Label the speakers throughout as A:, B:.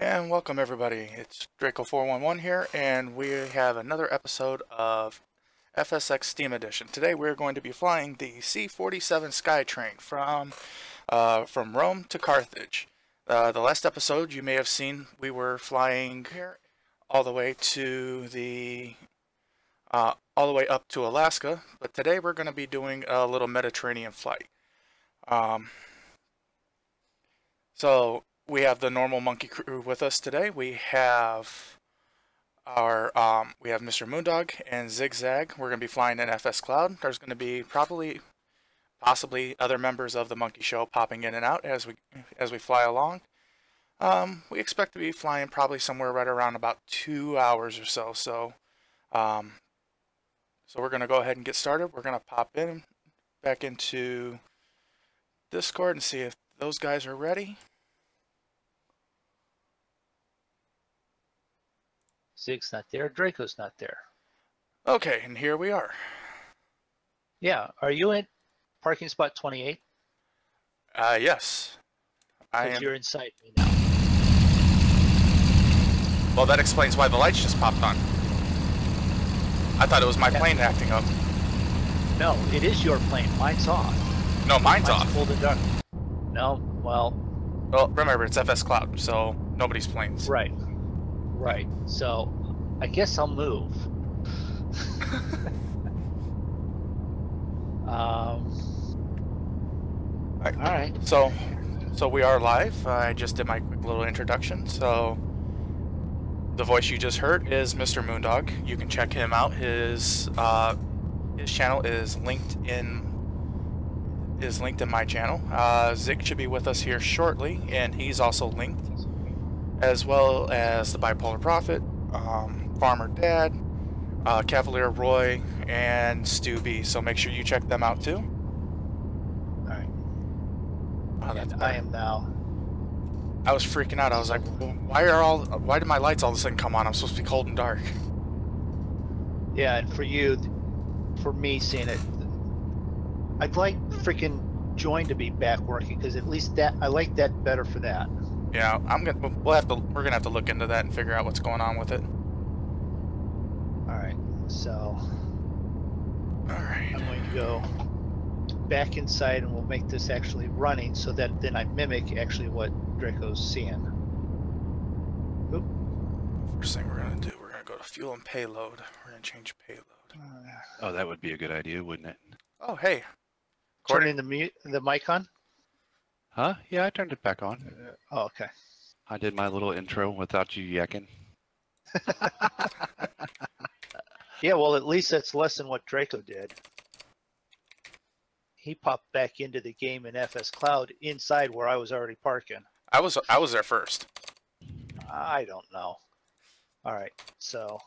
A: And welcome everybody, it's Drako0411 here, and we have another episode of FSX Steam Edition. Today we're going to be flying the C-47 Skytrain from Rome to Carthage. The last episode you may have seen we were flying here all the way to all the way up to Alaska, but today we're going to be doing a little Mediterranean flight. So we have the normal monkey crew with us today. We have our Mrmoondog and ZigZaggy. We're going to be flying in FS Cloud. There's going to be possibly other members of the monkey show popping in and out as we fly along. We expect to be flying probably somewhere right around about 2 hours or so. So we're going to go ahead and get started. We're going to pop back into Discord and see if those guys are ready.
B: Zig's not there. Draco's not there.
A: Okay, and here we are.
B: Yeah, are you in parking spot 28?
A: Yes. I am.
B: You're inside me now.
A: Well, that explains why the lights just popped on. I thought it was my plane acting up.
B: No, it is your plane. Mine's off.
A: No, mine's off.
B: Cold and dark. No, well,
A: remember, it's FS Cloud, so nobody's planes.
B: Right. Right. So, I guess I'll move. All right.
A: So we are live. I just did my quick little introduction. So the voice you just heard is Mrmoondog. You can check him out. His channel is linked in my channel. Zig should be with us here shortly, and he's also linked, as well as the Bipolar Prophet, Farmer Dad, Cavalier Roy, and Stu B. So make sure you check them out too.
B: Alright.
A: Oh, that's
B: I am now.
A: I was freaking out. I was like, why did my lights all of a sudden come on? I'm supposed to be cold and dark.
B: Yeah, and for me seeing it, I'd like freaking Join to be back working, because at least I like that better for that.
A: Yeah, we're gonna have to look into that and figure out what's going on with it.
B: All right, so
A: I'm
B: going to go back inside, and we'll make this actually running, so that then I mimic actually what Draco's seeing. Oop.
A: First thing we're gonna do, we're gonna go to fuel and payload. We're gonna change payload.
C: Oh, that would be a good idea, wouldn't it?
A: Oh, hey.
B: Turning the mic on?
C: Huh? Yeah, I turned it back on.
B: Oh, okay.
C: I did my little intro without you yakking.
B: Yeah, well, at least that's less than what Draco did. He popped back into the game in FS Cloud inside where I was already parking.
A: I was there first.
B: I don't know. All right, so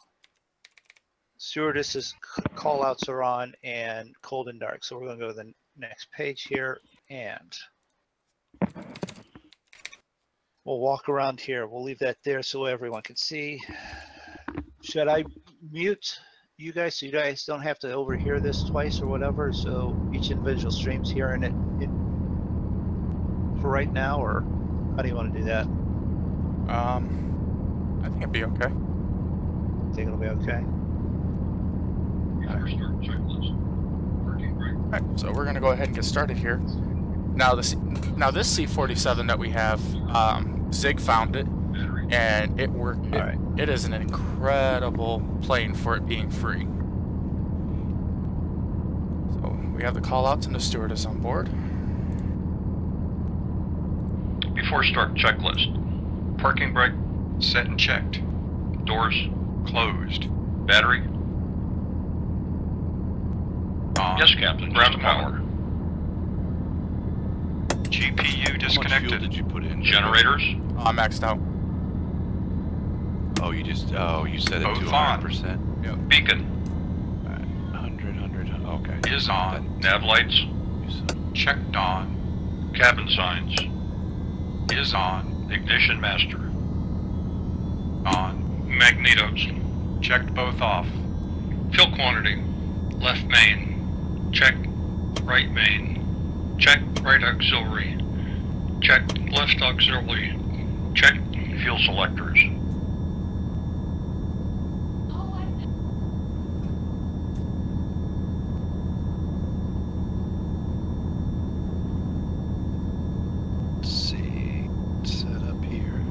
B: stewardess's call-outs are on and cold and dark. So we're going to go to the next page here, and we'll walk around here. We'll leave that there so everyone can see. Should I mute you guys so you guys don't have to overhear this twice or whatever, so each individual stream's hearing it for right now, or how do you want to do that?
A: I think it'd be okay.
B: Think it'll be okay?
A: Alright, so we're gonna go ahead and get started here. Now this C-47 that we have, Zig found it, and it worked. It is an incredible plane for it being free. So we have the call-outs and the stewardess on board.
D: Before start checklist. Parking brake set and checked. Doors closed. Battery on. Yes, Captain. Ground power. GPU disconnected.
C: How much fuel did you put in?
D: Generators.
A: I'm maxed out.
C: Oh, you set it
D: Both
C: to
D: on.
C: 100%.
D: Yeah. Beacon
C: 100. Okay.
D: is on. Nav lights checked on. Cabin signs is on. Ignition master on. Magnetos checked both off. Fuel quantity left main checked. Right main checked. Right auxiliary checked. Left auxiliary checked. fuel selectors.
C: Let's see. Set up here.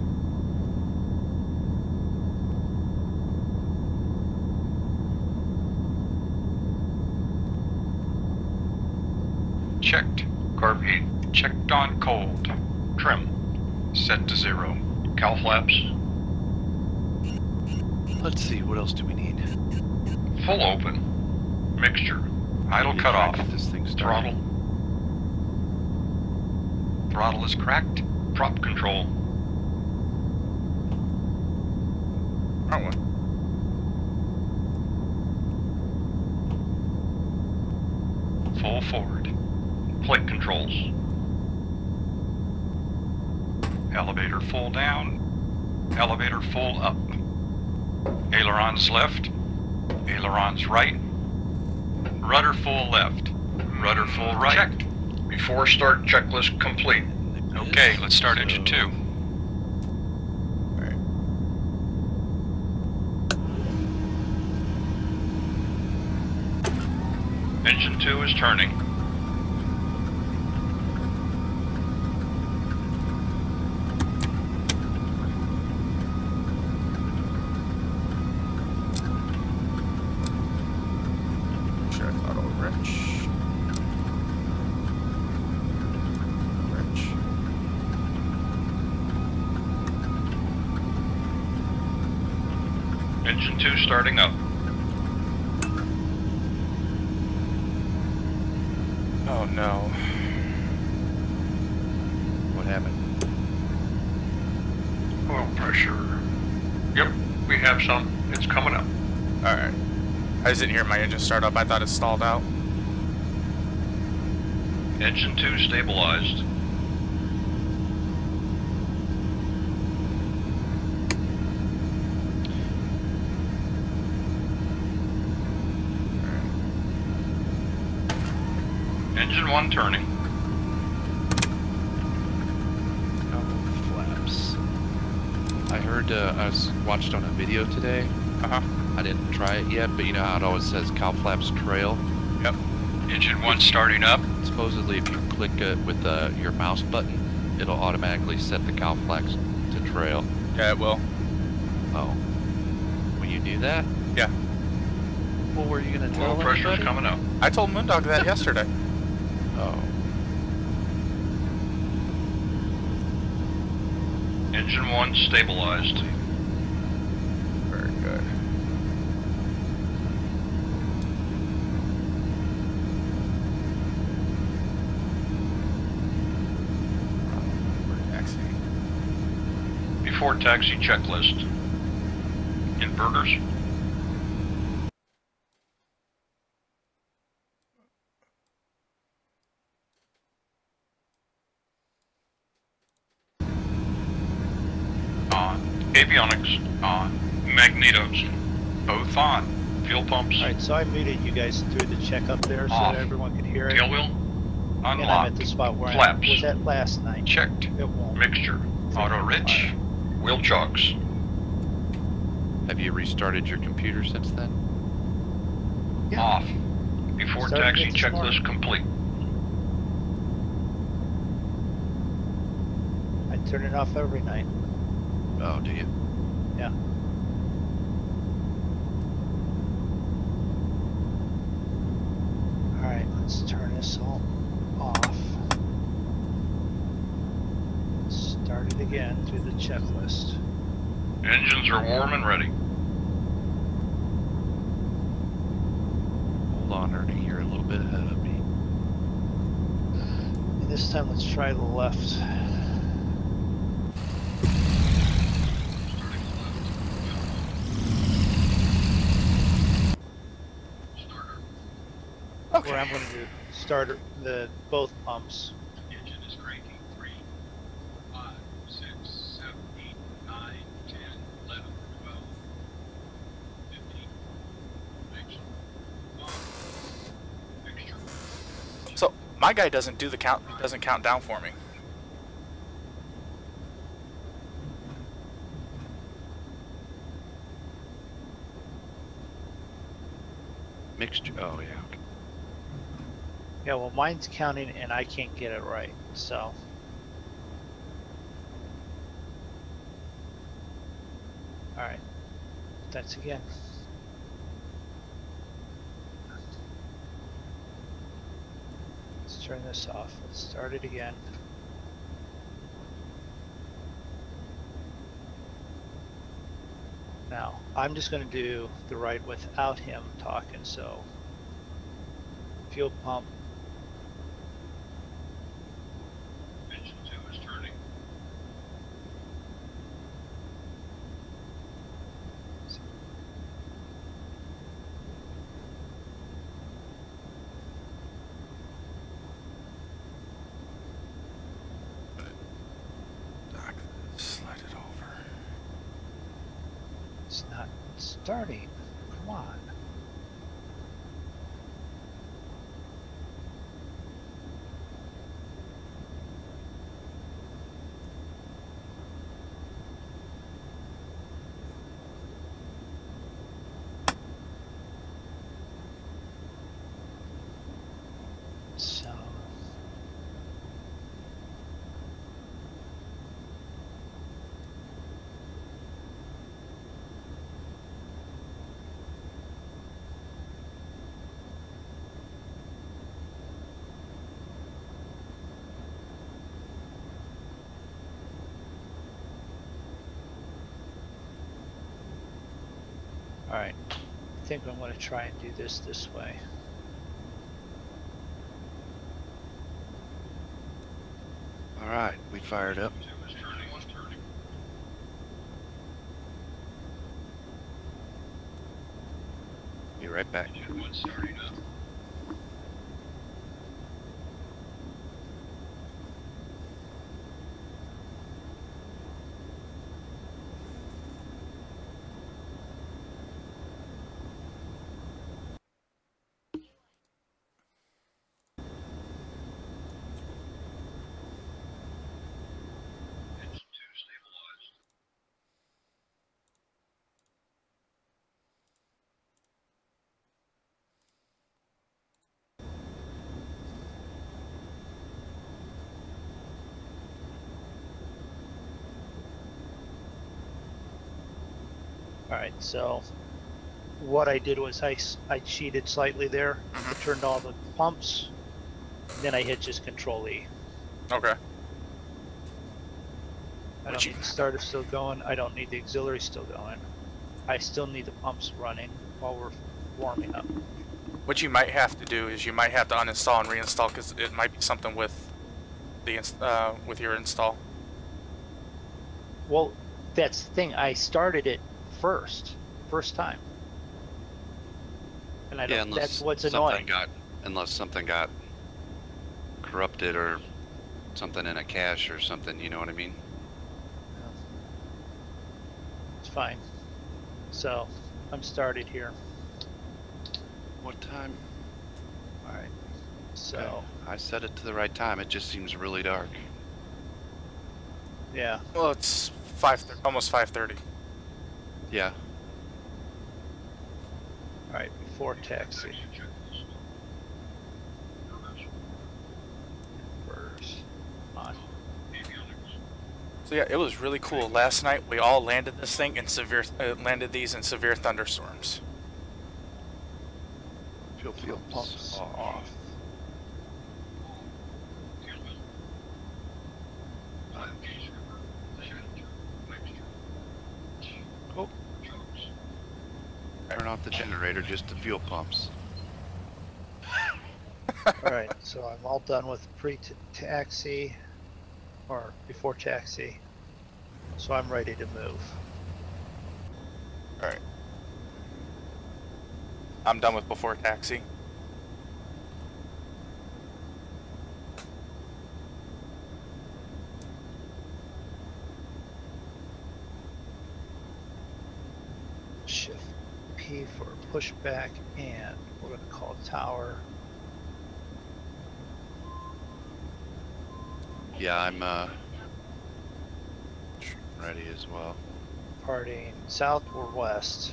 D: Checked. Carb heat checked on cold. Trim set to 0. Cowl flaps
C: Let's see, what else do we need?
D: full open. Mixture. Idle
C: Need to
D: cut
C: try
D: off.
C: to get this thing started.
D: Throttle. Throttle is cracked. Prop control.
A: Wrong one.
D: Full forward. Plate controls. Elevator full down. Elevator full up. Ailerons left. Ailerons right. Rudder full left. Rudder full right. Checked. Before start checklist complete. Okay, let's start engine 2.
C: Alright.
D: Engine 2 is turning.
A: Sure, auto wrench. Wrench.
D: Engine 2 starting up.
A: Oh no.
C: What happened?
D: Oil pressure. Yep, we have some. It's coming up.
A: Alright. I just didn't hear my engine start up. I thought it stalled out.
D: Engine 2 stabilized. Engine 1 turning.
C: Flaps. I heard, I watched on a video today.
A: Uh-huh.
C: I didn't try it yet, but you know how it always says cow flaps trail?
A: Yep.
D: Engine 1 starting up.
C: Supposedly if you click it with your mouse button, it'll automatically set the cow flaps to trail.
A: Yeah, it will.
C: Oh. Will you do that?
A: Yeah.
C: Well, were you going to tell
D: Oil pressure's
C: everybody?
D: coming up.
A: I told Moondog that yesterday.
C: Oh.
D: Engine 1 stabilized.
A: Very good. We're taxiing.
D: Before taxi checklist. Inverters. On. Avionics on. Magnetos both on. Fuel pumps.
B: All right, so I muted you guys through the check up there so
D: Off.
B: that everyone could hear it.
D: Tail wheel
B: And I'm
D: unlocked.
B: at the spot where I
D: Flaps
B: was at last night.
D: checked.
B: It won't.
D: Mixture. Auto rich. Wheel chocks.
C: Have you restarted your computer since then?
B: Yeah.
D: Off. Before
B: Started
D: taxi
B: it this
D: checklist
B: morning.
D: complete.
B: I turn it off every night.
C: Oh, do you?
B: Yeah. All right, let's turn this all off. Start it again through the checklist.
D: Engines are warm and ready.
C: Hold on, Ernie, you're a little bit ahead of me.
B: And this time, let's try the left.
A: Okay.
B: Where I'm going to start both pumps.
D: Engine is cranking 3, 5, 6, 7, 8, 9, 10, 11, 12, 15. Mixture.
A: So my guy doesn't do the count. Doesn't count down for me.
C: Mixture. Oh yeah. Okay.
B: Yeah, well, mine's counting and I can't get it right, so. All right, thanks again. Let's turn this off. Let's start it again. Now, I'm just going to do the right without him talking, so fuel pump.
D: Engine 2 is turning.
A: Dock this, slide it over.
B: It's not starting. Come on. So. All right, I think I'm going to try and do this way.
C: All right, we fired up.
D: Engine 2 is turning.
C: Be right back.
D: Engine 1 starting up. Engine 2 stabilized.
B: All right, so what I did was I cheated slightly there. I turned all the pumps, then I hit just Control E.
A: Okay.
B: I
A: But
B: don't
A: you-
B: need the starter still going. I don't need the auxiliary still going. I still need the pumps running while we're warming up.
A: What you might have to do is you might have to uninstall and reinstall because it might be something with the with your install.
B: Well, that's the thing. I started it first time, and I don't. That's what's annoying.
C: Unless something got corrupted or something in a cache or something, you know what I mean?
B: It's fine. So I'm started here.
C: What time?
B: All right. So
C: Okay. I set it to the right time. It just seems really dark.
B: yeah.
A: Well, it's almost 5:30.
C: Yeah.
B: All right. Before taxi. Inverters. Come on.
A: So yeah, it was really cool. Last night we all landed this thing in landed these in severe thunderstorms.
B: Fuel pumps off.
C: Oh. Turn off the generator, just the fuel pumps.
B: All right. So I'm all done with pre-taxi or before taxi. So I'm ready to move.
A: All right. I'm done with before taxi.
B: Shift P for pushback, and we're going to call tower.
C: Yeah, I'm ready as well.
B: Parting south or west?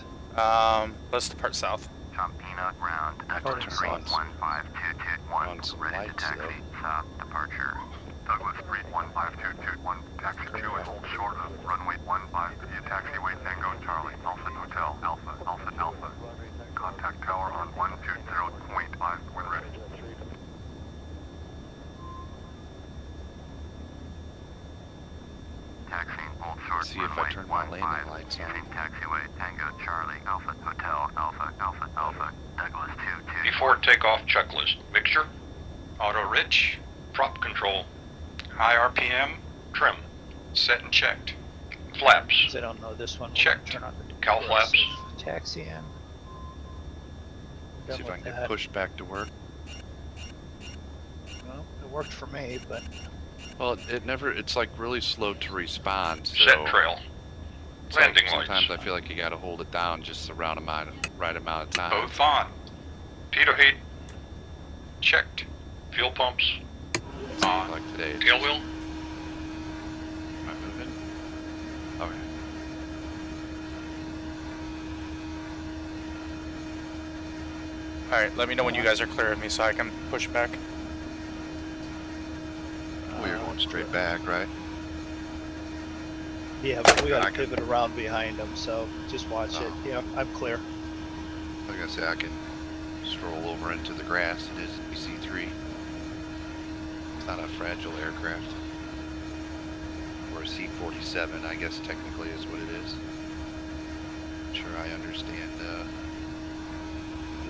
A: Let's depart south.
E: Champina ground,
B: Turn
E: Douglas 3
C: on.
E: 15221,
C: On some
E: ready to
C: lights,
E: taxi, south departure. Douglas 3 15221, taxi to and hold short of runway 15 via taxiway Tango Charlie, Alpha Hotel, Alpha, Alpha, Alpha. Contact tower on 120.5 when ready. Taxiing, hold short,
C: See if I
E: runway
C: turn my
E: 15,
C: landing lights on.
E: using taxiway Tango Charlie, Alpha Hotel, Alpha, Alpha, Alpha, Douglas 22.
D: Before takeoff checklist. Mixture, auto rich, prop control, high RPM, trim, set and checked. Flaps,
B: 'Cause I don't know this one. We're
D: Checked.
B: gonna Turn on the
D: Cow flaps.
B: taxi in. Done
C: See if I
B: with
C: can
B: that.
C: get pushed back to work.
B: Well, it worked for me, but
C: Well, it never, it's like really slow to respond, so.
D: set trail,
C: it's like
D: landing
C: sometimes
D: lights.
C: I feel like you gotta hold it down just the right amount of time.
D: Both on. Pitot heat, checked. Fuel pumps, on.
C: Like today. it's
D: Tail
C: just-
D: wheel,
C: Am I moving? Okay.
A: Alright, let me know when you guys are clear of me so I can push back.
C: We are going straight back, right?
B: yeah, but we
C: I
B: gotta
C: can-
B: pivot around behind them, so just watch it.
C: Oh.
B: Yeah, I'm clear.
C: Like I say, I can stroll over into the grass. It is a DC-3. It's not a fragile aircraft. Or a C-47, I guess technically is what it is. I'm sure I understand the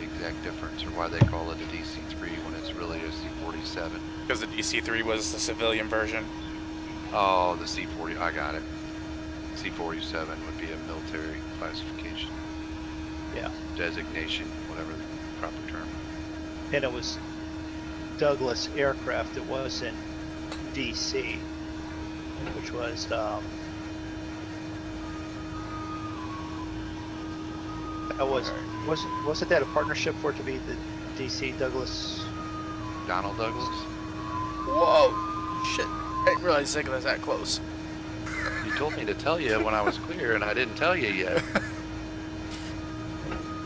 C: exact difference or why they call it a DC-3 when it's really a C-47.
A: Because the DC-3 was the civilian version.
C: Oh, the C-40, I got it. C-47 would be a military classification.
B: Yeah.
C: Designation, whatever the proper term.
B: And it was Douglas aircraft. It wasn't DC, which was that wasn't that a partnership for it to be the DC Douglas?
C: Donald Douglas?
A: Whoa! Shit. I didn't realize Ziggler was that close.
C: You told me to tell you when I was clear, and I didn't tell you yet. But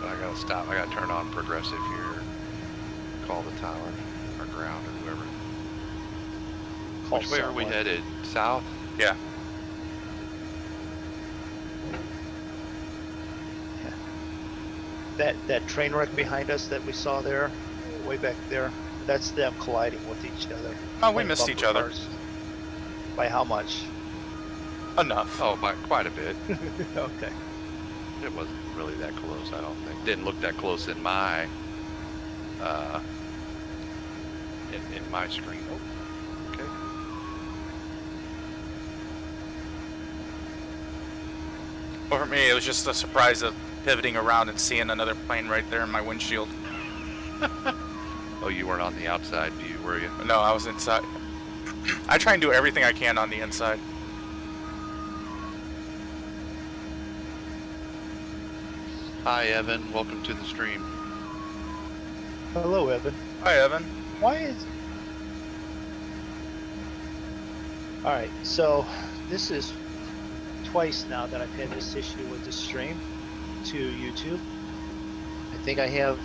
C: I gotta stop. I gotta turn on progressive here. Call the tower, or ground, or whoever.
B: Call
C: Which way are we
B: someone.
C: headed? South?
A: Yeah.
B: That train wreck behind us that we saw there, way back there, that's them colliding with each other.
A: Oh, we
B: Like
A: missed each
B: bumper
A: other.
B: cars. By how much?
A: Enough.
C: Oh, by quite a bit.
B: Okay.
C: It wasn't really that close, I don't think. Didn't look that close in my, in my screen. Oh, okay.
A: Well, for me, it was just a surprise of pivoting around and seeing another plane right there in my windshield.
C: Oh, you weren't on the outside view, were you?
A: No, I was inside. I try and do everything I can on the inside.
C: Hi, Evan. Welcome to the stream.
B: Hello, Evan.
A: Hi, Evan.
B: Why is... Alright, so this is twice now that I've had this issue with the stream to YouTube. I think I have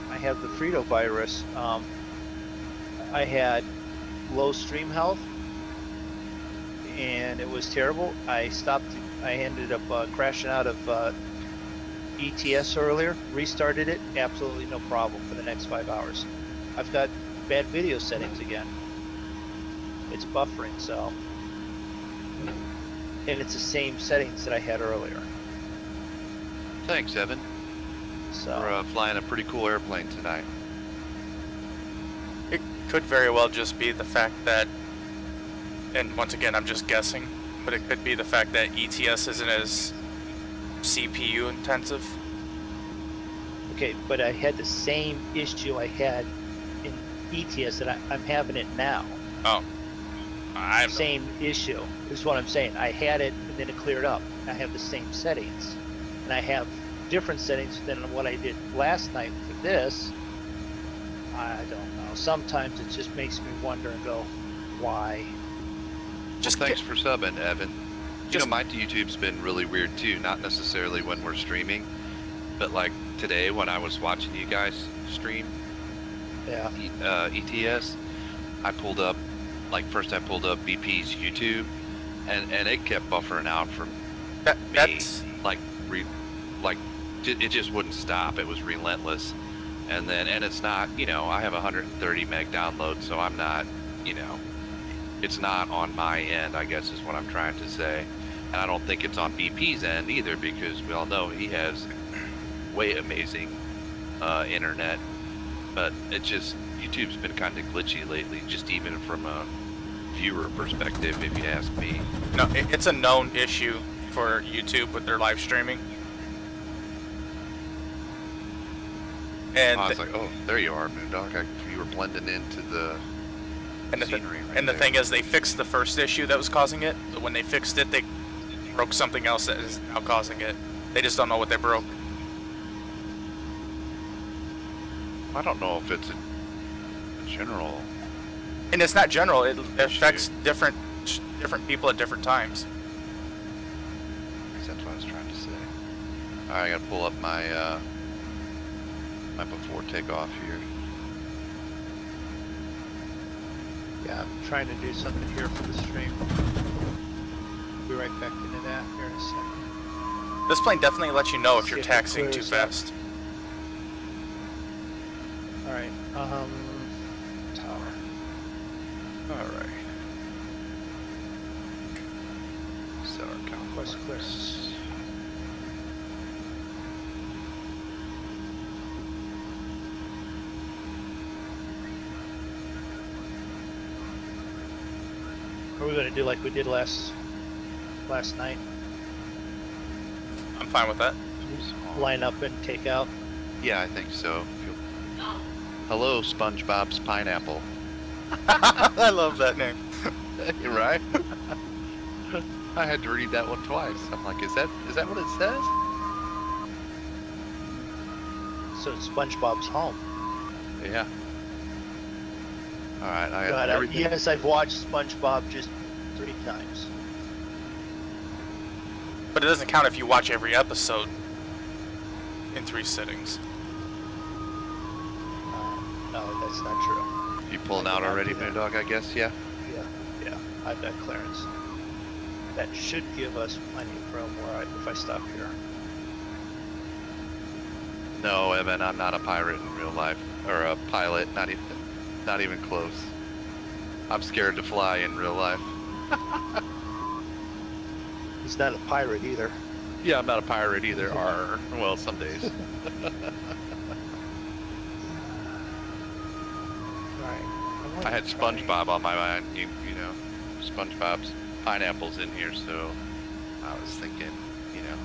B: the Frito virus. I had low stream health and it was terrible. I ended up crashing out of ETS earlier, restarted it, absolutely no problem for the next 5 hours. I've got bad video settings again. It's buffering, so. And it's the same settings that I had earlier.
C: Thanks, Evan.
B: So.
C: We're flying a pretty cool airplane tonight.
A: It could very well just be the fact that, and once again, I'm just guessing, but it could be the fact that ETS isn't as CPU intensive.
B: Okay, but I had the same issue I had in ETS that I'm having it now.
A: Oh.
B: Same issue is what I'm saying. I had it and then it cleared up. I have the same settings. And I have different settings than what I did last night for this. I don't know. Sometimes it just makes me wonder and go, why?
A: Just
C: Well, thanks for subbing, Evan. You
A: Just-
C: know, my YouTube's been really weird too. Not necessarily when we're streaming, but like today when I was watching you guys stream
B: Yeah.
C: ETS, I pulled up, like first I pulled up BP's YouTube, and it kept buffering out from me.
A: That's
C: It just wouldn't stop. It was relentless. And it's not, you know, I have 130 meg download, so I'm not, you know, it's not on my end, I guess is what I'm trying to say. And I don't think it's on BP's end either, because we all know he has way amazing internet. But it just, YouTube's been kind of glitchy lately, just even from a viewer perspective, if you ask me.
A: No, it's a known issue for YouTube with their live streaming. And
C: I was like, oh, there you are, Moondog. You were blending into the scenery.
A: The thing is, they fixed the first issue that was causing it, but when they fixed it, they broke something else that is now causing it. They just don't know what they broke.
C: I don't know if it's a general.
A: And it's not general. It affects different people at different times.
C: That's what I was trying to say. All right, I gotta pull up my my before takeoff here.
B: Yeah, I'm trying to do something here for the stream. Be right back into that here in a second.
A: This plane definitely lets you know if
B: See
A: you're
B: if it
A: taxiing too
B: clears up.
A: fast.
B: All right. Tower.
A: All right.
C: Set our count.
B: Request clearance. Are we going to do like we did last night?
A: I'm fine with that.
B: Line up and take out.
C: Yeah, I think so. Hello, SpongeBob's pineapple.
A: I love that name.
C: You're right. I had to read that one twice. I'm like, is that what it says?
B: So it's SpongeBob's home.
C: Yeah. All right, I
B: God,
C: got everything.
B: yes, I've watched SpongeBob just 3 times.
A: But it doesn't count if you watch every episode in 3 sittings.
B: No, that's not true.
C: You pulling out already, Moondog? I guess. Yeah.
B: Yeah, I've got clearance. That should give us plenty of room if I stop here.
C: No, Evan, I'm not a pirate in real life, or a pilot. Not even close. I'm scared to fly in real life.
B: He's not a pirate either.
C: Yeah, I'm not a pirate either. Arr. Well, some days.
B: Alright.
C: I had SpongeBob on my mind. You know, SpongeBob's pineapples in here, so I was thinking, you know.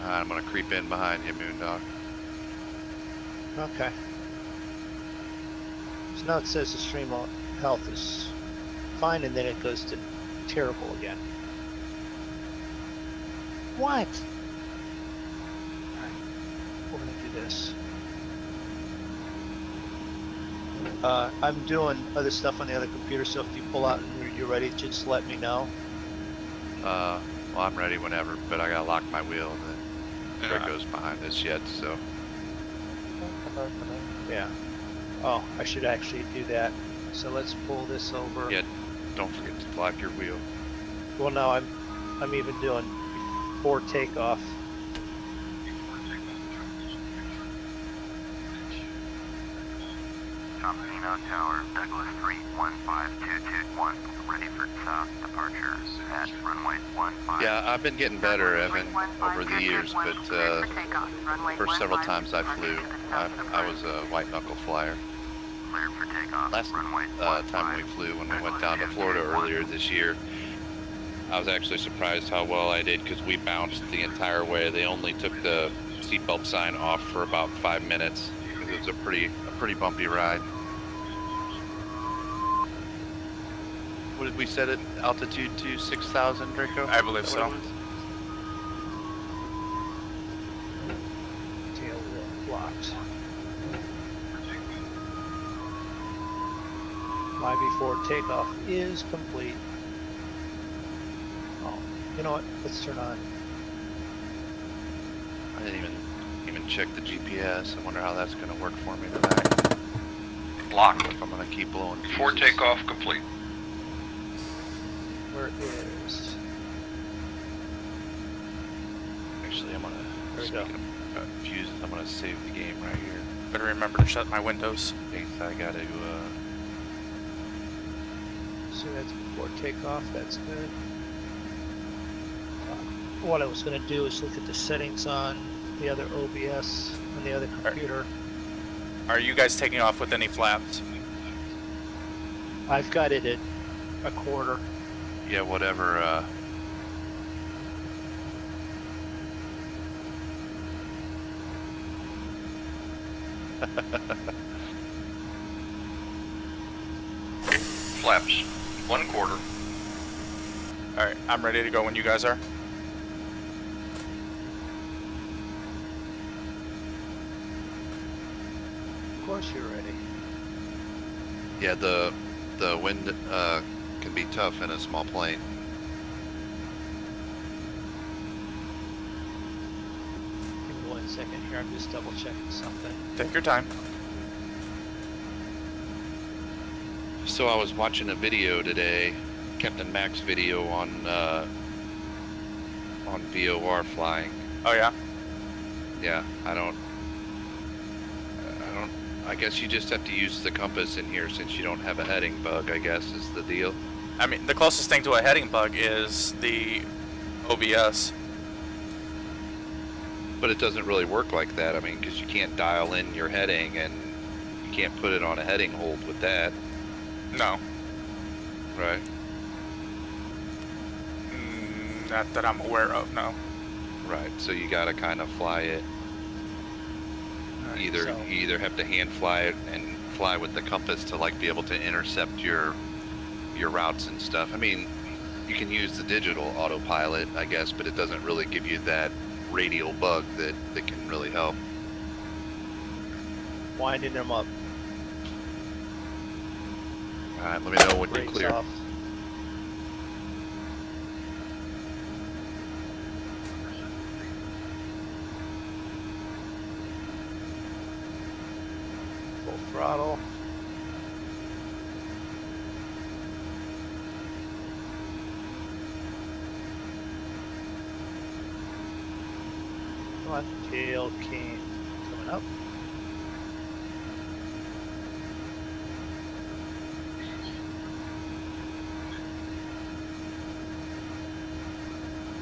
C: I'm gonna creep in behind you, Moondog.
B: Okay. So now it says the stream health is fine, and then it goes to terrible again. What? Alright, we're gonna do this. I'm doing other stuff on the other computer, so if you pull out and you're ready, just let me know.
C: Well, I'm ready whenever, but I gotta lock my wheel, and then Draco's behind us yet, so.
B: Yeah. Oh, I should actually do that. So let's pull this over.
C: Yeah, don't forget to lock your wheel.
B: Well, no, I'm even doing before takeoff.
E: Top Xenon Tower, Douglas 315221, ready for south departure at runway 15.
C: Yeah, I've been getting better, Evan, over the years, but first several times I flew, I was a white knuckle flyer.
E: Clear for takeoff.
C: Last time we flew, when we went down to Florida earlier this year, I was actually surprised how well I did, because we bounced the entire way. They only took the seatbelt sign off for about 5 minutes, because it was a pretty bumpy ride. What did we set it altitude to? 6,000, Draco?
A: I believe so.
B: Tail wheel locked. My before takeoff is complete. You know what? Let's turn on.
C: I didn't even check the GPS. I wonder how that's going to work for me tonight.
D: Locked.
C: If I'm going to keep blowing fuses.
D: Before takeoff complete.
B: Where is?
C: Actually, I'm going
B: There we
C: to,
B: go.
C: speaking of fuses, I'm going to save the game right here.
A: Better remember to shut my windows.
C: Eighth, I got to,
B: So that's before takeoff. That's good. What I was going to do is look at the settings on the other OBS on the other computer.
A: Are you guys taking off with any flaps?
B: I've got it at a quarter.
C: yeah, whatever,
D: Flaps. 1/4.
A: Alright, I'm ready to go when you guys are.
B: Of course you're ready.
C: yeah, the wind, can be tough in a small plane.
B: Give me 1 second here. I'm just double checking something.
A: Take your time.
C: So I was watching a video today, Captain Mac's video on VOR flying.
A: Oh yeah?
C: Yeah, I guess you just have to use the compass in here since you don't have a heading bug, I guess is the deal.
A: I mean, the closest thing to a heading bug is the OBS.
C: But it doesn't really work like that, I mean, because you can't dial in your heading and you can't put it on a heading hold with that.
A: No.
C: Right.
A: Not that I'm aware of, no.
C: Right, so you gotta kind of fly it.
B: Alright,
C: You
B: so
C: either have to hand fly it and fly with the compass to like be able to intercept your routes and stuff. I mean, you can use the digital autopilot, I guess, but it doesn't really give you that radial bug that can really help.
B: winding them up.
C: All right, let me know when you
B: Brakes
C: clear.
B: off. Full throttle. Come on, tail king coming up.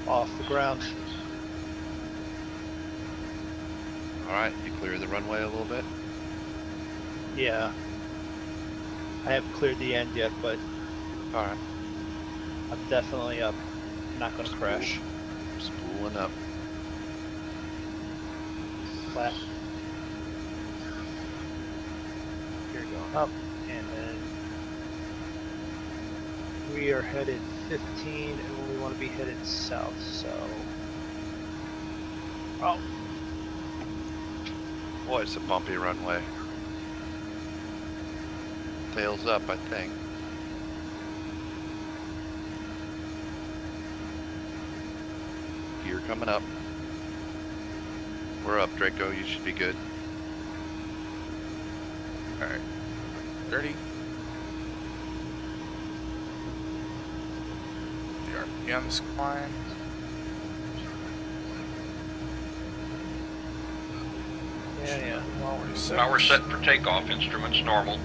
B: Off the ground.
C: All right, you clear the runway a little bit.
B: Yeah. I haven't cleared the end yet, but
C: All right,
B: I'm definitely up. I'm not gonna crash.
C: spooling up.
B: Flat. Here going up, and then we are headed 15, and we want to be headed south. So, oh,
C: Boy, it's a bumpy runway. Tails up, I think. Gear coming up. We're up, Draco. You should be good.
A: Alright. 30. The RPM's climb.
B: yeah. Well,
A: 46.
D: Power set for takeoff. Instruments normal.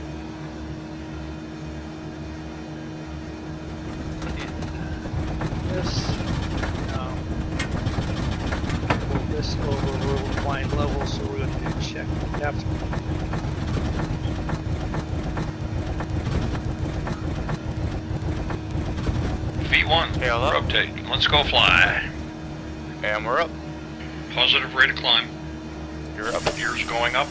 B: this, pull this over. We're flying level, so we're going to check depth.
D: V1.
A: Tail up.
D: Rotate. Let's go fly.
A: And we're up.
D: Positive rate of climb.
A: You're up.
D: Gears going up.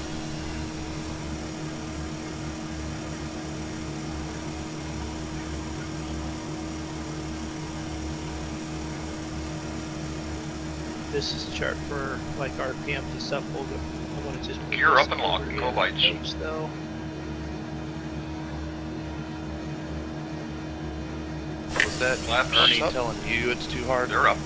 B: This is a chart for like RPMs and stuff. We'll go, I want to just move
D: Gear
B: this
D: up and lock.
B: over
D: Go
B: here.
D: lights.
B: H, though.
C: Is that
D: Flaps
C: Ernie
A: up.
C: telling you it's too hard?
D: They're up.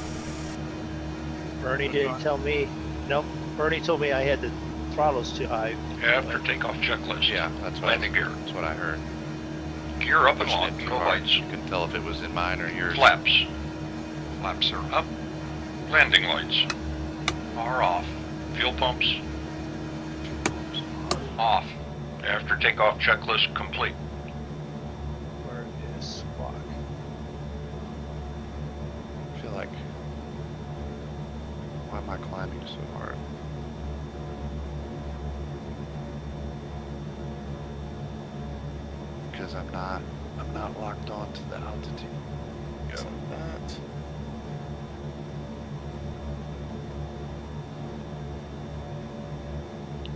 B: Bernie didn't tell me. Nope. Bernie told me I had the throttles too high.
D: After takeoff checklist.
C: Yeah, that's what,
D: Landing gear.
C: that's what I heard.
D: Gear up and
C: Pushing
D: on.
C: it too
D: Go
C: hard.
D: lights.
C: You can tell if it was in mine or yours.
D: Flaps. Flaps are up. Landing lights are off. Fuel pumps off. After takeoff checklist complete.
B: Where is squawk?
C: I feel like, why am I climbing so hard? Because I'm not locked on to the altitude. Go.
A: That.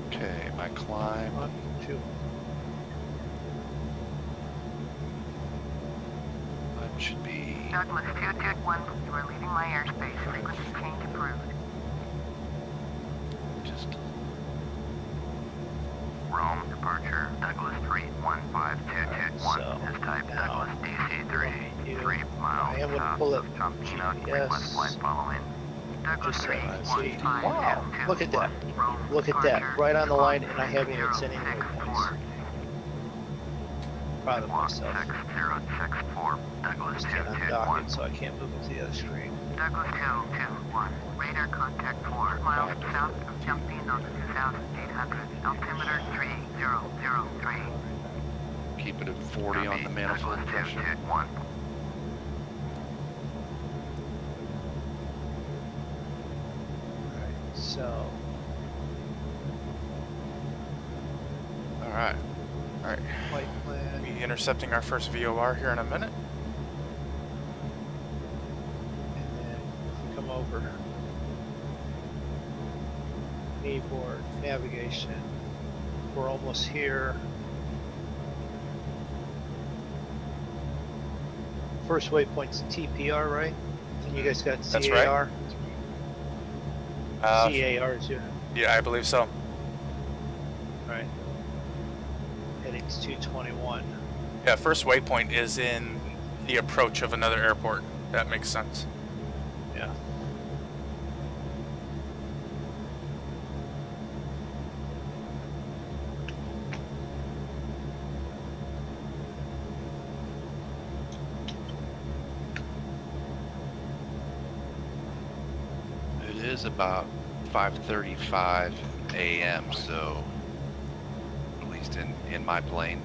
C: Okay, my climb.
B: 1, 2.
C: Climb should be
F: Douglas 221, you are leaving my airspace. Frequency change approved.
C: just
E: Rome departure. Douglas 31521
B: So,
E: is type
B: now,
E: Douglas DC-3, 3
B: I
E: miles
B: am gonna
E: south
B: pull
E: of
B: up
E: Chumpina.
B: GPS.
E: Request flight following.
F: Douglas
B: Just so I see.
F: 315.
B: Wow, look at that. Look at that. Right on the line, and I haven't even sent any waypoints. Proud of myself.
E: 6064. Douglas
B: Just I'm
E: 221.
B: docking, so I can't move it to the other screen.
F: Douglas 221. Radar contact 4 miles south of Jumpino 2800. Altimeter 3003.
C: keep it at 40 on the manifold
E: Douglas
C: pressure.
E: 221.
B: Alright, so
C: Alright.
A: Alright.
B: flight plan.
A: We'll be intercepting our first VOR here in a minute.
B: And then if we come over, keyboard, navigation, we're almost here. First waypoint's TPR, right? And you guys got CAR?
A: That's right.
B: CAR too.
A: Yeah, I believe so.
B: Right. Heading's 221.
A: Yeah, first waypoint is in the approach of another airport. That makes sense.
B: Yeah.
C: It is about 5:35 a.m. So, at least in my plane.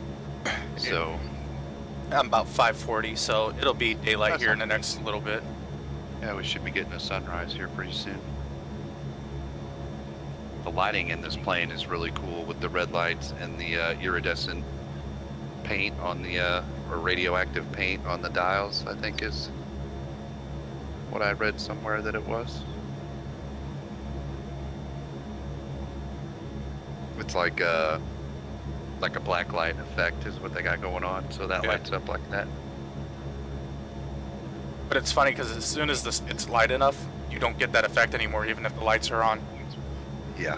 C: So,
A: I'm about 5:40, so it'll be daylight
C: That's
A: here in
C: not
A: the next little bit.
C: yeah, we should be getting a sunrise here pretty soon. The lighting in this plane is really cool with the red lights and the iridescent paint on the or radioactive paint on the dials. I think is what I read somewhere that it was. It's like a black light effect is what they got going on, so that
A: Yeah.
C: lights up like that.
A: But it's funny because as soon as it's light enough, you don't get that effect anymore, even if the lights are on.
C: Yeah.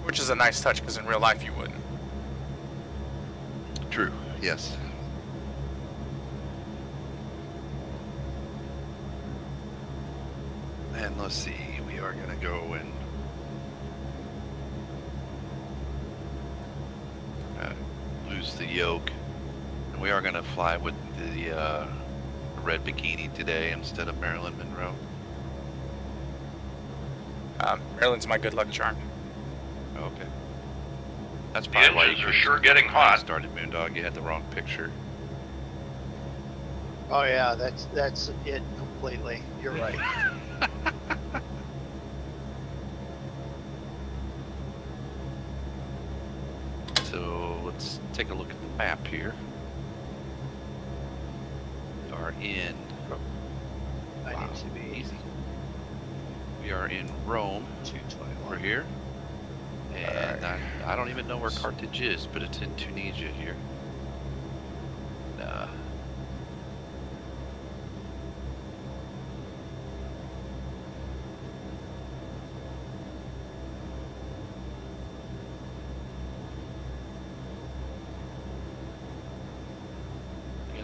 A: Which is a nice touch because in real life you wouldn't.
C: True. Yes. And let's see, we are gonna go and lose the yoke. And we are gonna fly with the red bikini today instead of Marilyn Monroe.
A: Maryland's my good luck charm.
C: Okay. That's
D: The
C: probably why you
D: engines are
C: couldn't
D: sure
C: see
D: getting
C: when I
D: hot.
C: started Moondog. You had the wrong picture.
B: Oh yeah, that's it completely. You're right.
C: So let's take a look at the map here. We are in.
B: I
C: Wow,
B: need to be
C: easy. We are in Rome.
B: 221.
C: We're here. And I don't even know where Carthage is, but it's in Tunisia here.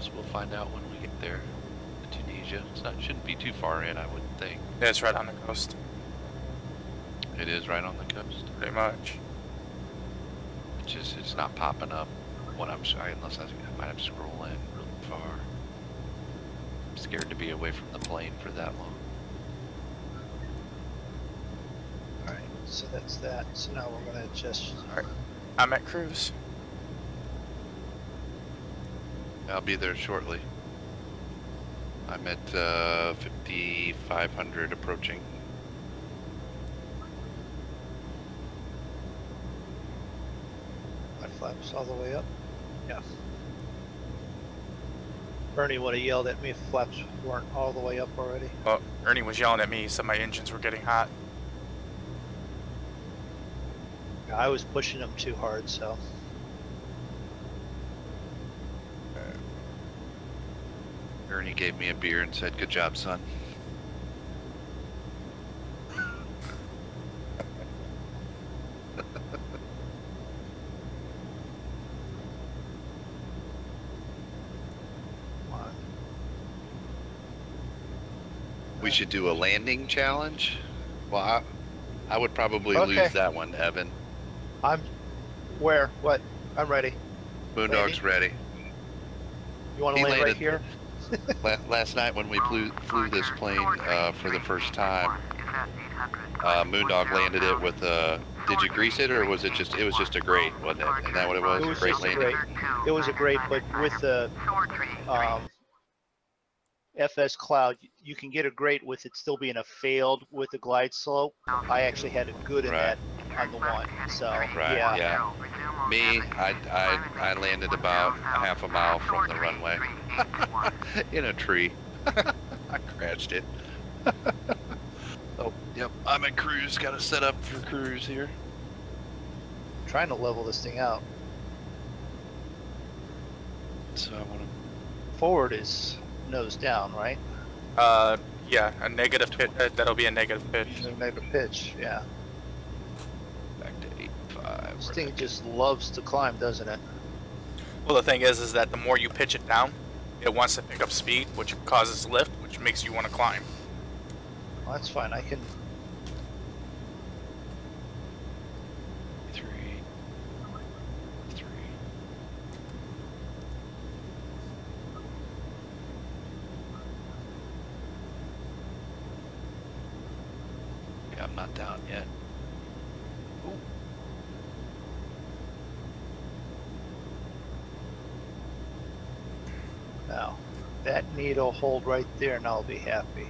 C: guess we'll find out when we get there. Tunisia. Shouldn't be too far in, I wouldn't think.
A: Yeah, it's right on the coast.
C: It is right on the coast.
A: Pretty much.
C: It's not popping up when I'm shy, unless I might have to scroll in really far. I'm scared to be away from the plane for that long.
B: Alright, so that's that. So now we're gonna adjust.
A: Alright. I'm at cruise.
C: I'll be there shortly. I'm at 5,500 approaching.
B: My flaps all the way up. Yeah. Bernie would have yelled at me if flaps weren't all the way up already.
A: Well, Ernie was yelling at me. He said my engines were getting hot.
B: I was pushing them too hard, so.
C: Ernie gave me a beer and said, "Good job, son." We should do a landing challenge. Well, I would probably lose that one, Evan.
B: Where? What? I'm ready.
C: Moondog's ready.
B: You want to land right here?
C: Last night when we flew this plane for the first time, Moondog landed it with a. Did you grease it, or was it just? It was just a grate, wasn't it? Isn't that what it was?
B: It was
C: great
B: just
C: landing.
B: a grate. It was a grate, but with the FS Cloud, you can get a grate with it still being a failed with the glide slope. I actually had a good in that on the one. So yeah.
C: Me, I landed about a half a mile from the runway in a tree. I crashed it. Oh, yep. I'm at cruise. Got to set up for cruise here.
B: I'm trying to level this thing out.
C: So I want to.
B: Forward is nose down, right?
A: Yeah, a negative pitch. That'll be a negative pitch.
B: Negative pitch, yeah.
C: Back to 8.5.
B: This thing just loves to climb, doesn't it?
A: Well, the thing is that the more you pitch it down, it wants to pick up speed, which causes lift, which makes you want to climb.
B: Well, that's fine. I can.
C: 3. Yeah, I'm not down yet. Ooh.
B: Now, that needle hold right there, and I'll be happy.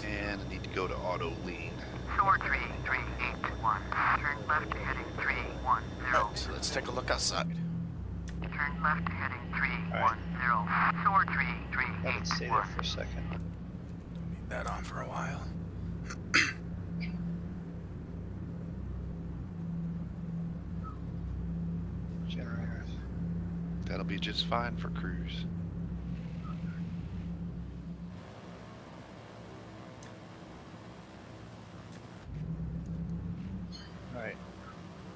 C: And I need to go to auto lean.
F: Shore 3381. Turn left heading 310.
A: Alright, so let's take a look outside.
F: Turn left heading 310. Shore 3381.
B: Let it stay there for a second.
A: Leave that on for a while.
B: Generators.
C: That'll be just fine for cruise.
B: Alright.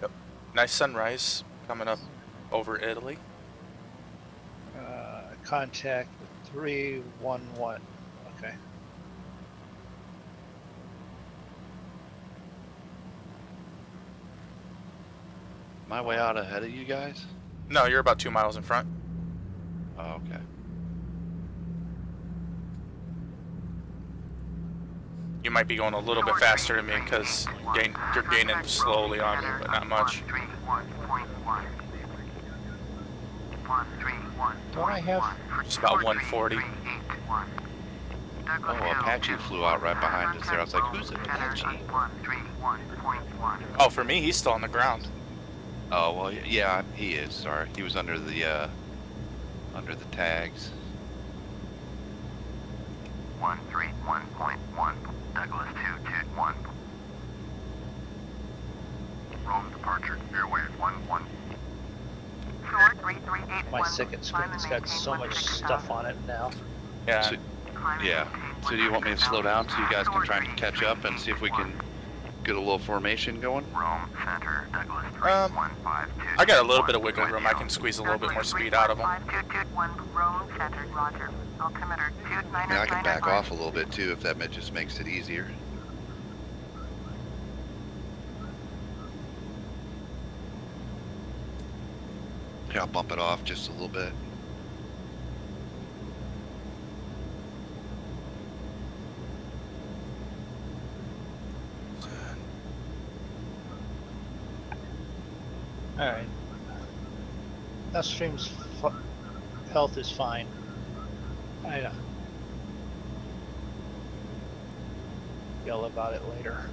A: Yep. Nice sunrise coming up over Italy.
B: Contact with 311. Okay.
C: Am I way out ahead of you guys?
A: No, you're about 2 miles in front.
C: Oh, okay.
A: You might be going a little bit faster than me because you're gaining slowly on me, but not much.
B: Don't I have?
A: Just about 140.
C: Oh, Apache flew out right behind us there. I was like, who's Apache?
A: Oh, for me, he's still on the ground.
C: Oh, well, yeah, he is. Sorry. He was under the tags.
E: 131.1, Douglas 221. Rome departure, airway 11.
F: Shore 3381.
B: My second screen's got so much stuff on it now.
A: Yeah.
C: So, yeah. So do you want me to slow down so you guys can try and catch up and see if we can get a little formation going?
E: Rome Center, Douglas
A: I
E: 3152.
A: got a little bit of wiggle room. I can squeeze a little bit more speed out of them.
F: 5221 Rome Center, Roger. Altimeter
C: I mean, I can back off a little bit too if that just makes it easier. Yeah, I'll bump it off just a little bit.
B: All right. Upstream's health is fine. I yell about it later.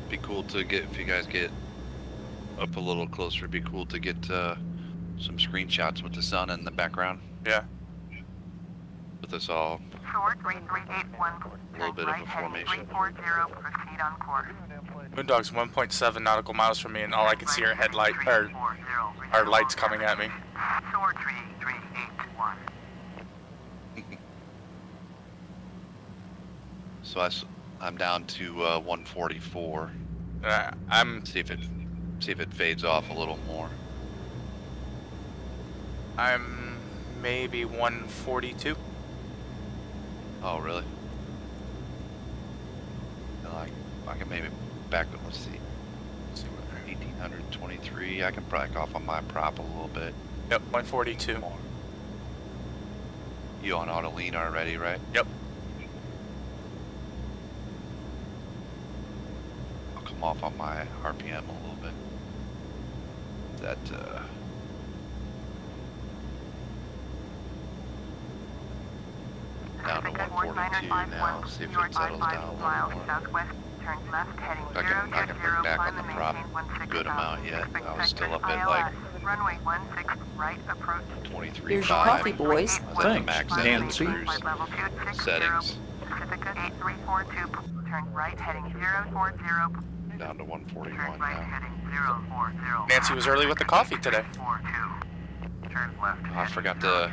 C: Be cool to get, if you guys get up a little closer, it'd be cool to get some screenshots with the sun in the background.
A: Yeah.
C: With us all.
F: Short 3381.
C: A little bit of a formation.
F: 340, proceed on course.
A: Moondog's 1.7 nautical miles from me, and all I can see are headlight or are lights coming at me.
F: Short 3381.
C: So I'm down to 144.
A: I'm
C: See if it fades off a little more.
A: I'm maybe 142.
C: Oh, really? I can maybe back up. Let's see. 1823. I can back off on my prop a little bit.
A: Yep, 142.
C: You on auto lean already, right?
A: Yep.
C: I'll come off on my RPM a little bit. That down to 142 now. See if it settles down a little more.
F: Southwest, turn left, heading
C: I can bring back on the prop a good amount yet. I was still up at like
F: runway 16 right approach.
C: 23.5.
G: Here's your coffee, boys.
C: I was at the max end of the
G: Nancy.
C: cruise
F: Level 260,
C: settings.
F: Pacifica 8342, turn right, heading 040.
C: Down to 141
F: Turn right,
C: now.
F: heading 040.
A: Nancy was early with the coffee today.
F: 42. Turn left.
C: I forgot to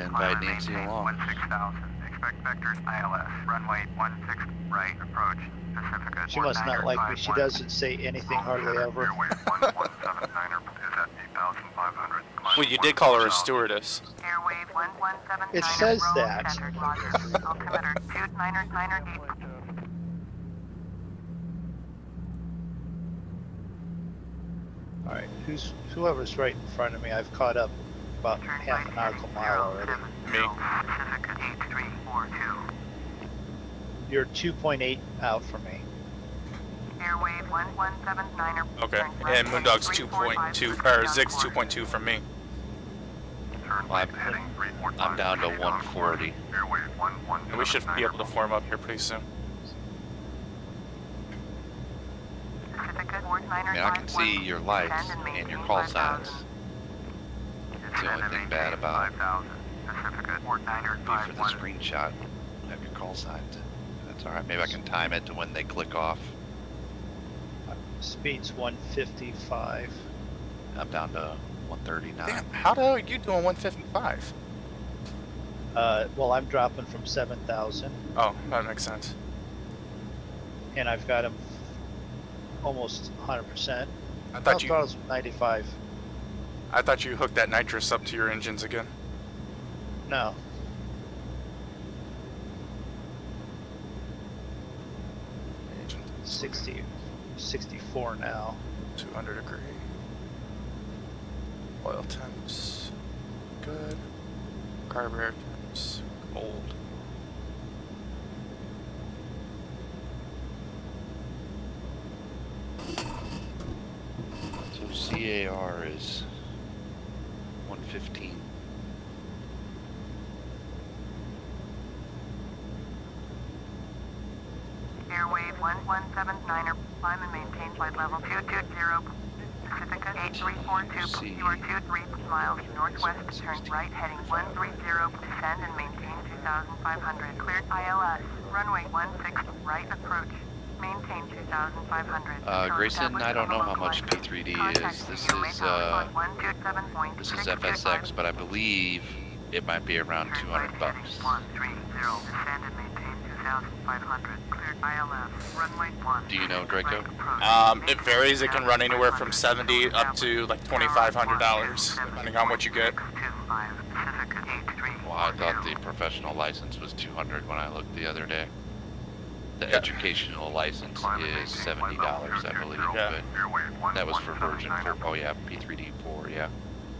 C: invite Nancy along.
E: 16,000. Expect vectors ILS. Runway 16 right approach. Pacifica.
B: She must not like me. She doesn't say anything hardly ever.
E: Airway 1179er is at 8,500.
A: Well, you did call her a stewardess.
F: Airwave 1179.
B: It says that.
F: Altimeter 2998.
B: All right, whoever's right in front of me, I've caught up about half a nautical mile already.
A: Me.
F: Pacifica 8342.
B: You're 2.8 out from me.
F: Airwave 1179er.
A: Okay,
F: Turn left,
A: and Moondog's
F: heading
A: 2.2,
F: 345,
A: or Zig's
F: proceed on
A: 2.2 from me.
E: Turn
C: Well,
E: right, heading 345.
C: I'm down to 140.
E: Airway 1179er.
A: And we should be able to form up here pretty soon.
F: Pacifica
C: I mean, I can see your lights and your call signs. That's the only thing bad about it.
E: 5,000. Pacifica
C: For the
E: 4951.
C: screenshot, have your call signs. That's alright. Maybe I can time it to when they click off.
B: Speed's 155.
C: I'm down to 139.
A: Damn, how the hell are you doing 155?
B: Well, I'm dropping from 7,000,
A: Oh, that makes sense.
B: and I've got him almost 100%.
A: I
B: I
A: thought
B: thought it was 95.
A: you hooked that nitrous up to your engines again.
B: No.
A: Engine
B: 64 now.
A: 200 degree. Oil temps, good. Carburetor temps, cold.
C: So CAR is 115.
F: Airwave 1179er. Climb and maintain flight level 220. Pacifica 8342. You are 23 miles northwest. Turn right, heading 130. Descend and maintain 2,500. Cleared ILS. Runway 16 right approach. Maintain 2,500.
C: Grayson, I don't know how much P3D is. This is FSX, but I believe it might be around 200 bucks.
F: 130, descend and maintain 2,500. Cleared ILS, runway 1.
C: Do you know, Draco?
A: It varies. It can run anywhere from $70 up to like $2,500, depending on what you get.
C: Well, I thought the professional license was 200 when I looked the other day. The
A: Yeah.
C: educational license is $70, I believe,
A: Yeah.
C: but that was for version 4. Oh yeah, P3D4, yeah.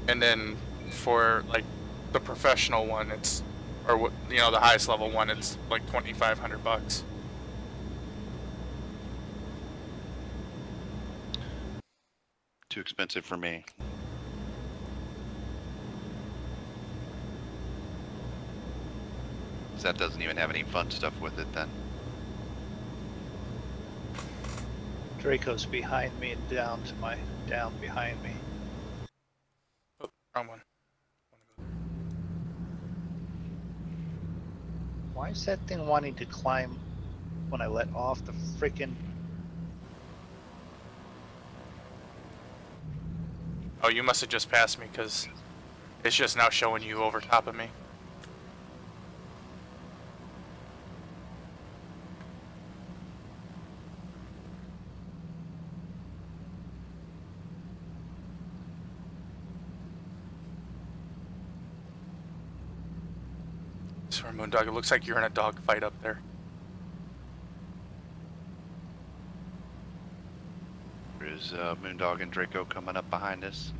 A: And then for like the professional one, it's, or what, you know, the highest level one, it's like $2,500.
C: Too expensive for me. That doesn't even have any fun stuff with it then.
B: Draco's behind me and down behind me.
A: Oh, wrong one.
B: Why is that thing wanting to climb when I let off the frickin'?
A: Oh, you must have just passed me because it's just now showing you over top of me. Mrmoondog, it looks like you're in a dog fight up there.
C: There's Moondog and Draco coming up behind us.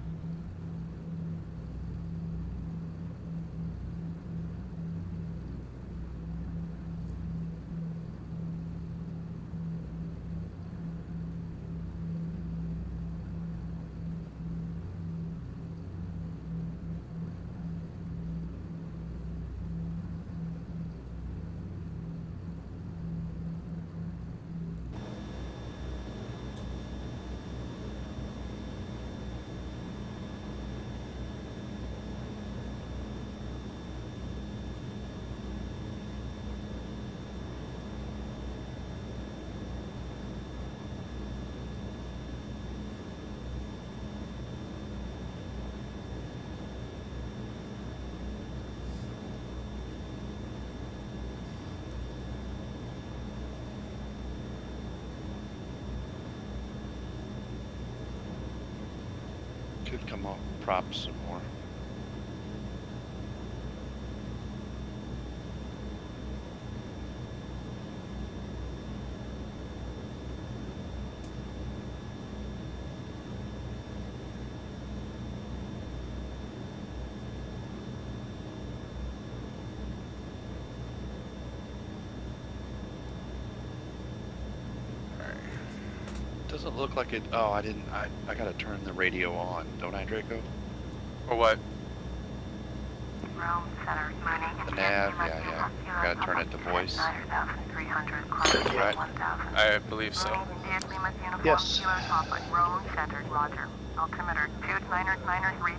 C: Could come off props some more. Doesn't look like it. Oh, I didn't. I gotta turn the radio on, don't I, Draco?
A: Or what?
F: Rome Center,
C: The nav, yeah. I gotta turn it to voice.
F: 9,300,
C: Right.
F: 1,000.
A: I believe so.
B: Yes.
F: Rome Center, Roger. Altimeter 2993.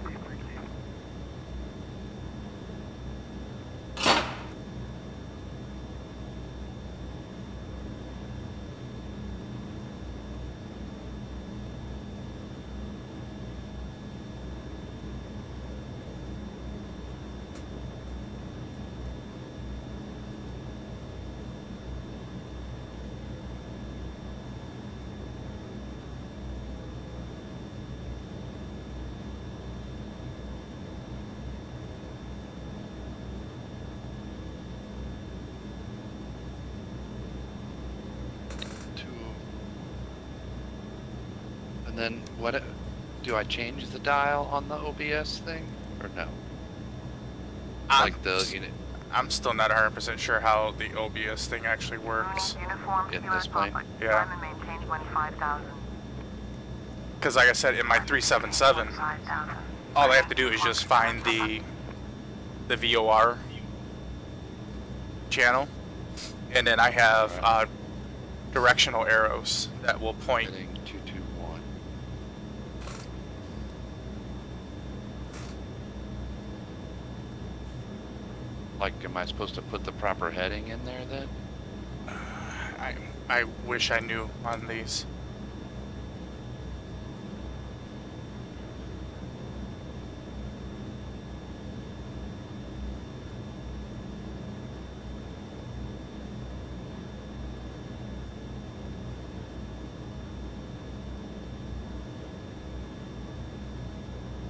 C: And then what? Do I change the dial on the OBS thing or no? Like the unit
A: I'm still not 100% sure how the OBS thing actually works.
C: in this plane?
A: Yeah. Because like I said, in my 377, all I have to do is just find the VOR channel, and then I have directional arrows that will point.
C: Heading 221. Like, am I supposed to put the proper heading in there then?
A: I wish I knew on these.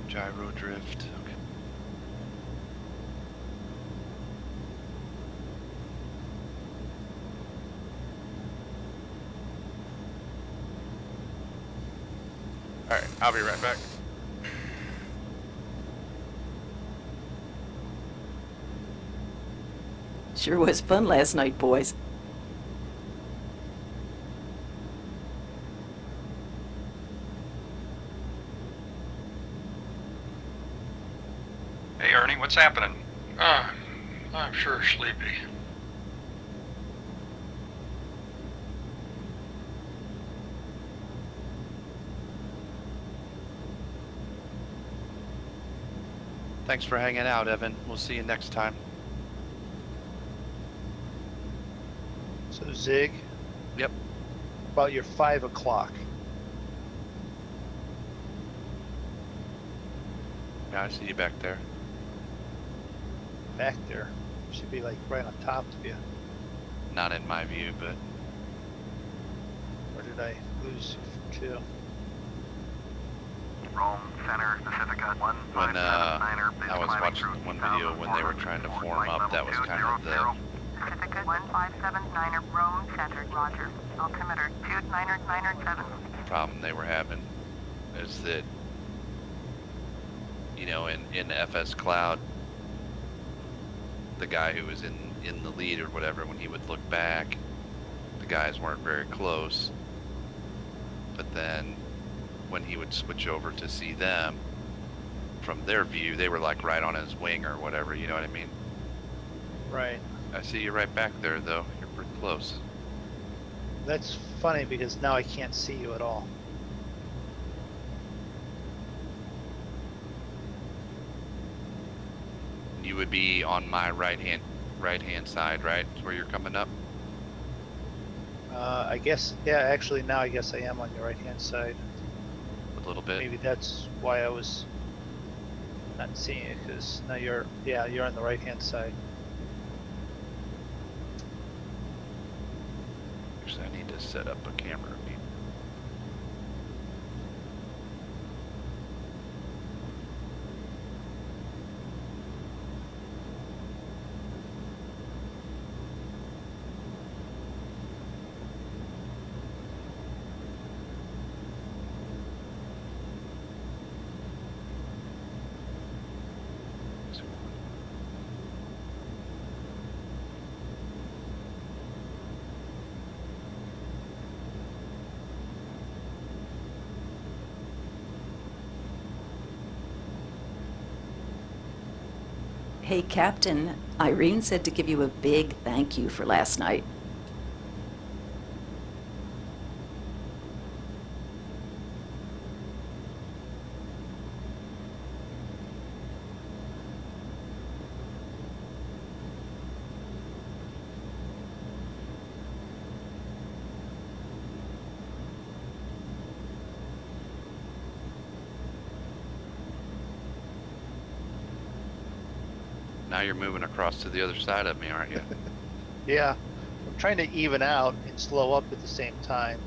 C: Gyro drift. Okay.
A: Alright, I'll be right back.
G: Sure was fun last night, boys.
D: Hey, Ernie, what's happening?
H: I'm sure sleepy.
C: Thanks for hanging out, Evan. We'll see you next time.
B: So Zig,
C: Yep.
B: about your 5 o'clock.
C: Yeah, I see you back there.
B: Back there. Should be like right on top of you.
C: Not in my view, but
B: Or did I lose you too?
E: Rome Center, Pacifica 1579er.
C: I was watching one video when they were trying to form up. That was kind of the
F: Pacifica 1579er, Rome Center, Roger. Altimeter 2997.
C: problem they were having. Is that, you know, in FS Cloud, the guy who was in the lead or whatever, when he would look back, the guys weren't very close. But then when he would switch over to see them, from their view, they were like right on his wing or whatever, you know what I mean?
B: Right.
C: I see you right back there though. You're pretty close.
B: That's funny because now I can't see you at all.
C: You would be on my right hand side, right? Is where you're coming up?
B: I guess, yeah, actually now I guess I am on your right hand side.
C: A little bit.
B: Maybe that's why I was not seeing it, because now you're on the right hand side.
C: Actually, I need to set up a camera.
G: Hey, Captain, Irene said to give you a big thank you for last night.
C: Now you're moving across to the other side of me, aren't you?
B: Yeah, I'm trying to even out and slow up at the same time.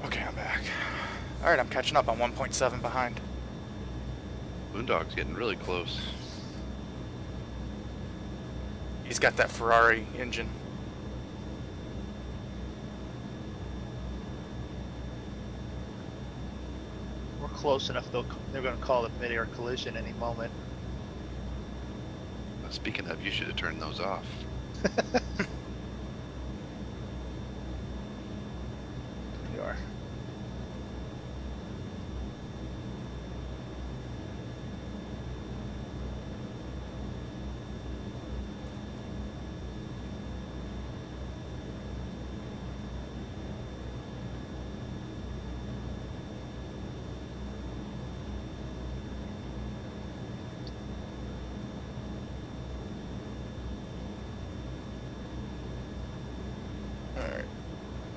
A: Okay, I'm back. Alright, I'm catching up. I'm 1.7 behind.
C: Moondog's getting really close.
A: He's got that Ferrari engine.
B: We're close enough, though. They're going to call it mid-air collision any moment.
C: Speaking of, you should have turned those off.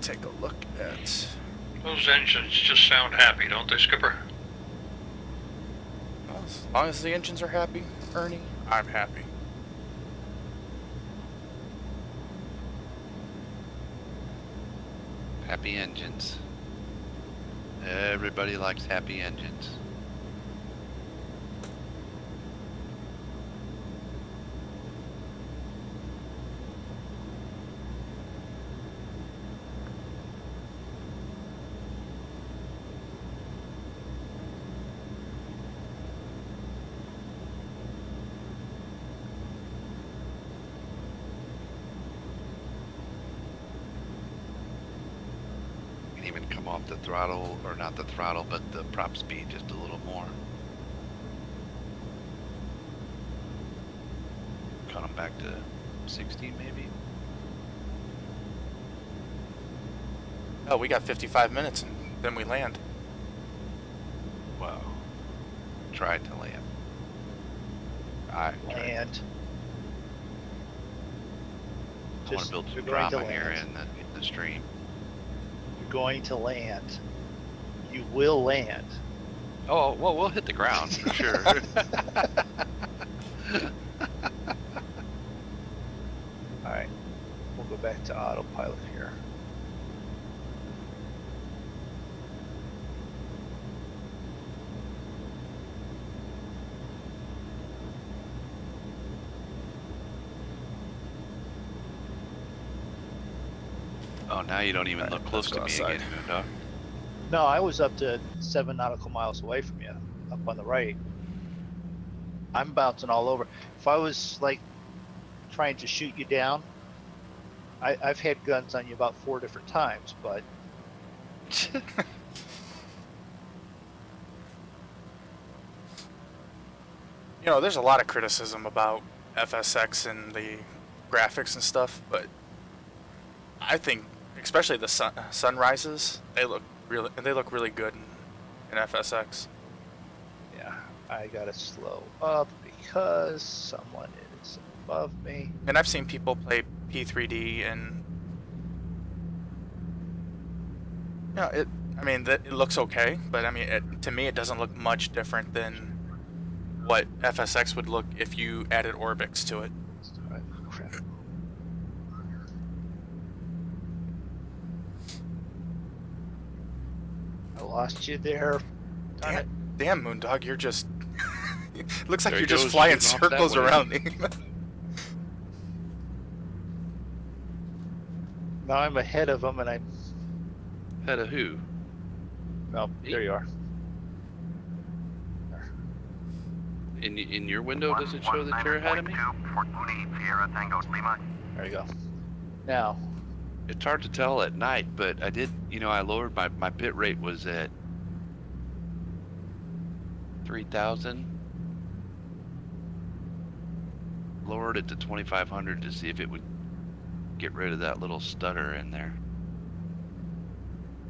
A: take a look at...
H: Those engines just sound happy, don't they, Skipper?
A: Well, as long as the engines are happy, Ernie, I'm happy.
C: Happy engines. Everybody likes happy engines. Even come off the throttle, or not the throttle, but the prop speed just a little more. Cut them back to 60 maybe.
A: Oh, we got 55 minutes and then we land.
C: Wow. Tried to land. I
B: Land.
C: want to build some
B: you're going to
C: drama here
B: land.
C: in the stream.
B: Going to land. You will land.
C: Oh, well, we'll hit the ground for sure.
B: Alright. We'll go back to autopilot here.
C: Oh, now you don't even look close to me again, Moondog.
B: No, I was up to 7 nautical miles away from you, up on the right. I'm bouncing all over. If I was like trying to shoot you down, I've had guns on you about 4 different times, but
A: You know, there's a lot of criticism about FSX and the graphics and stuff, but I think, especially the sunrises, they look really good in FSX.
B: yeah, I gotta slow up because someone is above me.
A: And I've seen people play P3D, and you know, it looks okay, but I mean, to me, it doesn't look much different than what FSX would look if you added Orbix to it.
B: Crap. I lost you there. Darn it.
A: Damn, Moondog, you're just... looks like
C: There
A: you're
C: he
A: just
C: goes,
A: flying
C: shooting off that
A: circles
C: way.
A: around me.
B: Now I'm ahead of them, and I'm.
C: Head of who?
B: No, there you are.
C: In your window, does it show that you're ahead of me?
E: Fort Mooney, Sierra Tango Lima.
B: There you go. Now,
C: It's hard to tell at night, but I did, you know, I lowered my bit rate was at 3,000. Lowered it to 2,500 to see if it would get rid of that little stutter in there.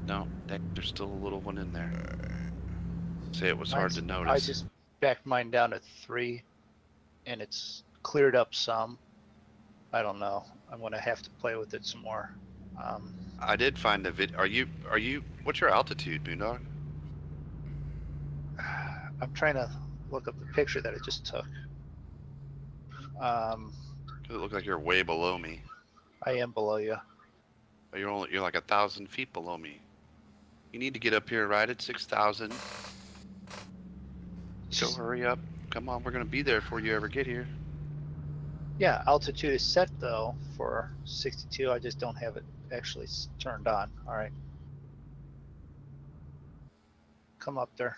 C: No, there's still a little one in there. Say it was hard to notice.
B: I just backed mine down to 3, and it's cleared up some. I don't know. I'm gonna have to play with it some more.
C: I did find a vid. Are you? What's your altitude, Moondog?
B: I'm trying to look up the picture that I just took.
C: It looked like you're way below me.
B: I am below you.
C: You're like 1,000 feet below me. You need to get up here right at 6,000. So hurry up. Come on, we're gonna be there before you ever get here.
B: Yeah, altitude is set though for 62. I just don't have it actually turned on. All right. Come up there.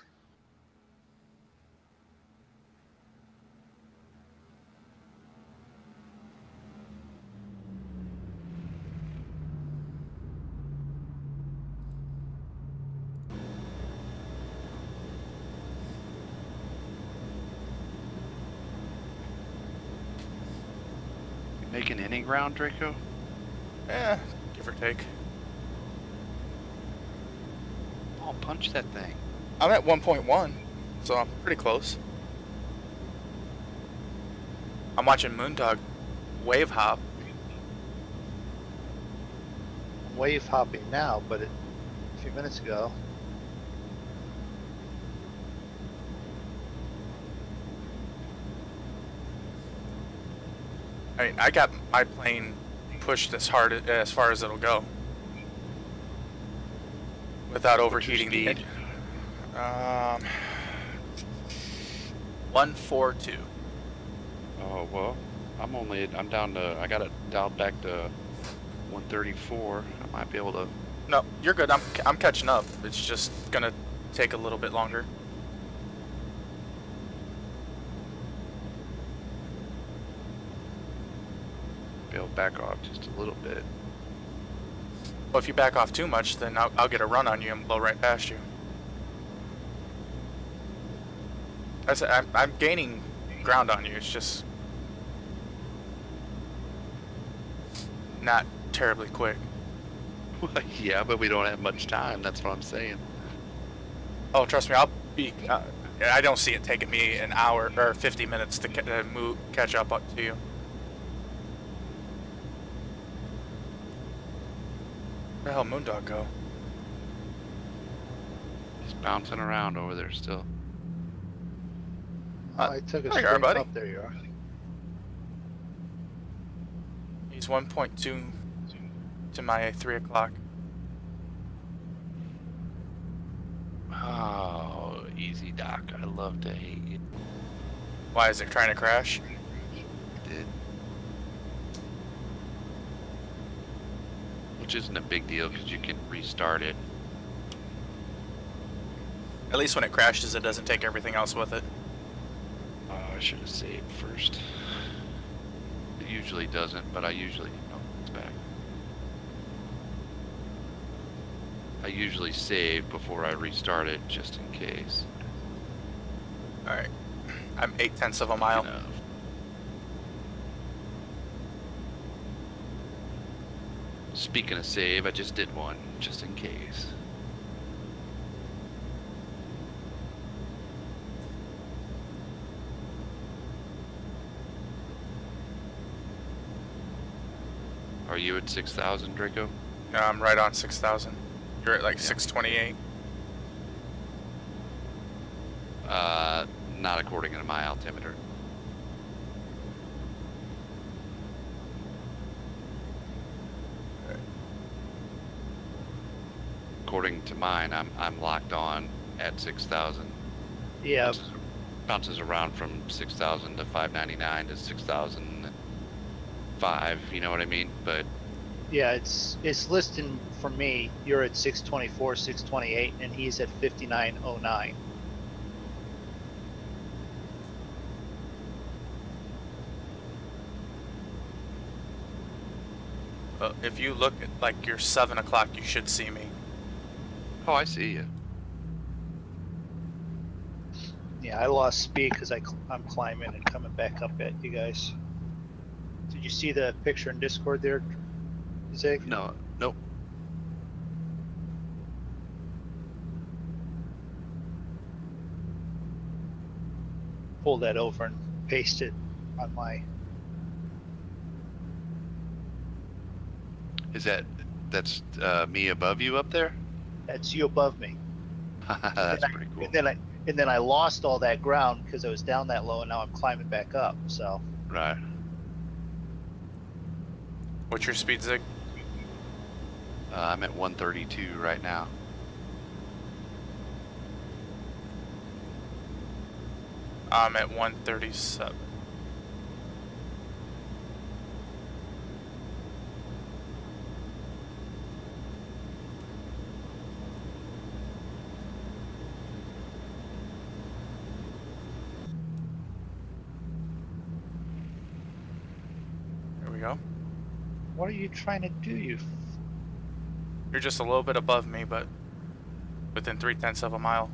C: Making any ground, Draco?
A: Give or take.
C: Oh, punch that thing.
A: I'm at 1.1, so I'm pretty close. I'm watching Moondog wave hop.
B: wave hopping now, but a few minutes ago.
A: I mean, I got my plane pushed as hard as far as it'll go without overheating the engine. 142.
I: Oh well, I'm down to, I got it dialed back to 134. I might be able to.
A: No, you're good. I'm catching up. It's just gonna take a little bit longer.
I: Be able to back off just a little bit.
A: Well, if you back off too much, then I'll get a run on you and blow right past you. I said I'm gaining ground on you. It's just not terribly quick.
I: Yeah, but we don't have much time. That's what I'm saying.
A: Oh, trust me, I'll be. I don't see it taking me an hour or 50 minutes to catch up to you. Where the hell Moondog go?
I: He's bouncing around over there still.
B: I took a
A: there you
B: straight
A: are, buddy.
B: up. There you are.
A: He's 1.2 to my 3 o'clock.
I: Oh, easy, Doc. I love to hate you.
A: Why is it trying to crash?
I: Did. Which isn't a big deal because you can restart it.
A: At least when it crashes, it doesn't take everything else with it.
I: Oh, I should have saved first. It usually doesn't, but I usually, oh, it's back. I usually save before I restart it just in case.
A: Alright. I'm 0.8 of a mile.
I: Enough. Speaking of save, I just did one, just in case. Are you at 6,000, Draco?
A: No, I'm right on 6,000. You're at like 628.
I: Not according to my altimeter. According to mine, I'm locked on at 6,000.
B: Yeah.
I: Bounces around from 6,000 to 599 to 6,005. You know what I mean? But
B: Yeah, it's listing for me. You're at 624, 628, and he's at 5909.
A: If you look at like your 7 o'clock, you should see me.
I: oh, I see you.
B: Yeah, I lost speed because I'm climbing and coming back up at you guys. Did you see the picture in Discord there, Zig?
I: No, nope.
B: Pull that over and paste it on my.
I: That's me above you up there?
B: That's you above me.
I: That's pretty cool.
B: And then I lost all that ground because I was down that low, and now I'm climbing back up. So.
I: Right.
A: What's your speed, Zig?
I: I'm at 132 right now.
A: I'm at 137. There we go.
B: What are you trying to do, you?
A: You're just a little bit above me, but within 0.3 of a mile.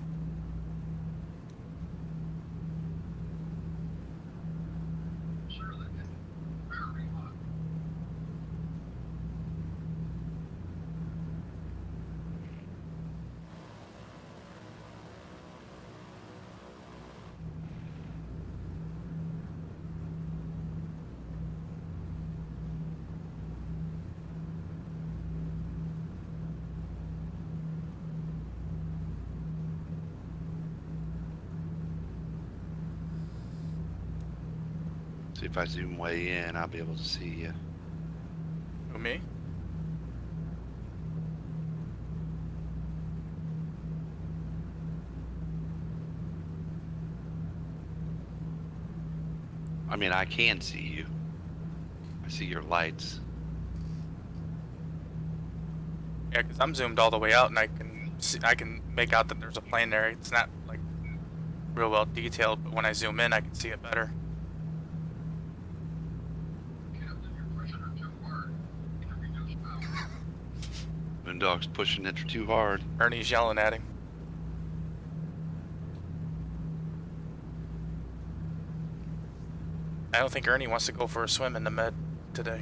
I: if I zoom way in, I'll be able to see you.
A: Who, me?
I: I mean, I can see you. I see your lights.
A: Yeah, because I'm zoomed all the way out, and I can make out that there's a plane there. It's not like real well detailed, but when I zoom in, I can see it better.
I: Moondog's pushing it too hard.
A: Ernie's yelling at him. I don't think Ernie wants to go for a swim in the med today.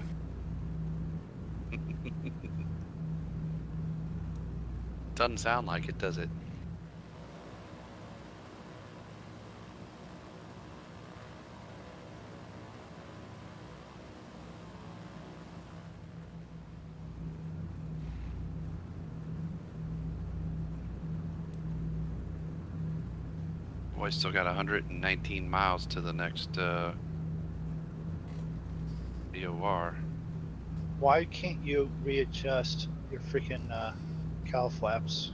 I: Doesn't sound like it, does it? Boy, still got 119 miles to the next DOR.
B: Why can't you readjust your freaking cowl flaps?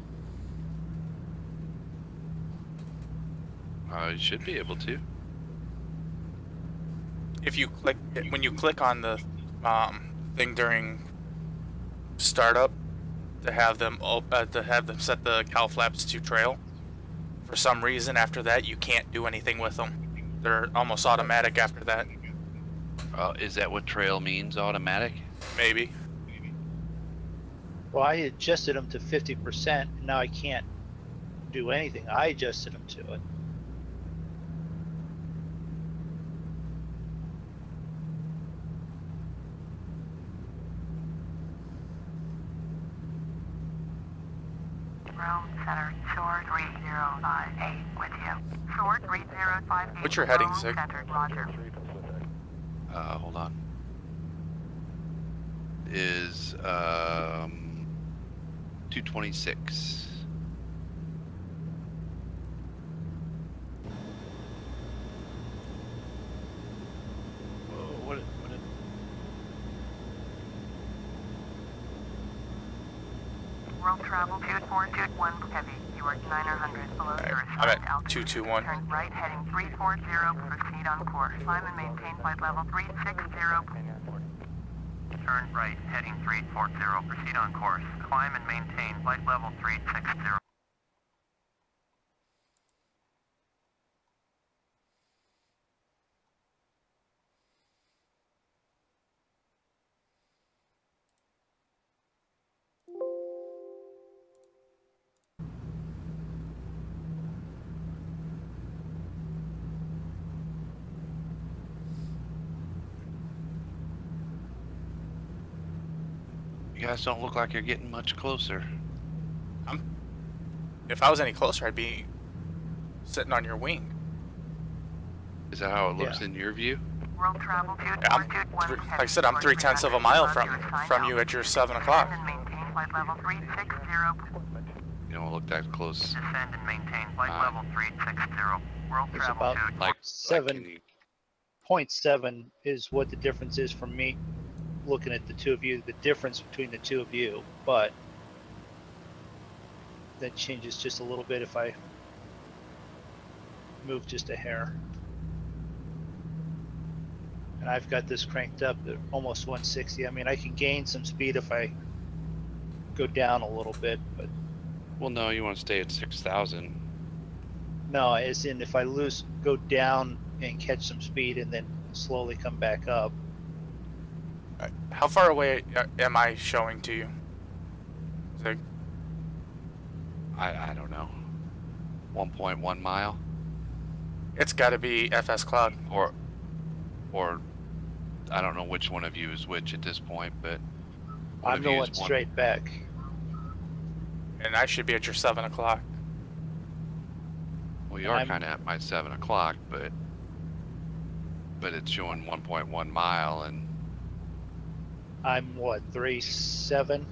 I: You should be able to.
A: If you click, when you click on the thing during startup to have them set the cowl flaps to trail, for some reason after that you can't do anything with them. They're almost automatic after that.
I: Is that what trail means? Automatic?
A: Maybe.
B: Well, I adjusted them to 50%, and now I can't do anything. I adjusted them to it.
F: Rome Center, shore 3058 with you. Shore 3058.
A: What's your heading,
F: Rome
A: Zig?
F: Center, Roger.
I: Hold on. Is 226.
B: Whoa, what
F: World travel 2421 heavy. You are 900 below your
A: I'm
F: assigned
A: at
F: altitude.
A: 221.
F: Turn right heading 340. Proceed on course. Climb and maintain flight level 360. Turn right heading 340. Proceed on course. Climb and maintain flight level 360.
I: You guys don't look like you're getting much closer.
A: If I was any closer, I'd be sitting on your wing.
I: Is that how it looks in your view?
F: World travel
A: Like I said, I'm 3/10 of a mile from you at your 7 o'clock.
F: And maintain flight level 360.
I: You don't look that close.
F: Descend and maintain flight level 360. World
B: It's
F: travel
B: about
F: 2.
I: Like
B: 7.7 is what the difference is from me looking at the two of you, the difference between the two of you, but that changes just a little bit if I move just a hair. And I've got this cranked up to almost 160. I mean, I can gain some speed if I go down a little bit, but
I: Well, no, you want to stay at 6,000.
B: no, as in if I go down and catch some speed and then slowly come back up.
A: How far away am I showing to you? Zig?
I: I don't know. 1.1 mile?
A: It's got to be FS Cloud.
I: Or I don't know which one of you is which at this point, but one
B: I'm
I: of you
B: going
I: is one.
B: straight back.
A: And I should be at your 7 o'clock.
I: Well, you are
B: I'm-
I: kind of at my 7 o'clock, but it's showing 1.1 mile, and
B: I'm what, 3.7?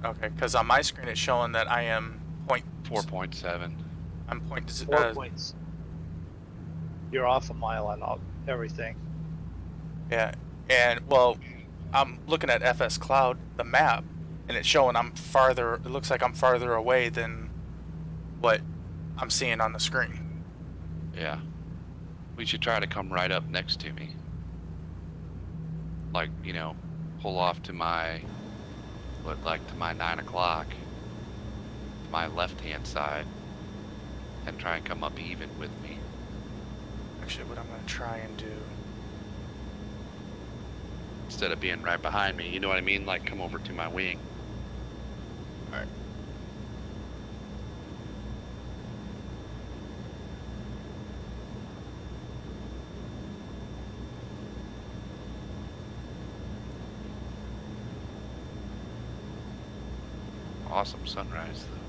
A: Okay, because on my screen it's showing that I am
I: 4.7.
A: I'm
B: 4 points. You're off a mile on everything.
A: Yeah, and well, I'm looking at FS Cloud, the map, and it's showing I'm farther. It looks like I'm farther away than what I'm seeing on the screen.
I: Yeah. We should try to come right up next to me. Like, you know, pull off to my, to my 9 o'clock, my left-hand side, and try and come up even with me.
A: Actually, what I'm going to try and do.
I: Instead of being right behind me, you know what I mean? Like, come over to my wing.
A: Alright.
I: Awesome sunrise, though.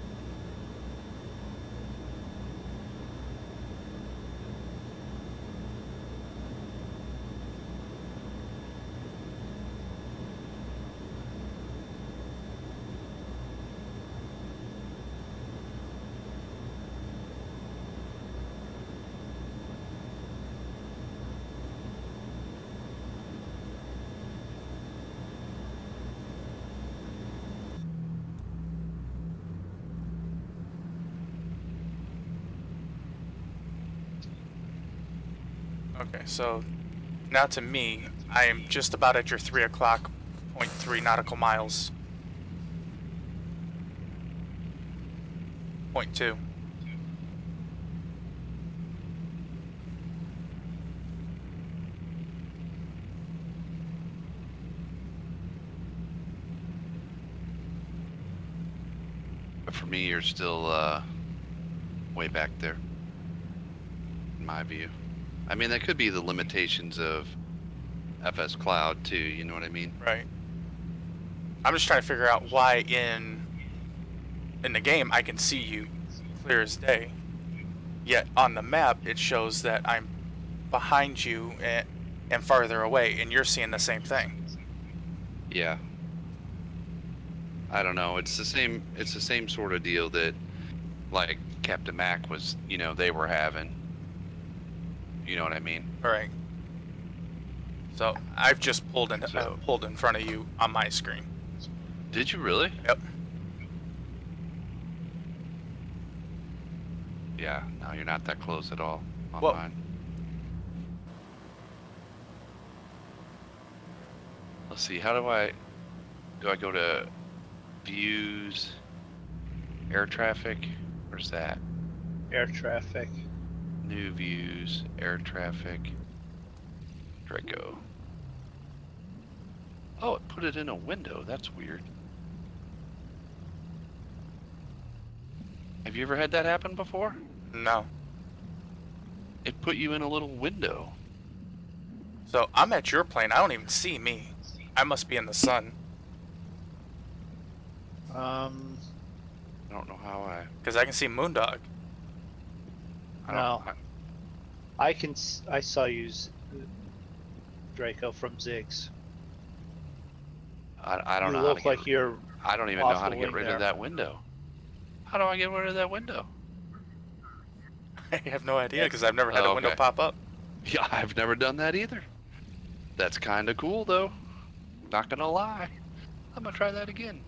A: Okay, so now to me, I am just about at your 3 o'clock, 0.3 nautical miles. 0.2.
I: But for me, you're still way back there, in my view. I mean, that could be the limitations of FS Cloud too, you know what I mean?
A: Right. I'm just trying to figure out why in the game I can see you clear as day, yet on the map it shows that I'm behind you and farther away, and you're seeing the same thing.
I: Yeah. I don't know. It's the same sort of deal that, like, Captain Mac was, you know, they were having. You know what I mean?
A: All right. So I've just pulled in front of you on my screen.
I: Did you really?
A: Yep.
I: Yeah. No, you're not that close at all on
A: Well,
I: mine. Let's see. How do I go to views, air traffic? Where's that?
B: Air traffic.
I: New views, air traffic, Drako. Oh, it put it in a window. That's weird. Have you ever had that happen before?
A: No.
I: It put you in a little window.
A: So I'm at your plane. I don't even see me. I must be in the sun.
I: I don't know how
A: Because I can see Moondog.
B: No. I saw you, Draco, from Ziggs.
I: I don't know.
B: You look like you're.
I: I don't even know how to get rid of that window. How do I get rid of that window?
A: I have no idea because I've never had a window pop up.
I: Yeah, I've never done that either. That's kind of cool, though. Not gonna lie. I'm gonna try that again.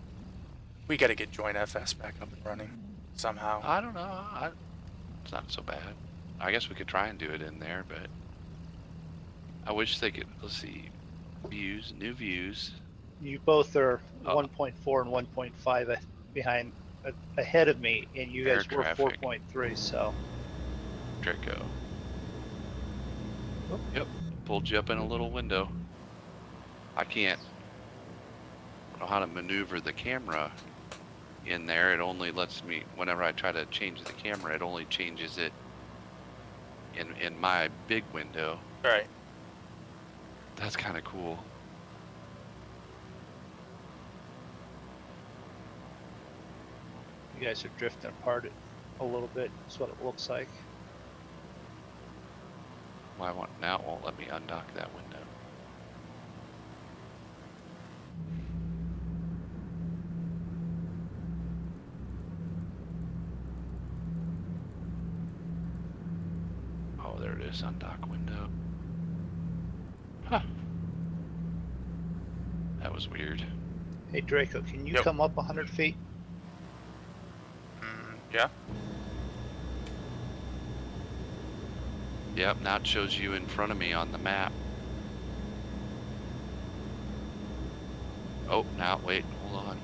A: We gotta get Join FS back up and running somehow.
I: I don't know. It's not so bad. I guess we could try and do it in there, but I wish they could. Let's see. Views, new views.
B: You both are 1.4 and 1.5 behind, ahead of me, and you guys were 4.3. So.
I: Drako. Oh. Yep. Pulled you up in a little window. I don't know how to maneuver the camera in there. It only lets me, whenever I try to change the camera, it only changes it in my big window.
A: Right.
I: That's kind of cool.
B: You guys are drifting apart a little bit. That's what it looks like.
I: Well, now it won't let me undock that window. Oh, there it is, undock window. was weird.
B: Hey Draco, can you
A: Yep.
B: come up 100 feet?
A: Yeah.
I: Yep, now it shows you in front of me on the map. Oh, now, wait, hold on.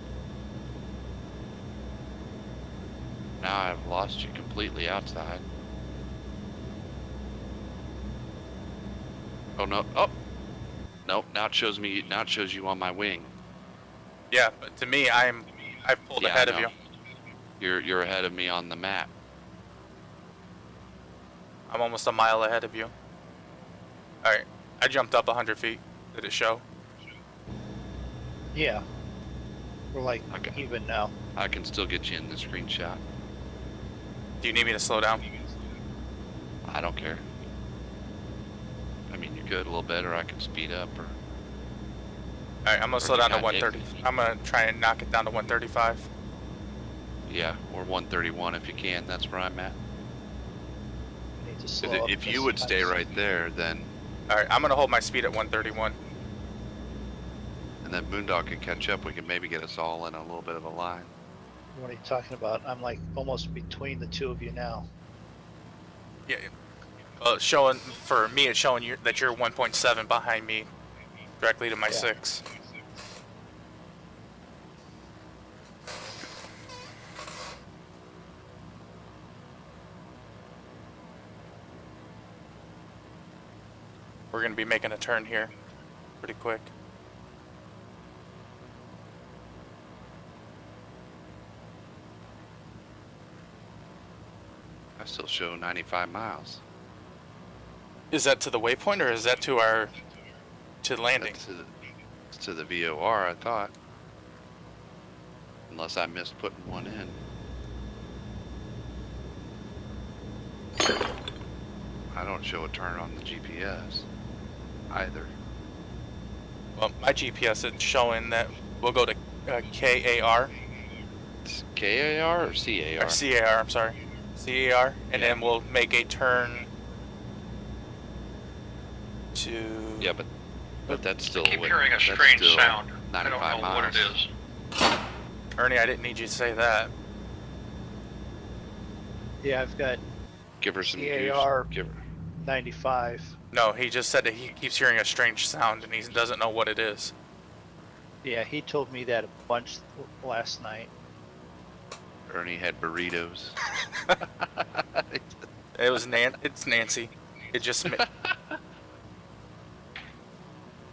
I: Now I've lost you completely outside. Oh, no, oh! Nope, now it shows me, now it shows you on my wing.
A: Yeah, but to me, I've pulled
I: Yeah,
A: ahead
I: I
A: of you.
I: know. You're ahead of me on the map.
A: I'm almost a mile ahead of you. Alright, I jumped up 100 feet. Did it show?
B: Yeah. We're like
I: Okay.
B: even now.
I: I can still get you in the screenshot.
A: Do you need me to slow down?
I: I don't care. I mean, you could a little bit, or I can speed up, or...
A: Alright, I'm gonna slow
I: you
A: down to
I: got
A: 130. I'm gonna try and knock it down to 135.
I: Yeah, or 131 if you can. That's where I'm at.
B: Need to
I: 'Cause
B: slow up
I: if you
B: this
I: would stay
B: time.
I: right there, then...
A: Alright, I'm gonna hold my speed at 131.
I: And then Moondog can catch up. We can maybe get us all in a little bit of a line.
B: What are you talking about? I'm like almost between the two of you now.
A: Yeah. Well, it's showing, for me, it's showing you that you're 1.7 behind me, directly to my
B: Yeah.
A: 6. We're gonna be making a turn here pretty quick.
I: I still show 95 miles.
A: Is that to the waypoint or is that to our landing?
I: It's to the VOR, I thought. Unless I missed putting one in. I don't show a turn on the GPS either.
A: Well, my GPS is showing that we'll go to KAR,
I: It's KAR or
A: or
I: CAR?
A: CAR, I'm sorry. CAR, and
I: Yeah.
A: then we'll make a turn to...
I: Yeah, but that's still...
H: I keep
I: what-
H: hearing a
I: that's
H: strange
I: still
H: sound. I don't
I: 95
H: know what it
I: miles.
H: is.
A: Ernie, I didn't need you to say that.
B: Yeah, I've got
I: Give her some
B: CAR.
I: goose. Give her.
B: 95.
A: No, he just said that he keeps hearing a strange sound and he doesn't know what it is.
B: Yeah, he told me that a bunch last night.
I: Ernie had burritos.
A: It was it's Nancy. It just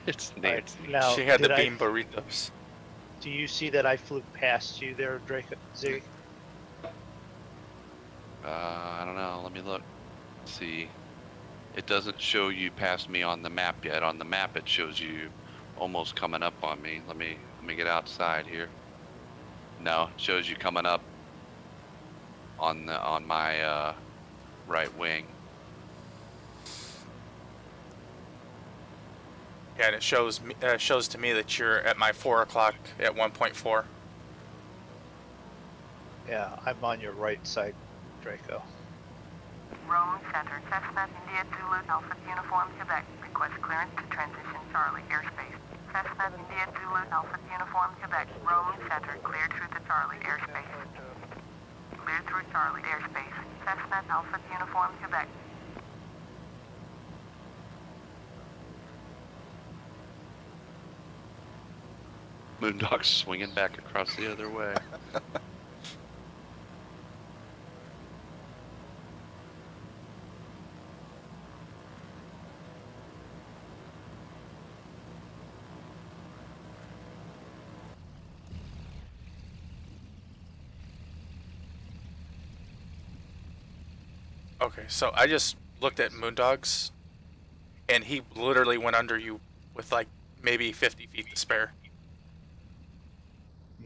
I: It's
B: All right,
I: Nancy.
B: now,
A: she had the
B: did I-
A: bean burritos.
B: Do you see that I flew past you there, Draco? Zig?
I: I don't know. Let me look. Let's see. It doesn't show you past me on the map yet. On the map, it shows you almost coming up on me. Let me get outside here. No, it shows you coming up on my right wing.
A: Yeah, and it shows to me that you're at my 4 o'clock at 1.4.
B: Yeah, I'm on your right side, Draco.
F: Rome Center, Cessna India Zulu Alpha Uniform Quebec. Request clearance to transition Charlie airspace. Cessna India Zulu Alpha Uniform Quebec. Rome Center, cleared through the Charlie airspace. Cleared through Charlie airspace. Cessna Alpha Uniform Quebec.
I: Moondog's swinging back across the other way.
A: Okay, so I just looked at Moondog's, and he literally went under you with like maybe 50 feet to spare.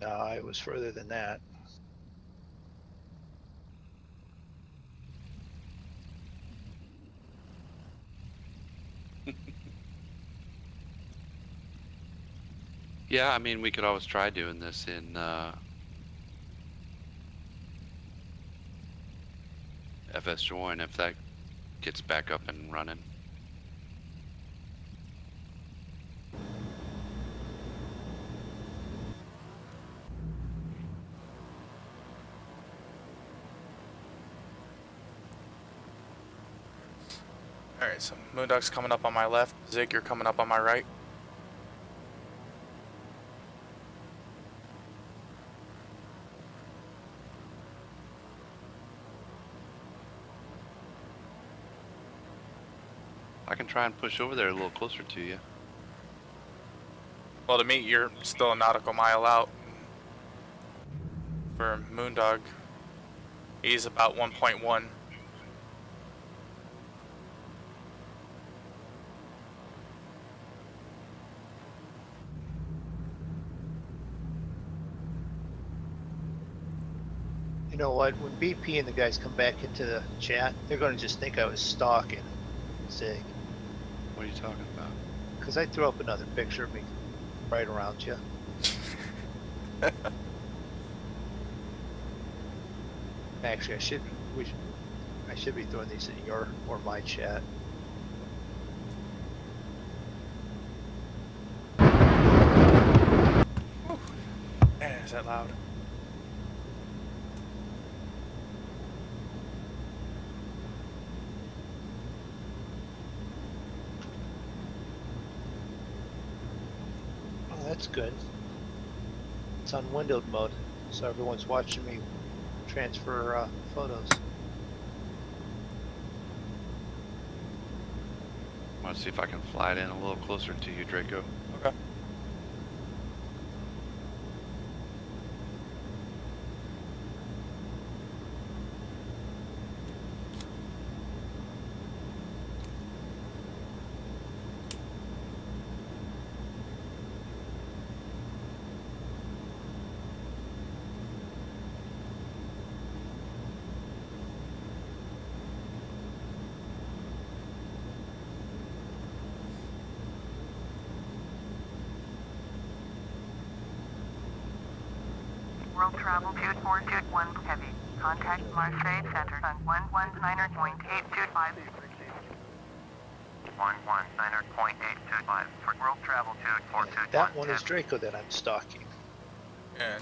B: No, it was further than that.
I: Yeah, I mean, we could always try doing this in FS Join if that gets back up and running.
A: Alright, so Moondog's coming up on my left. Zig, you're coming up on my right.
I: I can try and push over there a little closer to you.
A: Well, to me, you're still a nautical mile out. For Moondog, he's about 1.1.
B: You know what? When BP and the guys come back into the chat, they're going to just think I was stalking Zig.
I: What are you talking about?
B: Because I threw up another picture of me right around you. Actually, I should be throwing these in your or my chat.
A: Man, is that loud?
B: Oh, that's good. It's on windowed mode, so everyone's watching me transfer photos.
I: I want to see if I can fly it in a little closer to you, Draco.
A: Okay.
F: World Travel 2421 Heavy. Contact Marseille Center on 119.825.
E: 119.825 for World Travel 2421.
B: That one is Draco that I'm stalking.
A: And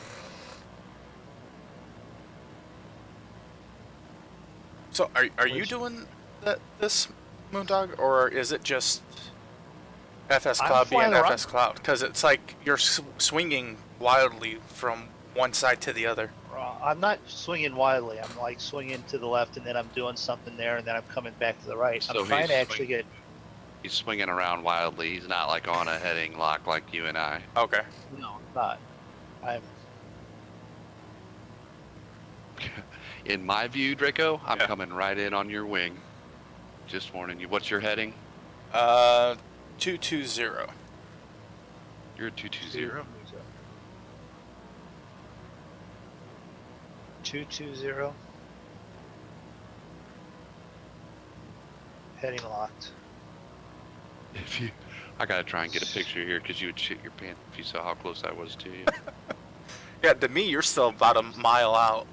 A: so, are you doing this, Moondog, or is it just FS Cloud being FS Cloud? Because it's like you're swinging wildly from one side to the other.
B: I'm not swinging wildly. I'm like swinging to the left, and then I'm doing something there, and then I'm coming back to the right.
I: So
B: I'm trying to actually get.
I: He's swinging around wildly. He's not like on a heading lock like you and I.
A: Okay.
B: No, I'm not. I'm.
I: In my view, Draco, I'm
A: Yeah.
I: coming right in on your wing. Just warning you. What's your heading?
A: 220.
I: You're 220.
B: 220. Heading locked.
I: If you, I gotta try and get a picture here because you would shit your pants if you saw how close I was to you.
A: Yeah, to me, you're still about a mile out.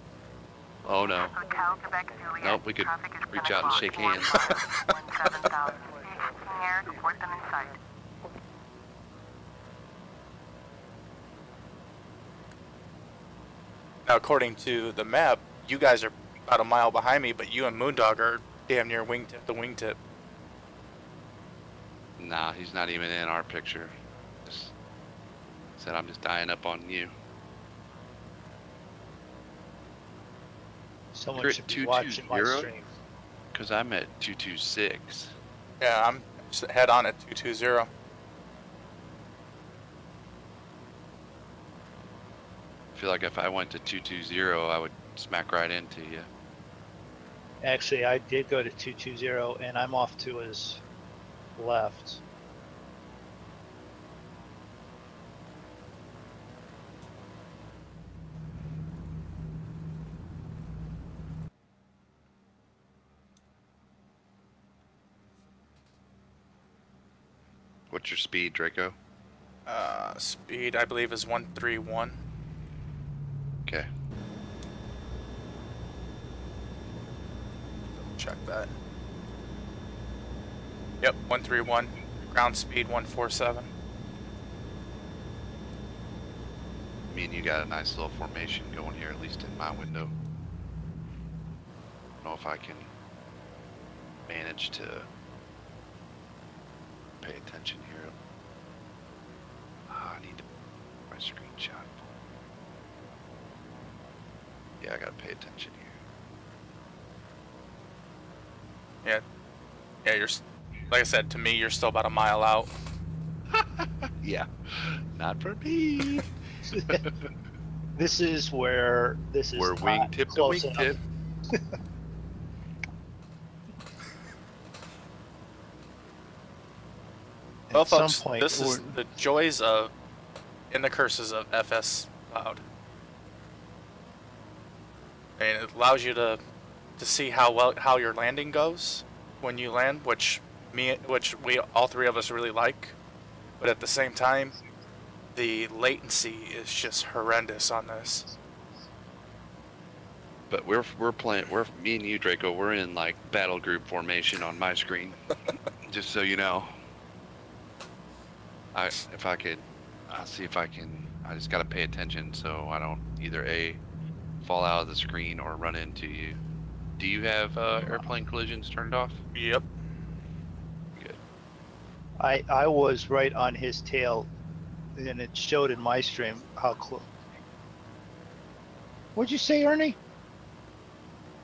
I: Oh no.
F: Hotel Quebec Juliet.
I: Nope, we could
F: Traffic is
I: reach
F: 10
I: out and
F: o'clock.
I: shake hands.
F: 17,000. Please, air, report them in sight.
A: Now, according to the map, you guys are about a mile behind me, but you and Moondog are damn near wingtip to wingtip.
I: Nah, he's not even in our picture. Said I'm just dying up on you.
B: Someone
I: You're at
B: should be watching my
I: 220?
B: stream.
I: Because I'm at 226.
A: Yeah, I'm head on at 220.
I: I feel like if I went to 220, I would smack right into you.
B: Actually, I did go to 220, and I'm off to his left.
I: What's your speed, Draco?
A: Speed, I believe, is 131.
I: Okay.
A: Check that. Yep, 131. Ground speed 147.
I: Me and you got a nice little formation going here, at least in my window. Don't know if I can manage to pay attention here. I need to my screenshot. Yeah, I gotta pay attention here.
A: Yeah, you're, like I said, to me, you're still about a mile out.
I: Yeah, not for me.
B: This is where this is
I: We're
B: not
I: wingtip to
B: close enough.
I: wingtip.
A: Well,
B: At some
A: folks,
B: point,
A: this is the joys of and the curses of FS Cloud. And it allows you to see how your landing goes when you land, which we all three of us really like. But at the same time, the latency is just horrendous on this.
I: But we're playing. Me and you, Draco. We're in like battle group formation on my screen. Just so you know. I'll see if I can. I just gotta pay attention so I don't either A, fall out of the screen or run into you. Do you have airplane collisions turned off?
A: Yep.
I: Good.
B: I was right on his tail, and it showed in my stream how close. What'd you say, Ernie?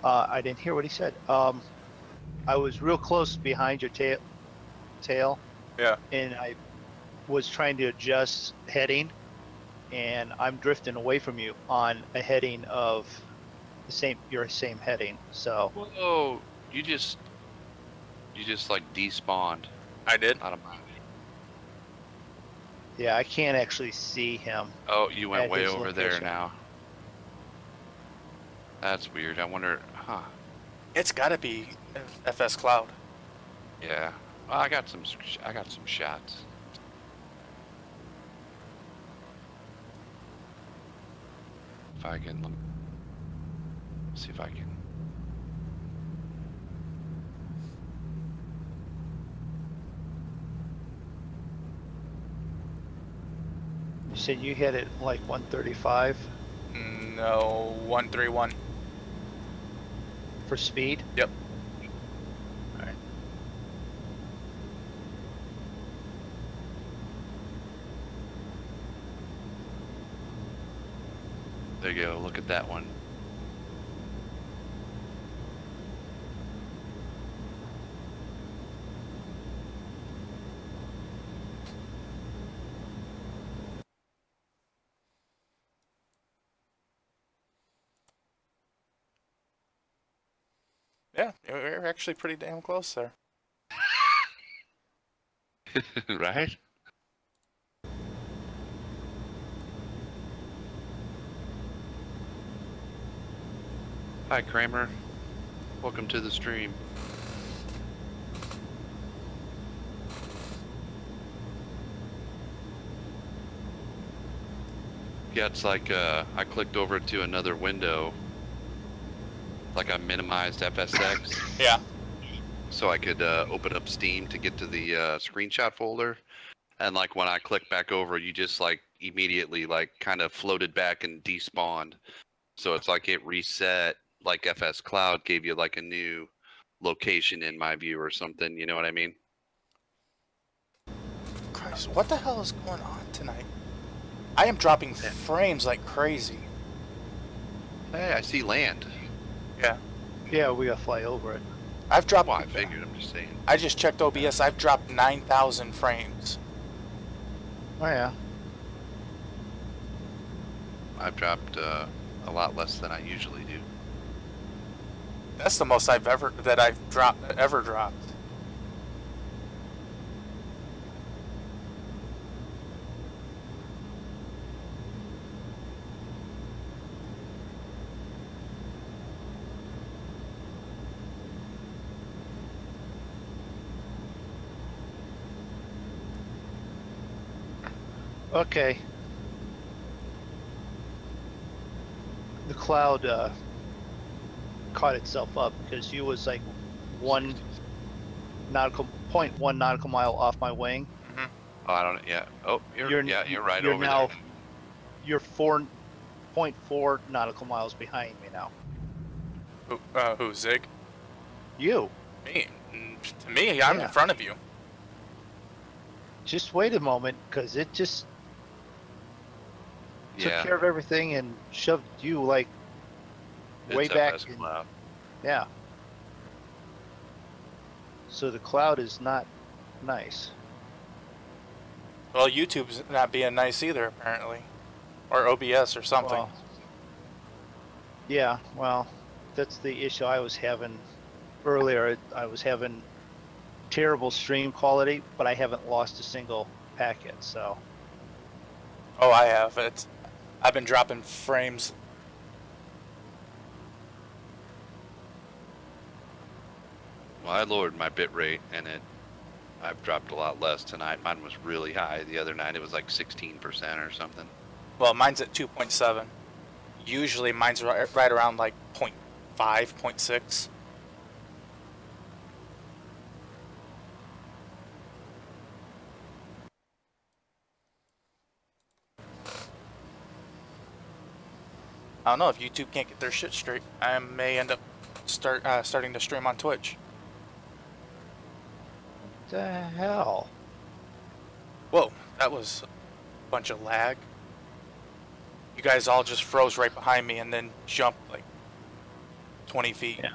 B: I didn't hear what he said. I was real close behind your tail.
A: Yeah.
B: And I was trying to adjust heading, and I'm drifting away from you on a heading of your same heading. So.
I: Whoa! You just like despawned.
A: I did.
I: Out of my.
B: Yeah, I can't actually see him.
I: Oh, you went
B: at
I: way
B: his
I: over there
B: location.
I: now. That's weird. I wonder, huh?
A: It's got to be FS Cloud.
I: Yeah. Well, I got some shots. If I can, let me see if I can.
B: You said you hit it like 135
A: No, 131.
B: for speed?
A: Yep.
B: All right.
I: There you go. Look at that one.
A: Yeah, we're actually pretty damn close there.
I: Right? Hi, Kramer. Welcome to the stream. Yeah, it's like I clicked over to another window. Like I minimized FSX.
A: Yeah.
I: So I could open up Steam to get to the screenshot folder. And like when I clicked back over, you just like immediately like kind of floated back and despawned. So it's like it reset, like FS Cloud gave you like a new location in my view or something. You know what I mean?
A: Christ, what the hell is going on tonight? I am dropping frames like crazy.
I: Hey, I see land.
A: Yeah.
B: Yeah, we gotta fly over it.
A: I've dropped.
I: Well, I figured. I'm just saying.
A: I just checked OBS. I've dropped 9,000 frames.
B: Oh yeah.
I: I've dropped a lot less than I usually do.
A: That's the most I've ever dropped.
B: Okay. The cloud caught itself up because you was like 1 nautical mile off my wing.
A: Mm-hmm.
I: Oh, I don't. Yeah. Oh, you're right
B: you're
I: over
B: now,
I: there.
B: You're 4.4 nautical miles behind me now.
A: Who, Zig?
B: You.
A: Me. To me, I'm in front of you.
B: Just wait a moment, because it just took
I: Yeah,
B: care of everything and shoved you like way
I: it's
B: back.
I: FS Cloud.
B: Yeah. So the cloud is not nice.
A: Well, YouTube's not being nice either, apparently. Or OBS or something.
B: Well, yeah, well, that's the issue I was having earlier. I was having terrible stream quality, but I haven't lost a single packet, so.
A: Oh, I have. I've been dropping frames.
I: Well, I lowered my bit rate, and I've dropped a lot less tonight. Mine was really high the other night. It was like 16% or something.
A: Well, mine's at 2.7. Usually mine's right around like 0.5, 0.6. I don't know, if YouTube can't get their shit straight, I may end up starting to stream on Twitch.
B: What the hell?
A: Whoa, that was a bunch of lag. You guys all just froze right behind me and then jumped like 20 feet.
B: Yeah.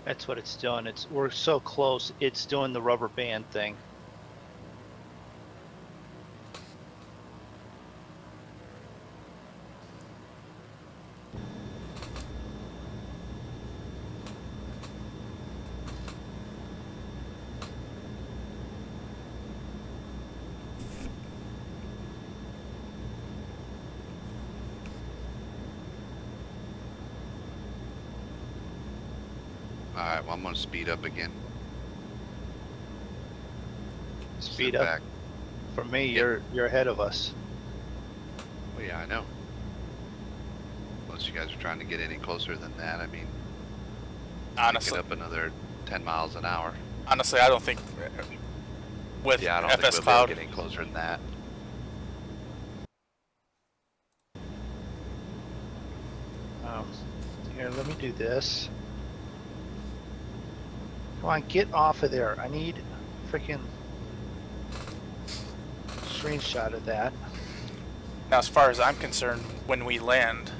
B: That's what it's doing. We're so close. It's doing the rubber band thing.
I: Alright, well, I'm going to speed up again.
B: Speed
I: Sit
B: up.
I: back.
B: For me,
I: Yeah.
B: you're ahead of us.
I: Well, yeah, I know. Unless you guys are trying to get any closer than that, I mean,
A: Honestly,
I: pick it up another 10 miles an hour.
A: honestly, I don't think with
I: Yeah, I don't
A: FS
I: think we'll
A: Cloud,
I: be able to get any closer than that.
B: Here, let me do this. Come on, get off of there. I need freaking screenshot of that.
A: now as far as I'm concerned, when we land,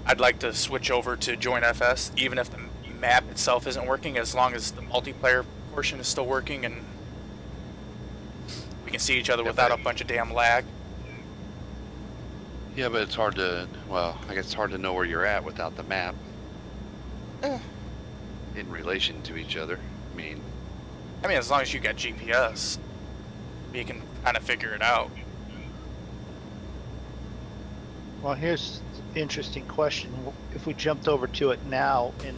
A: I'd like to switch over to join FS, even if the map itself isn't working, as long as the multiplayer portion is still working and we can see each other without a bunch of damn lag.
I: Yeah, but it's hard to, well, I guess it's hard to know where you're at without the map. In relation to each other. I mean,
A: as long as you got GPS, you can kind of figure it out.
B: Well, here's the interesting question. If we jumped over to it now, and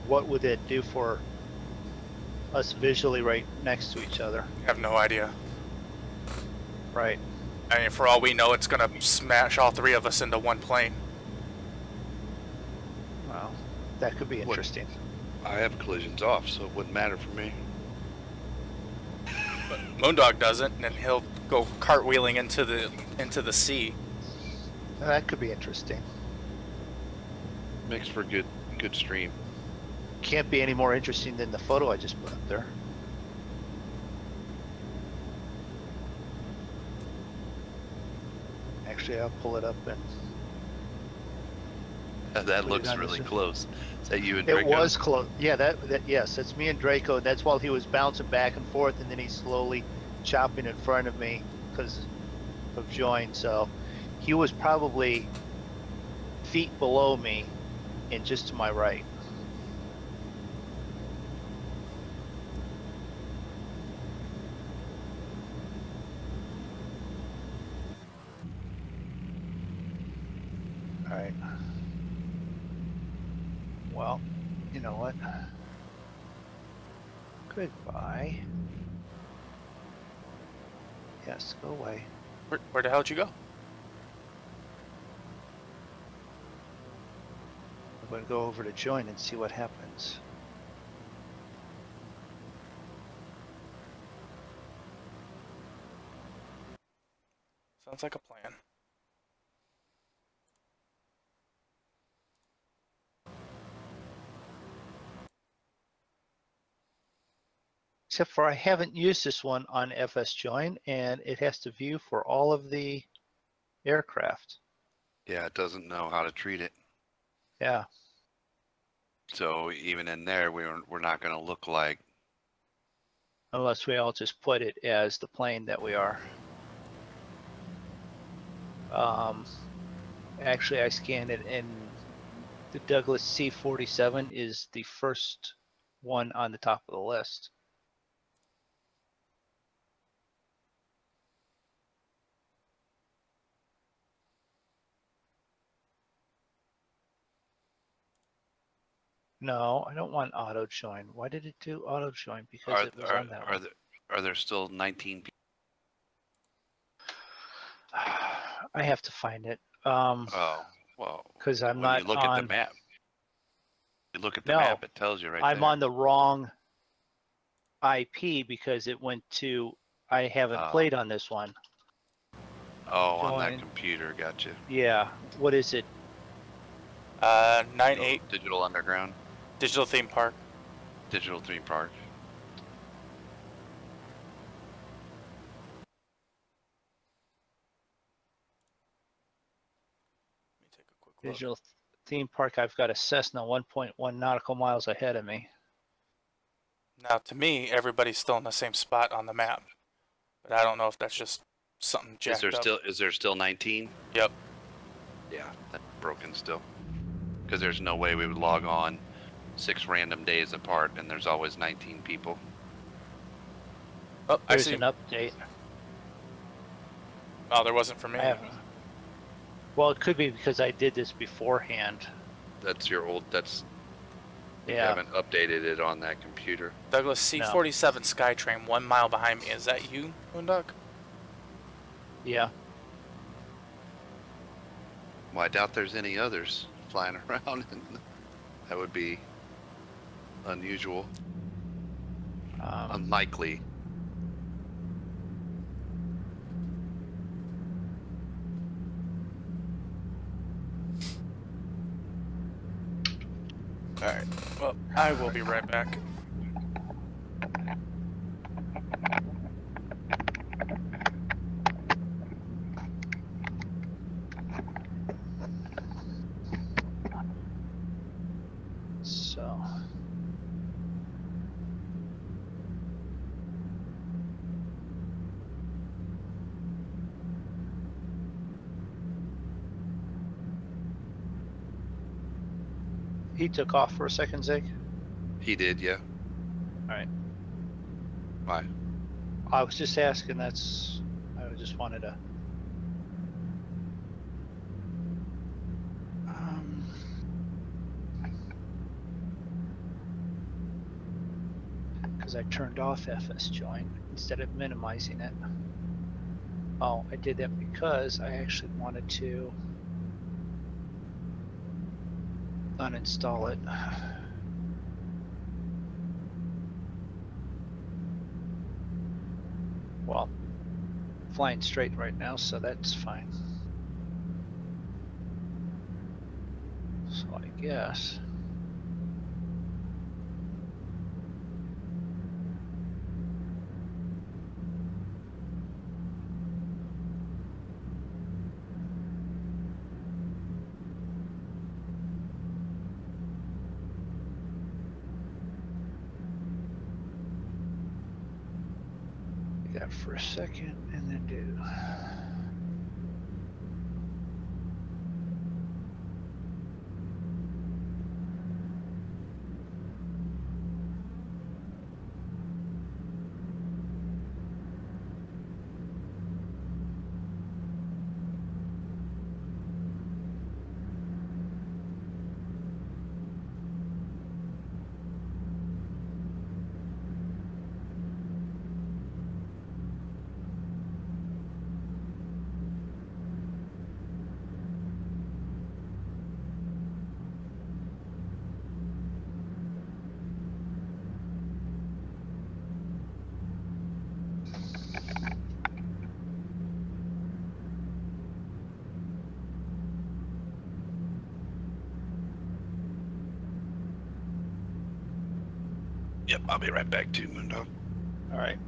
B: what would it do for us visually right next to each other?
A: I have no idea.
B: Right.
A: I mean, for all we know, it's gonna smash all three of us into one plane.
B: Well, that could be interesting.
I: I have collisions off, so it wouldn't matter for me.
A: But Moondog doesn't, and he'll go cartwheeling into the sea.
B: That could be interesting.
I: Makes for a good stream.
B: Can't be any more interesting than the photo I just put up there. Actually, I'll pull it up and
I: That
B: Put it
I: looks
B: on
I: really
B: this-
I: close. Is that you and Draco?
B: it was close. Yeah, that yes, that's me and Draco. That's while he was bouncing back and forth, and then he's slowly chopping in front of me because of join. So he was probably feet below me and just to my right. All right. Well, you know what? Goodbye. Yes, go away.
A: Where the hell did you go?
B: I'm going to go over to join and see what happens.
A: Sounds like a plan.
B: except for I haven't used this one on FS Join, and it has to view for all of the aircraft.
I: Yeah, it doesn't know how to treat it.
B: Yeah.
I: So even in there, we're not going to look like.
B: Unless we all just put it as the plane that we are. Actually, I scanned it, and the Douglas C-47 is the first one on the top of the list. No, I don't want auto join. Why did it do auto join? Because it was on that one.
I: Are there still 19 people?
B: I have to find it.
I: Oh, well.
B: Because I'm
I: when
B: not
I: you look
B: on.
I: at the map, you look at the
B: No,
I: map, it tells you right
B: I'm
I: there.
B: on the wrong IP because it went to. I haven't played on this one.
I: Oh, on
B: Join.
I: that computer, gotcha.
B: Yeah. What is it?
A: 9-8
I: Digital Underground.
A: Digital Theme Park.
I: Digital Theme Park.
A: Let me take a quick look.
B: Digital Theme Park. I've got a Cessna 1.1 nautical miles ahead of me.
A: Now, to me, everybody's still in the same spot on the map, but I don't know if that's just something jacked up.
I: Is there still 19?
A: Yep.
I: Yeah, that's broken still. Because there's no way we would log on 6 random days apart, and there's always 19 people.
A: Oh, I
B: There's
A: see.
B: an update.
A: Oh, there wasn't for me.
B: I haven't. Well, it could be because I did this beforehand.
I: That's your old. That's. You
B: Yeah.
I: haven't updated it on that computer.
A: Douglas C-47 Skytrain, 1 mile behind me. Is that you, Moondog?
B: Yeah.
I: Well, I doubt there's any others flying around. That would be unusual. Unlikely.
A: Alright, well, I will be right back.
B: So. He took off for a second, Zig?
I: He did, yeah.
B: Alright.
I: Why?
B: I was just asking, I just wanted to. Because I turned off FS Join instead of minimizing it. Oh, I did that because I actually wanted to uninstall it. Well, flying straight right now, so that's fine. So I guess. That for a second and then do.
I: Yep, I'll be right back too, Moondog.
B: All right.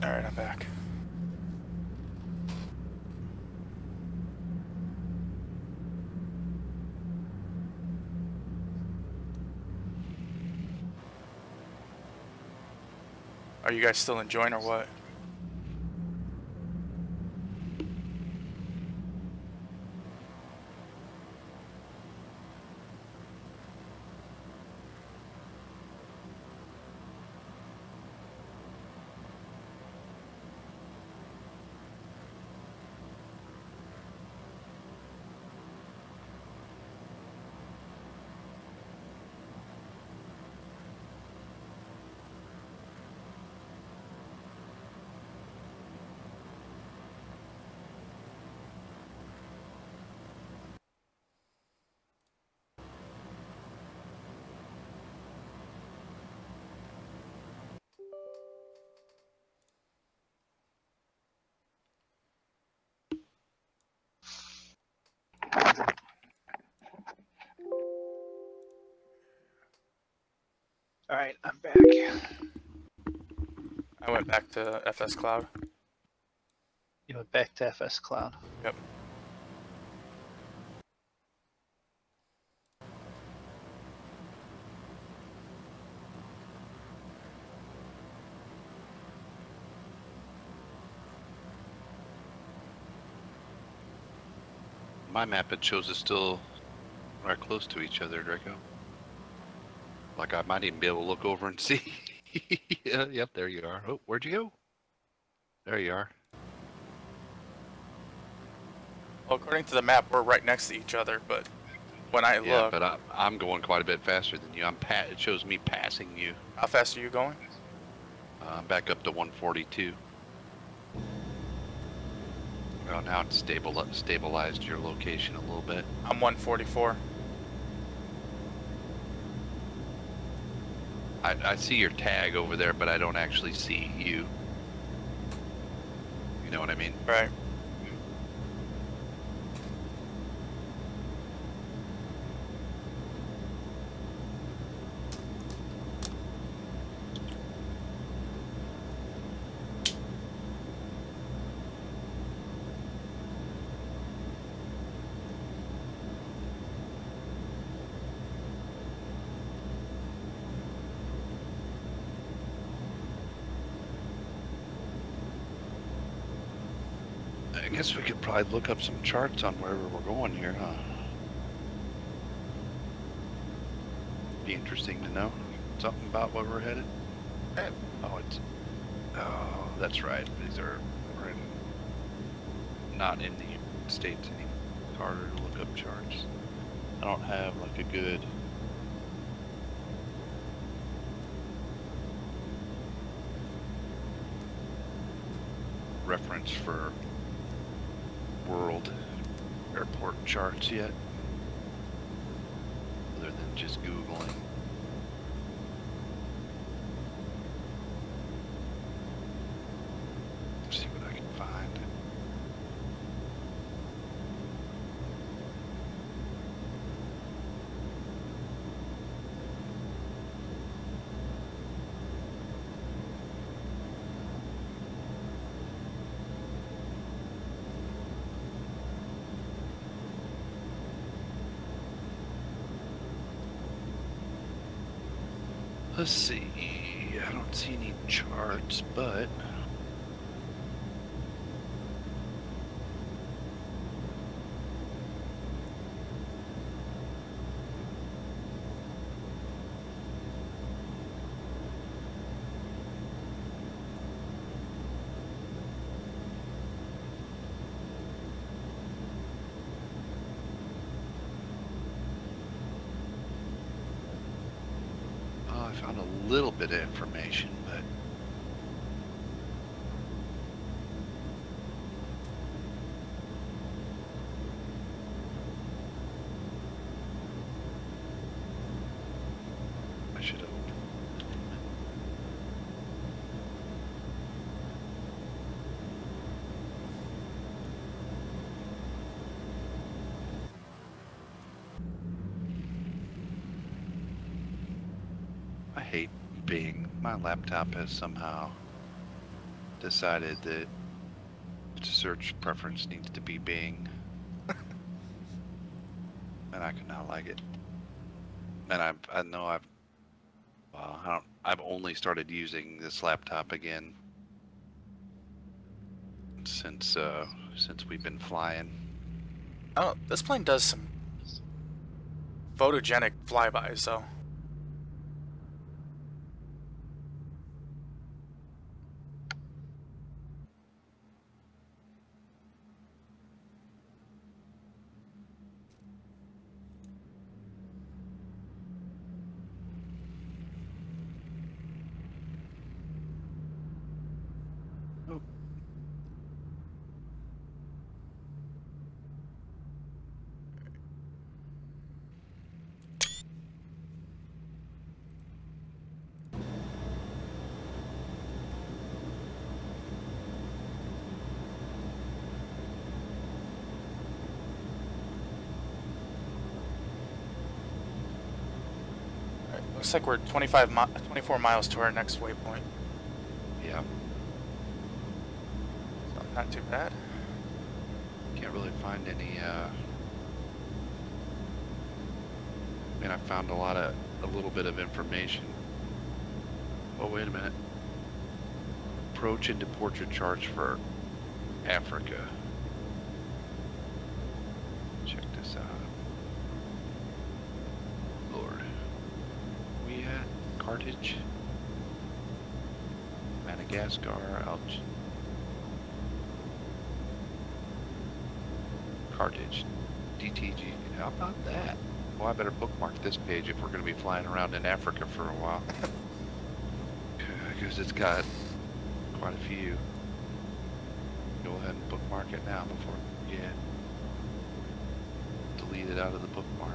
A: All right, I'm back. Are you guys still enjoying or what?
B: All right, I'm back.
A: I went back to FS Cloud.
B: You went back to FS Cloud.
A: Yep.
I: My map, it shows us still right close to each other, Draco. Like I might even be able to look over and see. Yeah, yep, there you are. Oh, where'd you go? There you are.
A: Well, according to the map, we're right next to each other, but when I
I: Yeah,
A: look...
I: but I'm going quite a bit faster than you. It shows me passing you.
A: How fast are you going?
I: I'm back up to 142. Well, now it's stabilized your location a little bit.
A: I'm 144.
I: I see your tag over there, but I don't actually see you. You know what I mean?
A: Right.
I: I guess we could probably look up some charts on wherever we're going here, huh? Be interesting to know something about where we're headed. Oh, that's right. We're not in the States anymore. It's harder to look up charts. I don't have like a good reference for world airport charts yet, other than just Googling. See what I can find. Let's see, I don't see any charts, but I found a little bit of information, but hate Bing. My laptop has somehow decided that its search preference needs to be Bing. And I cannot like it. And I know I've only started using this laptop again since we've been flying.
A: Oh, this plane does some photogenic flybys, though. Looks like we're 24 miles to our next waypoint.
I: Yeah.
A: So not too bad.
I: Can't really find any, I mean, I found a little bit of information. Oh, wait a minute. Approach into portrait charts for Africa. Check this out. Lord. We at Carthage, Madagascar, Carthage, DTG. How about that? Well, I better bookmark this page if we're going to be flying around in Africa for a while. Because it's got quite a few. Go ahead and bookmark it now before we forget. Delete it out of the bookmark.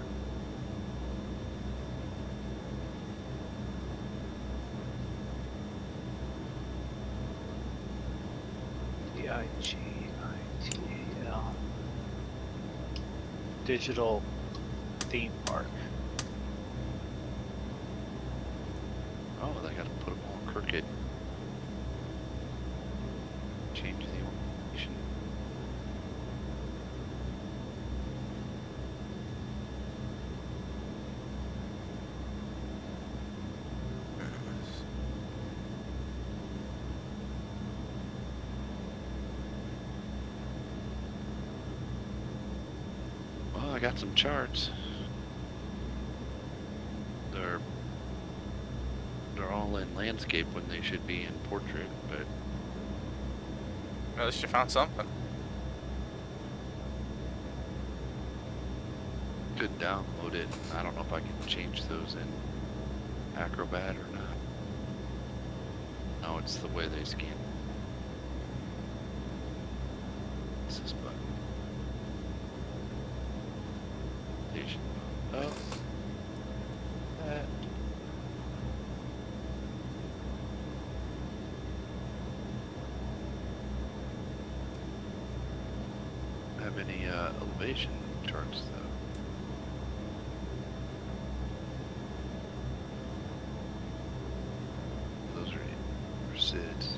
B: DIGITAL. Digital theme park.
I: Oh, they got to put them all crooked. Change the orientation. Well, I got some charts. They're all in landscape when they should be in portrait, but
A: At least you found something.
I: could download it. I don't know if I can change those in Acrobat or not. No, it's the way they scan. What's this button? Station. Oh. That. Have any elevation charts though? Those are SIDS.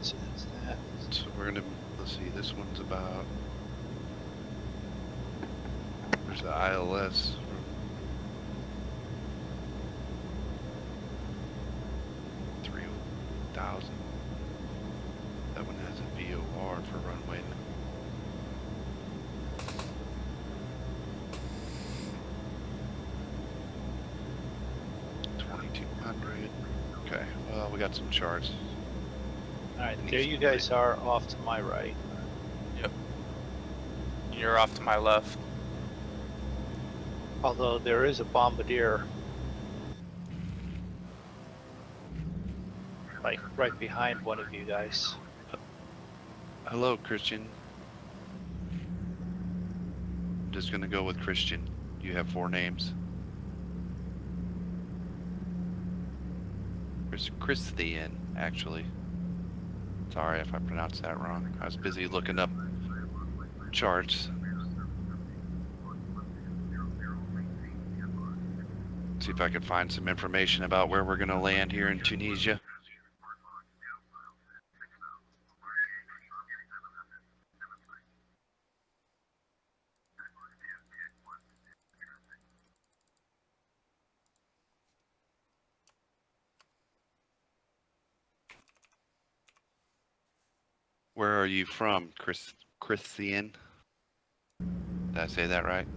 B: So that's that.
I: So we're gonna, let's see, this one's about, there's the ILS. 3,000. That one has a VOR for runway. $2,200. Okay, well, we got some charts.
B: Alright, there you guys are off to my right.
A: Yep. You're off to my left.
B: Although there is a bombardier like right behind one of you guys.
I: Hello, Christian. just gonna go with Christian. You have 4 names. Christian, actually. Sorry if I pronounced that wrong. I was busy looking up charts. See if I can find some information about where we're gonna land here in Tunisia. Where are you from, Christian? Did I say that right?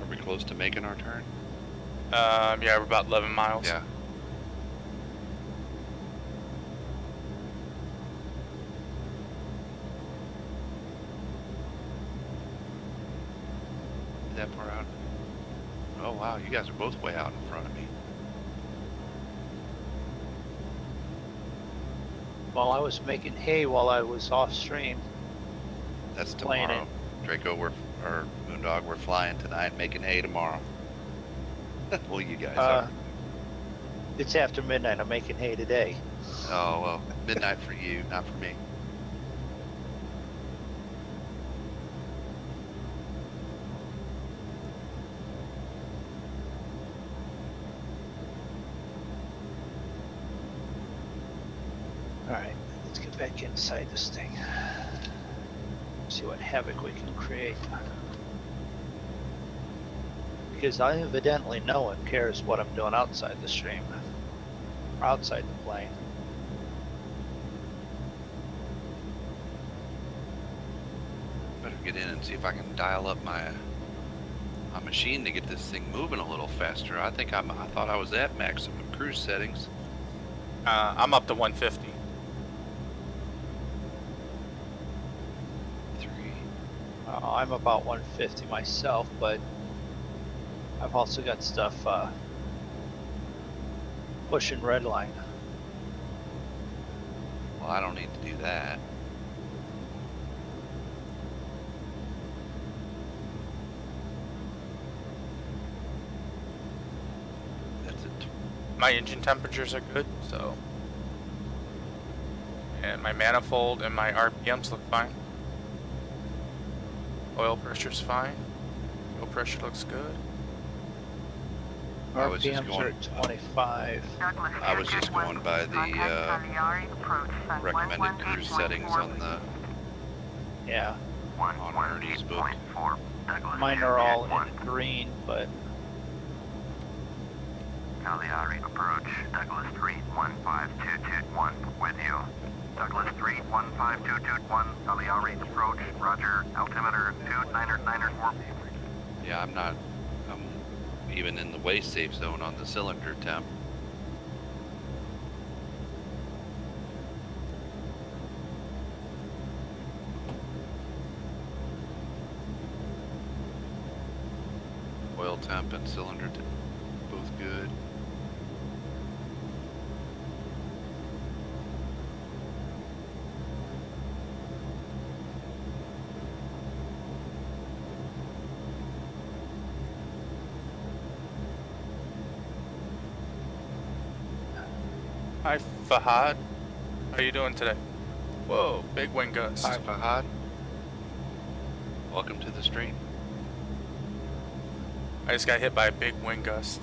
I: Are we close to making our turn?
A: Yeah, we're about 11 miles.
I: Yeah. That far out? Oh wow, you guys are both way out in front of me.
B: Well, I was making hay while I was off stream.
I: That's
B: Playing
I: tomorrow. Draco, or Moondog, we're flying tonight, making hay tomorrow. Well, you guys are.
B: It's after midnight. I'm making hay today.
I: Oh well, midnight for you, not for me.
B: Alright, let's get back inside this thing. See what havoc we can create. Because evidently no one cares what I'm doing outside the stream. Or outside the plane.
I: Better get in and see if I can dial up my machine to get this thing moving a little faster. I thought I was at maximum cruise settings.
A: I'm up to 150.
I: 3.
B: I'm about 150 myself, but I've also got stuff pushing red line.
I: Well, I don't need to do that. That's it.
A: My engine temperatures are good, so. And my manifold and my RPMs look fine. Oil pressure's fine. Fuel pressure looks good.
I: I was just
B: RPMs
I: going-
B: are at 25.
I: I was just going by the recommended cruise settings on the
B: Yeah,
I: on Ernie's book.
B: mine are all in green, but
E: Cagliari approach, Douglas 3-15221 with you. Douglas 3-15221, Cagliari approach, roger, altimeter 299er4.
I: Yeah, I'm even in the way safe zone on the cylinder temp. Oil temp and cylinder temp, both good.
A: Hi, Fahad. How you doing today? Whoa, big wind gust.
I: Hi, Fahad. Welcome to the stream.
A: I just got hit by a big wind gust.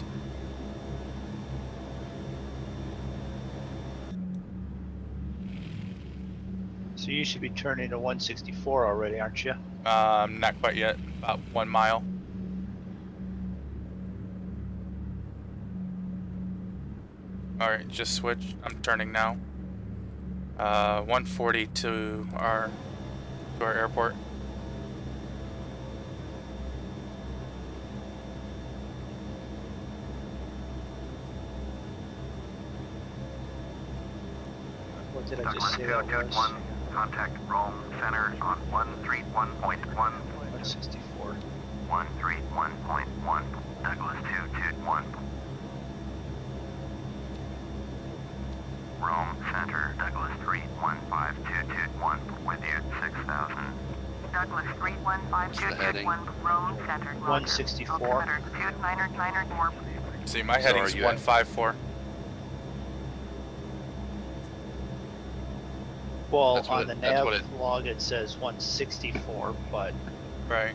B: so you should be turning to 164 already, aren't you?
A: Not quite yet. About 1 mile. Alright, just switch. I'm turning now. 140 to our airport.
B: What did I just say that was?
E: Contact Rome Center on 131.1.
B: 164.
E: 131.1. Douglas 221. Rome Center, Douglas 315221. With you, 6,000.
F: Douglas 315221, Rome Center.
B: 164.
F: Altimeter 2994.
A: See, my heading's 154.
B: Well,
I: That's what
B: on the
I: it- that's
B: nav
I: what it-
B: log it says 164, but
A: Right.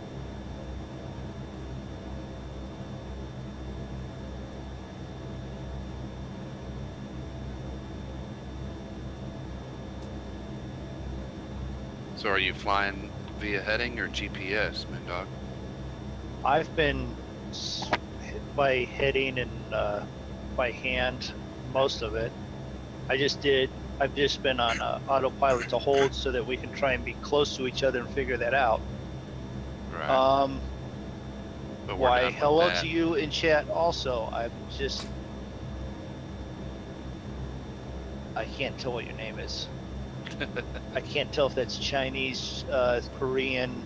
I: So are you flying via heading or GPS, Moondog?
B: I've been by heading and by hand most of it. I've just been on autopilot to hold so that we can try and be close to each other and figure that out.
I: Right. But we're
B: Why,
I: done with
B: hello
I: that.
B: to you in chat also. I can't tell what your name is. I can't tell if that's Chinese, Korean,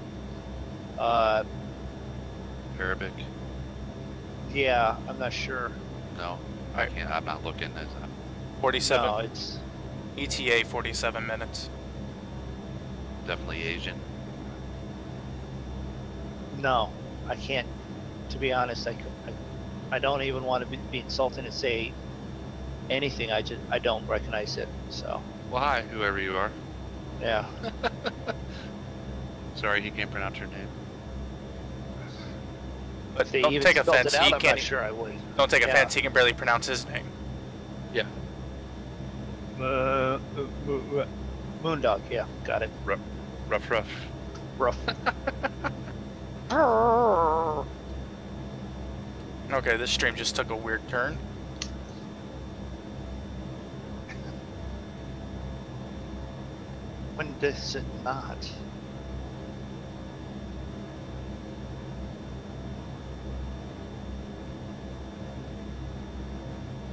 I: Arabic?
B: yeah, I'm not sure.
I: No, I can't. I'm not looking as
A: 47.
B: No, it's
A: ETA 47 minutes.
I: definitely Asian.
B: no, I can't. To be honest, I don't even want to be insulting and say anything. I don't recognize it. So
I: Well, hi, whoever you are.
B: yeah,
I: Sorry, he can't pronounce your name.
A: But
B: if they
A: don't
B: even
A: take
B: spelled
A: offense.
B: it out,
A: He
B: I'm
A: can't.
B: not sure I would.
A: Don't take
B: Yeah.
A: offense. He can barely pronounce his name.
I: Yeah.
B: Moondog, yeah, got it.
I: Rough.
B: Rough.
A: Okay, this stream just took a weird turn.
B: When does it not?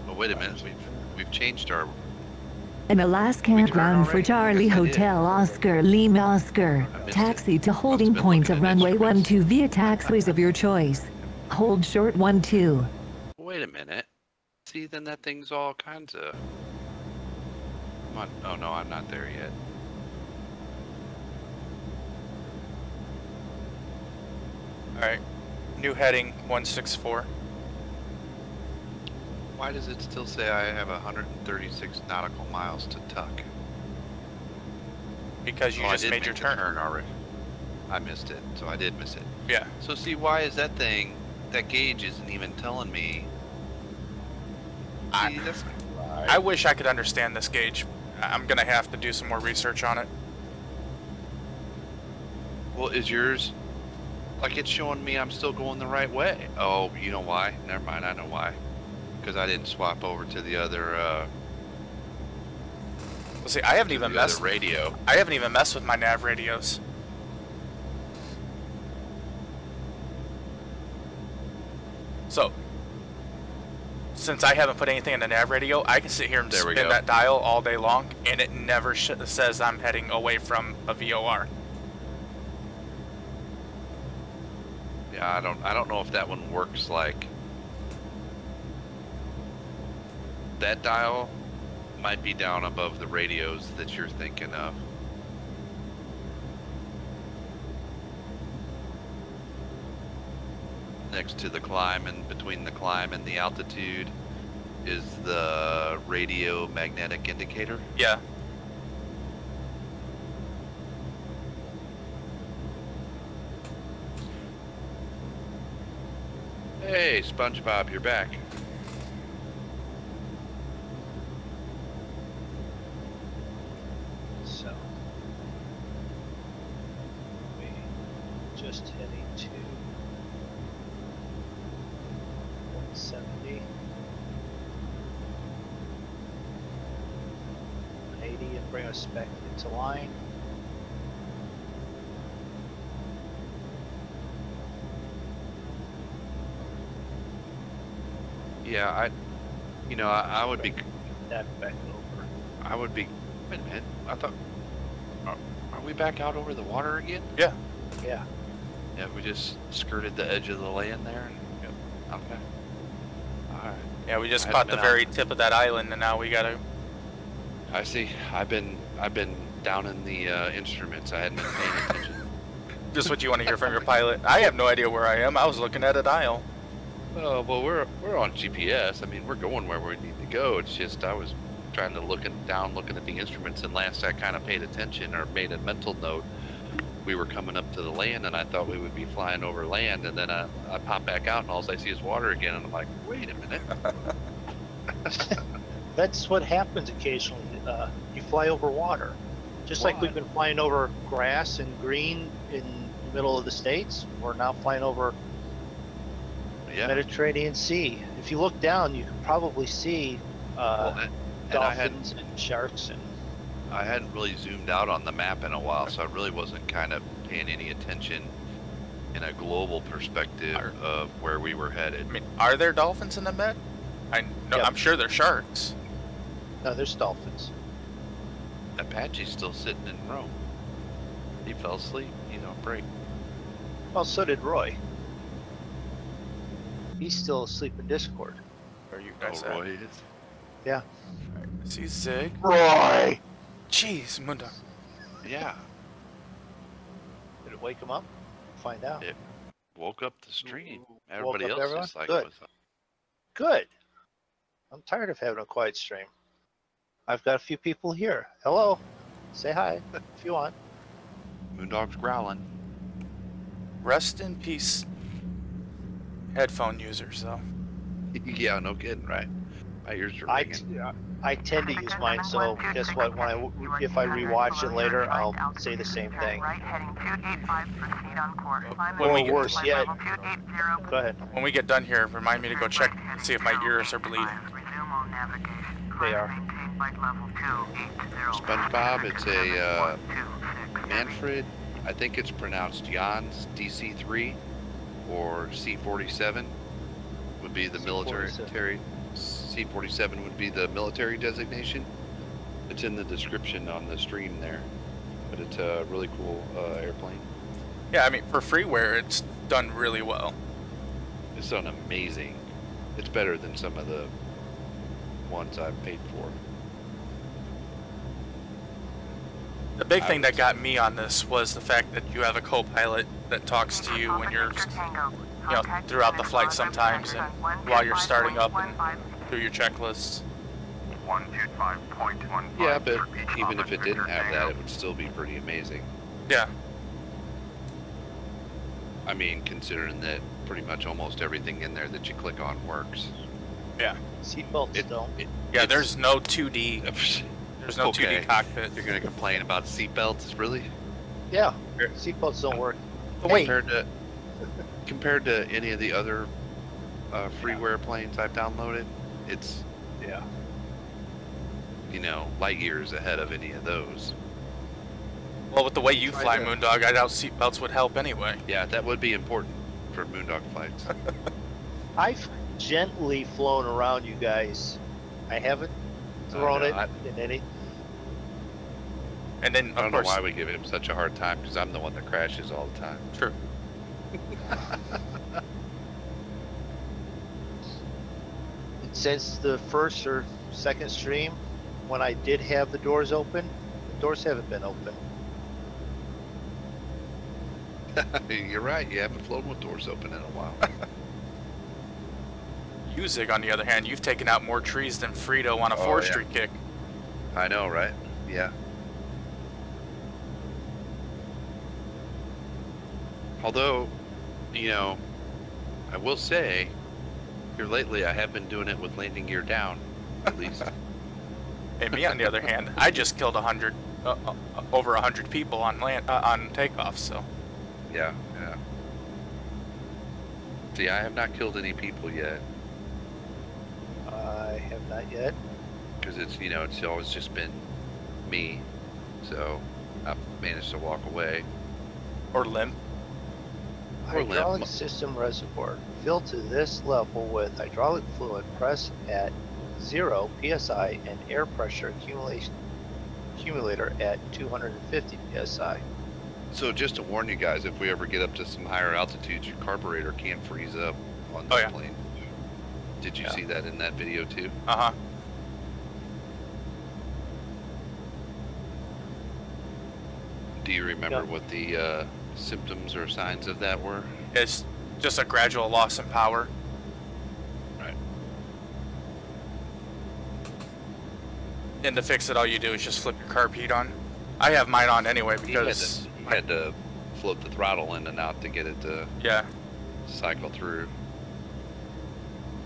I: Oh, wait a minute. We've changed our.
J: An Alaskan
I: We turned
J: ground for
I: already?
J: Charlie
I: Yes, I did.
J: Hotel Oscar Lima Oscar.
I: I missed
J: Taxi
I: it.
J: to holding
I: been
J: point
I: looking
J: of
I: at
J: runway
I: instruments.
J: 12 via taxiways of your choice. Hold short 12.
I: Wait a minute. See, then that thing's all kinds of. Come on. Oh no, I'm not there yet.
A: Alright. New heading 164.
I: Why does it still say I have 136 nautical miles to tuck?
A: Because you
I: Oh, I
A: just
I: did
A: made
I: make
A: your
I: the
A: turn.
I: already. I missed it, so I did miss it.
A: Yeah.
I: So see, why is that thing? That gauge isn't even telling me. See, that's
A: I wish I could understand this gauge. I'm gonna have to do some more research on it.
I: well, is yours? Like it's showing me I'm still going the right way. Oh, you know why? Never mind, I know why. Because I didn't swap over to the other.
A: Well, see, I haven't even
I: the other
A: messed.
I: radio.
A: I haven't even messed with my nav radios. So, since I haven't put anything in the nav radio, I can sit here and
I: There we
A: spin
I: go.
A: that dial all day long, and it never says I'm heading away from a VOR.
I: Yeah, I don't know if that one works like. That dial might be down above the radios that you're thinking of. Next to the climb and between the climb and the altitude is the radio magnetic indicator.
A: Yeah.
I: Hey, SpongeBob, you're back.
B: So we just heading to 170, 180, and bring us back into line.
I: Yeah, I would be,
B: That back over.
I: I would be. Wait a minute, I thought. we back out over the water again?
A: Yeah.
B: Yeah.
I: Yeah, we just skirted the edge of the land there.
A: Yep.
I: Okay. All right.
A: Yeah, we just
I: I
A: caught the
I: hadn't been
A: very tip of that island, and now we gotta.
I: I see. I've been down in the instruments. I hadn't been paying attention.
A: Just what you want to hear from your pilot. I have no idea where I am. I was looking at a dial.
I: Oh well, we're on GPS. I mean, we're going where we need to go. It's just I was trying to looking at the instruments, and last I kind of paid attention or made a mental note, we were coming up to the land, and I thought we would be flying over land, and then I pop back out, and all I see is water again, and I'm like, wait a minute.
B: That's what happens occasionally. You fly over water. Just like we've been flying over grass and green in the middle of the States, we're now flying over
I: Yeah.
B: Mediterranean Sea. If you look down, you can probably see dolphins and sharks. And
I: I hadn't really zoomed out on the map in a while, so I really wasn't kind of paying any attention in a global perspective of where we were headed.
A: I mean, are there dolphins in the Med? No,
B: Yep.
A: I'm sure they're sharks.
B: no, there's dolphins.
I: Apache's still sitting in Rome. He fell asleep, break.
B: Well, so did Roy. He's still asleep in Discord.
A: Where are you guys
I: Oh,
A: at?
I: Roy is.
B: Yeah.
A: Alright, I see Zig.
B: Roy!
A: Jeez, Moondog.
I: Yeah.
B: Did it wake him up? Find out.
I: It woke up the stream.
B: Woke
I: Everybody
B: up
I: else
B: everyone?
I: is like,
B: Good.
I: what's up?
B: Good. I'm tired of having a quiet stream. I've got a few people here. Hello. Say hi if you want.
I: Moondog's growling.
A: Rest in peace, headphone users, though.
I: Yeah, no kidding, right? My ears are ringing.
B: I tend to use mine, so guess what? If I rewatch it later, I'll say the same thing.
F: Right heading 285, proceed on course.
A: When we
B: Or
A: get-
B: worse yet,
F: Level 280.
B: go ahead.
A: When we get done here, remind me to go check and see if my ears are bleeding.
F: Resume on navigation.
B: They are.
F: Maintain flight level 280.
I: SpongeBob, it's a
F: 126.
I: Manfred, I think it's pronounced Jan's DC-3 or C-47 would be the military. C-47 would be the military designation. It's in the description on the stream there, but it's a really cool airplane.
A: Yeah, I mean, for freeware, it's done really well.
I: It's done amazing. It's better than some of the ones I've paid for.
A: The big thing that got me on this was the fact that you have a co-pilot that talks to you when you're, throughout the flight sometimes, and while you're starting up and through your checklists.
E: 125.15.
I: Yeah, but even if it didn't have that, it would still be pretty amazing.
A: Yeah.
I: I mean, considering that pretty much almost everything in there that you click on works.
A: Yeah.
B: Seatbelts don't.
A: Yeah, there's no 2D. There's no
I: Okay.
A: 2D cockpit.
I: You're gonna complain about seatbelts, really?
B: Yeah, seatbelts don't work.
A: But wait,
I: Compared to any of the other freeware planes I've downloaded, it's
B: Yeah.
I: Light years ahead of any of those.
A: well, with the way you
B: Try
A: fly,
B: to-
A: Moondog, I doubt seatbelts would help anyway.
I: Yeah, that would be important for Moondog flights.
B: I've gently flown around you guys. I haven't thrown
I: no,
B: it in any.
A: And then,
I: I don't
A: of
I: know
A: course,
I: why we give him such a hard time, because I'm the one that crashes all the time.
A: true.
B: Since the first or second stream, when I did have the doors open, the doors haven't been open.
I: You're right, you haven't flown with doors open in a while.
A: You, Zig, on the other hand, you've taken out more trees than Frito on a
I: Oh,
A: forestry
I: yeah.
A: kick.
I: I know, right? Yeah. Although, I will say, here lately I have been doing it with landing gear down, at least.
A: And me, on the other hand, I just killed over 100 people on on takeoff. So
I: Yeah. See, I have not killed any people yet,
B: I have not yet.
I: because it's always just been me. So I've managed to walk away.
A: or limp.
I: Or limp.
B: Hydraulic system reservoir. Fill to this level with hydraulic fluid. Press at 0 psi and air pressure accumulation accumulator at 250 psi.
I: So just to warn you guys, if we ever get up to some higher altitudes, your carburetor can freeze up on this plane. Did you see that in that video too?
A: Uh-huh.
I: Do you remember what the symptoms or signs of that were?
A: It's just a gradual loss in power.
I: Right.
A: And to fix it, all you do is just flip your carb heat on. I have mine on anyway because
I: you had to float the throttle in and out to get it to cycle through.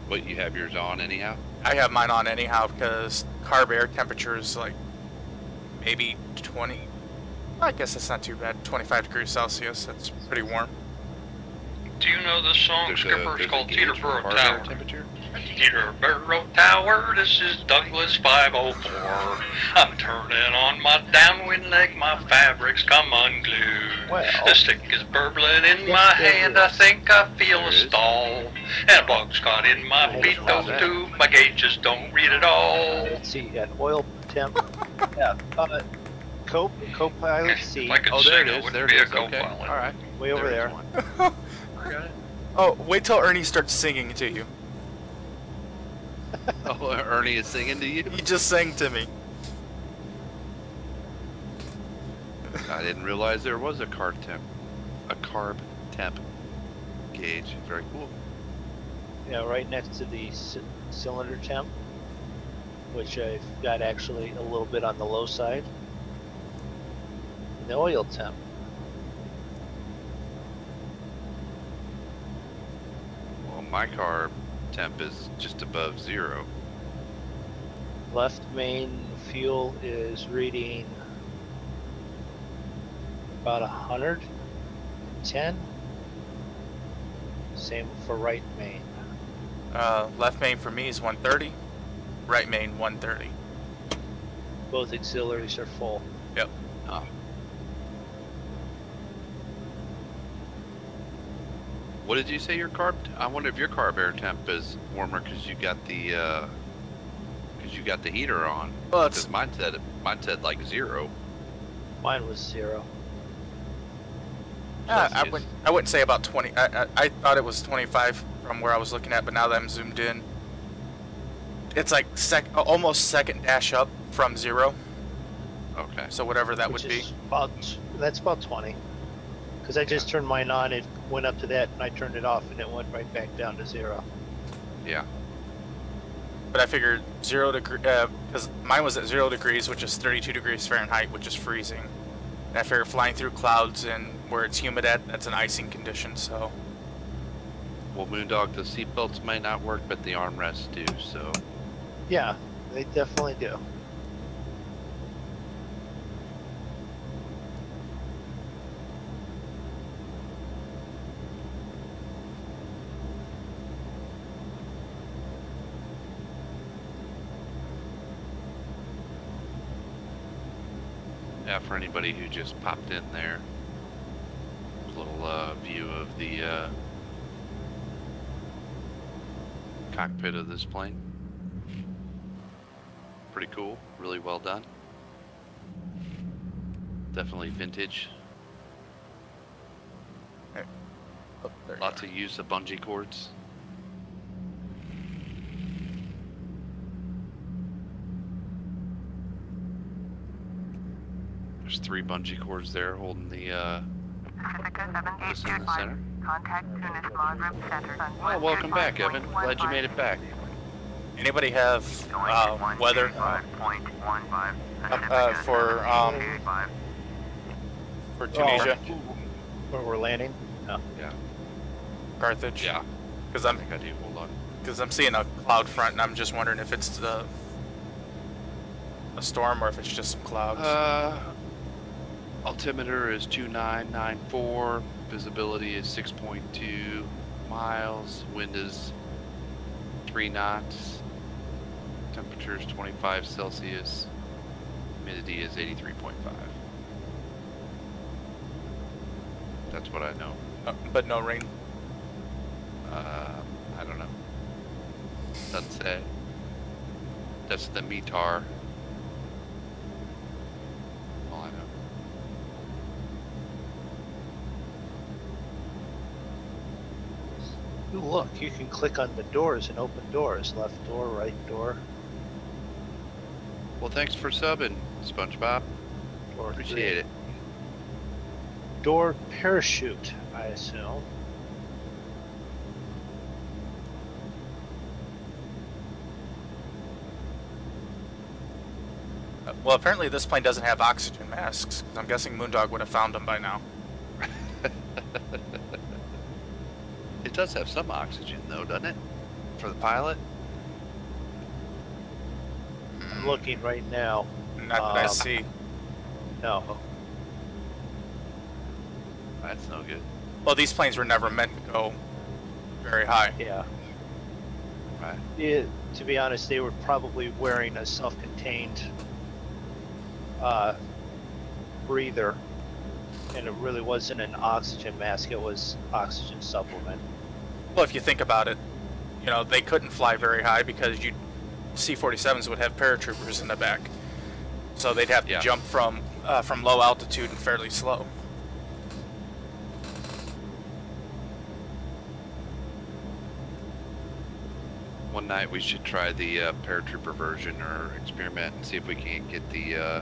I: But you have yours on anyhow?
A: I have mine on anyhow because carb air temperature is like maybe 20. I guess it's not too bad. 25 degrees Celsius. That's pretty warm.
H: Do you know this song, Skipper? It's called Teterboro Tower.
I: Temperature?
H: Teterboro Tower, this is Douglas 504. I'm turning on my downwind leg, my fabrics come unglued.
B: Well,
H: the stick is burbling in my hand, I think I feel a stall. And a bug's caught in my feet, those too, my gauges don't read at all.
B: Let's see, at oil temp. Co-pilot C.
H: If I could sing, I wouldn't be a co-pilot.
I: All right.
B: Way over there.
I: I got it.
A: Oh, wait till Ernie starts singing to you.
I: Oh, Ernie is singing to you?
A: He just sang to me.
I: I didn't realize there was a carb temp gauge. Very cool.
B: Yeah, right next to the cylinder temp, which I've got actually a little bit on the low side. The oil temp.
I: Well, my carb temp is just above 0.
B: Left main fuel is reading about 110. Same for right main.
A: Left main for me is 130. Right main 130.
B: Both auxiliaries are full.
A: Yep.
I: Oh. What did you say your carb? I wonder if your carb air temp is warmer because you got the heater on.
A: Well, it's
I: mine said like 0.
B: Mine was 0.
A: I wouldn't say about 20. I thought it was 25 from where I was looking at, but now that I'm zoomed in, it's like almost second dash up from 0.
I: Okay.
A: So whatever that would be.
B: That's about 20. Because I just turned mine on, it went up to that, and I turned it off, and it went right back down to 0.
I: Yeah.
A: But I figured 0 degree, because mine was at 0 degrees, which is 32 degrees Fahrenheit, which is freezing. And I figured flying through clouds and where it's humid at, that's an icing condition, so.
I: Well, Moondog, the seatbelts may not work, but the armrests do, so.
B: Yeah, they definitely do.
I: Yeah, for anybody who just popped in there, a little view of the cockpit of this plane. Pretty cool, really well done. Definitely vintage.
A: Oh, there you
I: Lots of use of bungee cords. There's 3 bungee cords there holding the this in the center. Oh, welcome back, Evan. Glad you made it back.
A: Anybody have weather for Tunisia?
B: Where we're landing? No.
I: Yeah.
A: Carthage?
I: Yeah.
A: Because
I: I think I do. Hold on.
A: Because I'm seeing a cloud front, and I'm just wondering if it's a storm or if it's just some clouds.
I: Altimeter is 2994. Visibility is 6.2 miles. Wind is 3 knots. Temperature is 25 Celsius. Humidity is 83.5. That's what I know.
A: But no rain.
I: I don't know. Doesn't say. That's the METAR.
B: Ooh, look, you can click on the doors and open doors. Left door, right door.
I: Well, thanks for subbing, SpongeBob.
B: Door
I: Appreciate it.
B: Door parachute, I assume.
A: Well, apparently this plane doesn't have oxygen masks. I'm guessing Moondog would have found them by now.
I: It does have some oxygen, though, doesn't it? For the pilot?
B: I'm looking right now.
A: Not that I see.
B: No.
I: That's no good.
A: Well, these planes were never meant to go very high.
B: Yeah.
I: Right.
B: Yeah, to be honest, they were probably wearing a self-contained breather, and it really wasn't an oxygen mask, it was oxygen supplement.
A: Well, if you think about it, you know, they couldn't fly very high because C-47s would have paratroopers in the back. So they'd have to jump from low altitude and fairly slow.
I: One night we should try the paratrooper version or experiment and see if we can't get the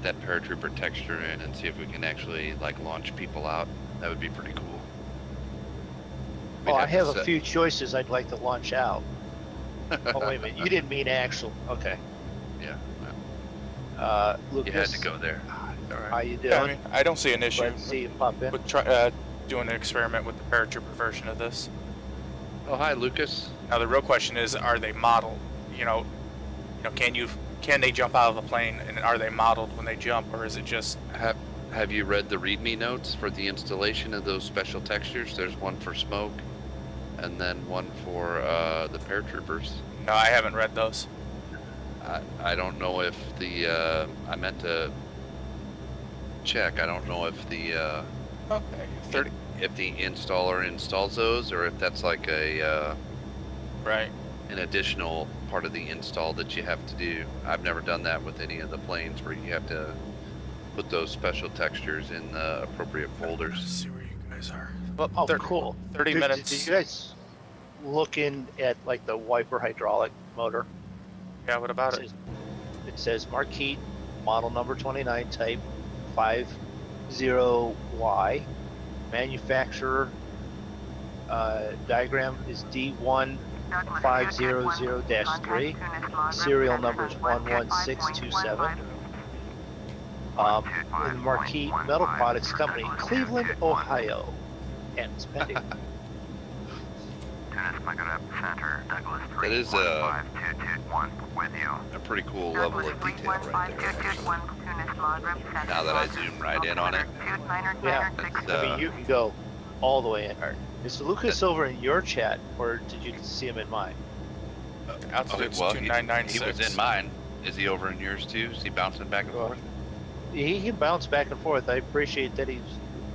I: that paratrooper texture in and see if we can actually like launch people out. That would be pretty cool.
B: Oh, I have a few choices I'd like to launch out. Oh, wait a minute. You didn't mean actual. Okay.
I: Yeah.
B: Lucas.
I: You had to go there. All right.
B: How you doing?
A: Yeah, I mean, I don't see an issue
B: Glad to see you pop in.
A: with doing an experiment with the paratrooper version of this.
I: Oh, hi, Lucas.
A: Now the real question is, are they modeled? You know, can they jump out of the plane, and are they modeled when they jump, or is it just?
I: Have you read the README notes for the installation of those special textures? There's one for smoke, and then one for the paratroopers.
A: No, I haven't read those.
I: I don't know if the I meant to check. I don't know if the
A: Okay, 30.
I: if the installer installs those, or if that's like a
A: Right.
I: an additional part of the install that you have to do. I've never done that with any of the planes where you have to put those special textures in the appropriate
A: Let's
I: folders.
A: see where you guys are. Well,
B: Oh, cool.
A: 30 minutes.
B: Did you guys look in at like the wiper hydraulic motor?
A: Yeah, what about it?
B: It says Marquette, model number 29, type 50Y. Manufacturer diagram is D1500-3. Serial number is 11627. In Marquette Metal Products Company, Cleveland, Ohio. And it's pending.
I: That is a pretty cool level of detail right there, actually. Now that I zoom right in on it.
B: Yeah, I mean, you can go all the way in. Is Lucas over in your chat, or did you see him in mine?
A: Altitude's
I: Well,
A: 2996.
I: he was in mine. Is he over in yours too? Is he bouncing back and forth?
B: He can bounce back and forth. I appreciate that he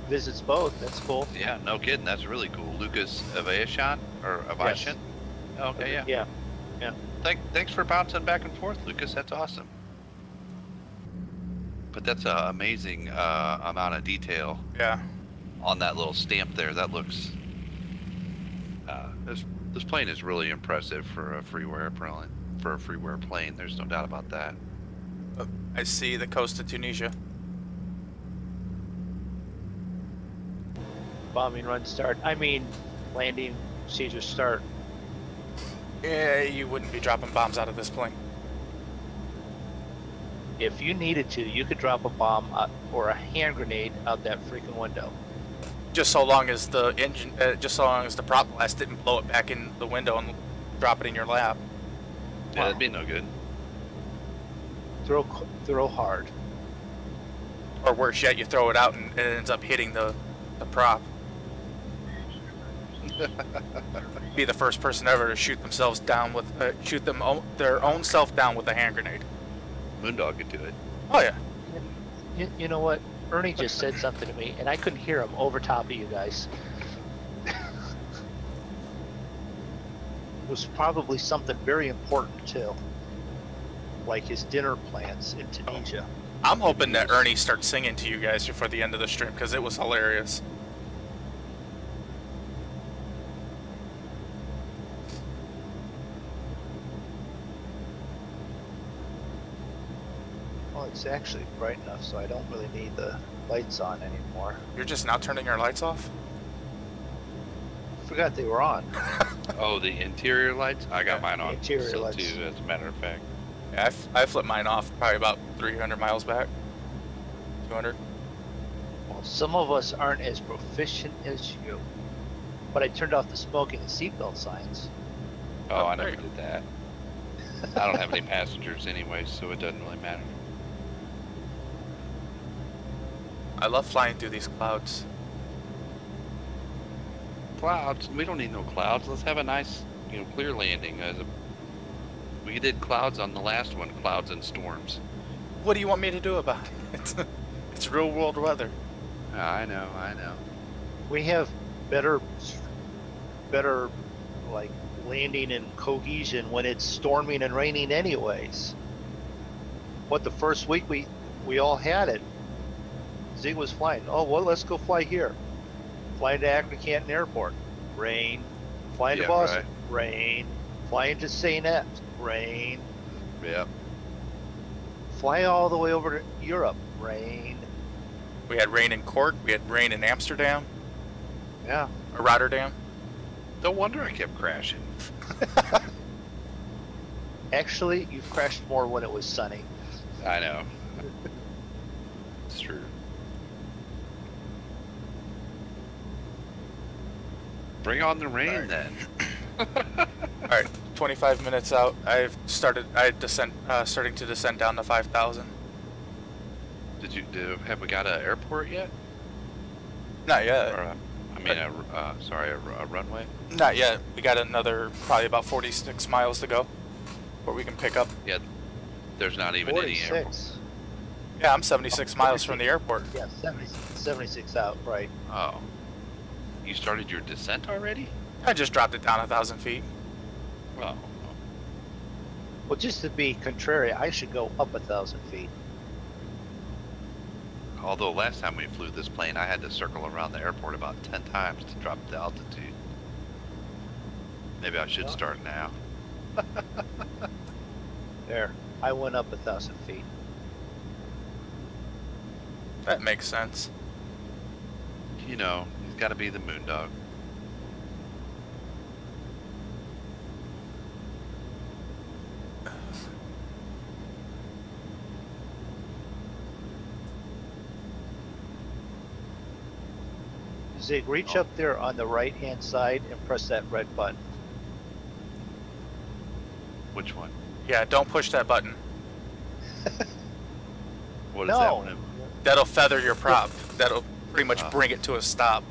B: visits both. That's cool.
I: Yeah, no kidding. That's really cool. Lucas Avashan or Avashan?
B: Yes.
I: Okay, yeah.
B: Yeah. Yeah.
I: Thanks for bouncing back and forth, Lucas. That's awesome. But that's an amazing amount of detail.
A: Yeah.
I: On that little stamp there. That looks. This plane is really impressive for a freeware plane. There's no doubt about that.
A: I see the coast of Tunisia.
B: Bombing run start. I mean, landing procedure start.
A: Yeah, you wouldn't be dropping bombs out of this plane.
B: If you needed to, you could drop a bomb or a hand grenade out that freaking window.
A: Just so long as the engine, just so long as the prop blast didn't blow it back in the window and drop it in your lap.
I: Yeah, that'd be no good.
B: Throw hard.
A: Or worse yet, you throw it out and it ends up hitting the prop. Be the first person ever to shoot themselves down with their own self down with a hand grenade.
I: Moondog could do it.
A: Oh yeah.
B: You know what? Ernie just said something to me, and I couldn't hear him over top of you guys. It was probably something very important too, like his dinner plans in Tunisia.
A: I'm hoping that Ernie starts singing to you guys before the end of the stream because it was hilarious.
B: It's actually bright enough, so I don't really need the lights on anymore.
A: You're just now turning your lights off?
B: Forgot they were on.
I: Oh, the interior lights? I got mine on
B: Interior
I: still
B: lights.
I: too, as a matter of fact.
A: Yeah, I flipped mine off probably about 300 miles back. 200.
B: Well, some of us aren't as proficient as you. But I turned off the smoking and seatbelt signs.
I: Oh, I
A: there
I: never
A: you
I: did that. I don't have any passengers anyway, so it doesn't really matter.
A: I love flying through these clouds.
I: Clouds? We don't need no clouds. Let's have a nice, clear landing. We did clouds on the last one, clouds and storms.
A: What do you want me to do about it? It's real world weather.
I: I know.
B: We have better like landing and cohesion when it's storming and raining anyways. What, the first week we all had it. Zig was flying. Oh, well, let's go fly here. Flying to Akron Canton Airport. Rain. Flying to Boston.
I: Right.
B: Rain. Flying to St. X. Rain.
I: Yep.
B: Fly all the way over to Europe. Rain.
A: We had rain in Cork. We had rain in Amsterdam.
B: Yeah.
A: Or Rotterdam.
I: No wonder I kept crashing.
B: Actually, you've crashed more when it was sunny.
I: I know. It's true. Bring on the rain then.
A: All right, 25 minutes out. Starting to descend down to 5,000.
I: Have we got an airport yet?
A: Not yet.
I: Or a runway?
A: Not yet. We got another probably about 46 miles to go before we can pick up.
I: Yeah. There's not even any airport.
B: 46.
A: Yeah, I'm 76 miles from the airport.
B: Yeah, 76 out, right.
I: Oh. You started your descent already?
A: I just dropped it down 1,000 feet.
I: Oh.
B: Well, just to be contrary, I should go up 1,000 feet.
I: Although last time we flew this plane, I had to circle around the airport about 10 times to drop the altitude. Maybe I should start now.
B: There, I went up 1,000 feet.
A: That makes sense.
I: He's got to be the Moondog.
B: Zig, reach up there on the right-hand side and press that red button.
I: Which one?
A: Yeah, don't push that button.
I: What is that
B: No.
I: one?
A: That'll feather your prop. That'll pretty much bring it to a stop.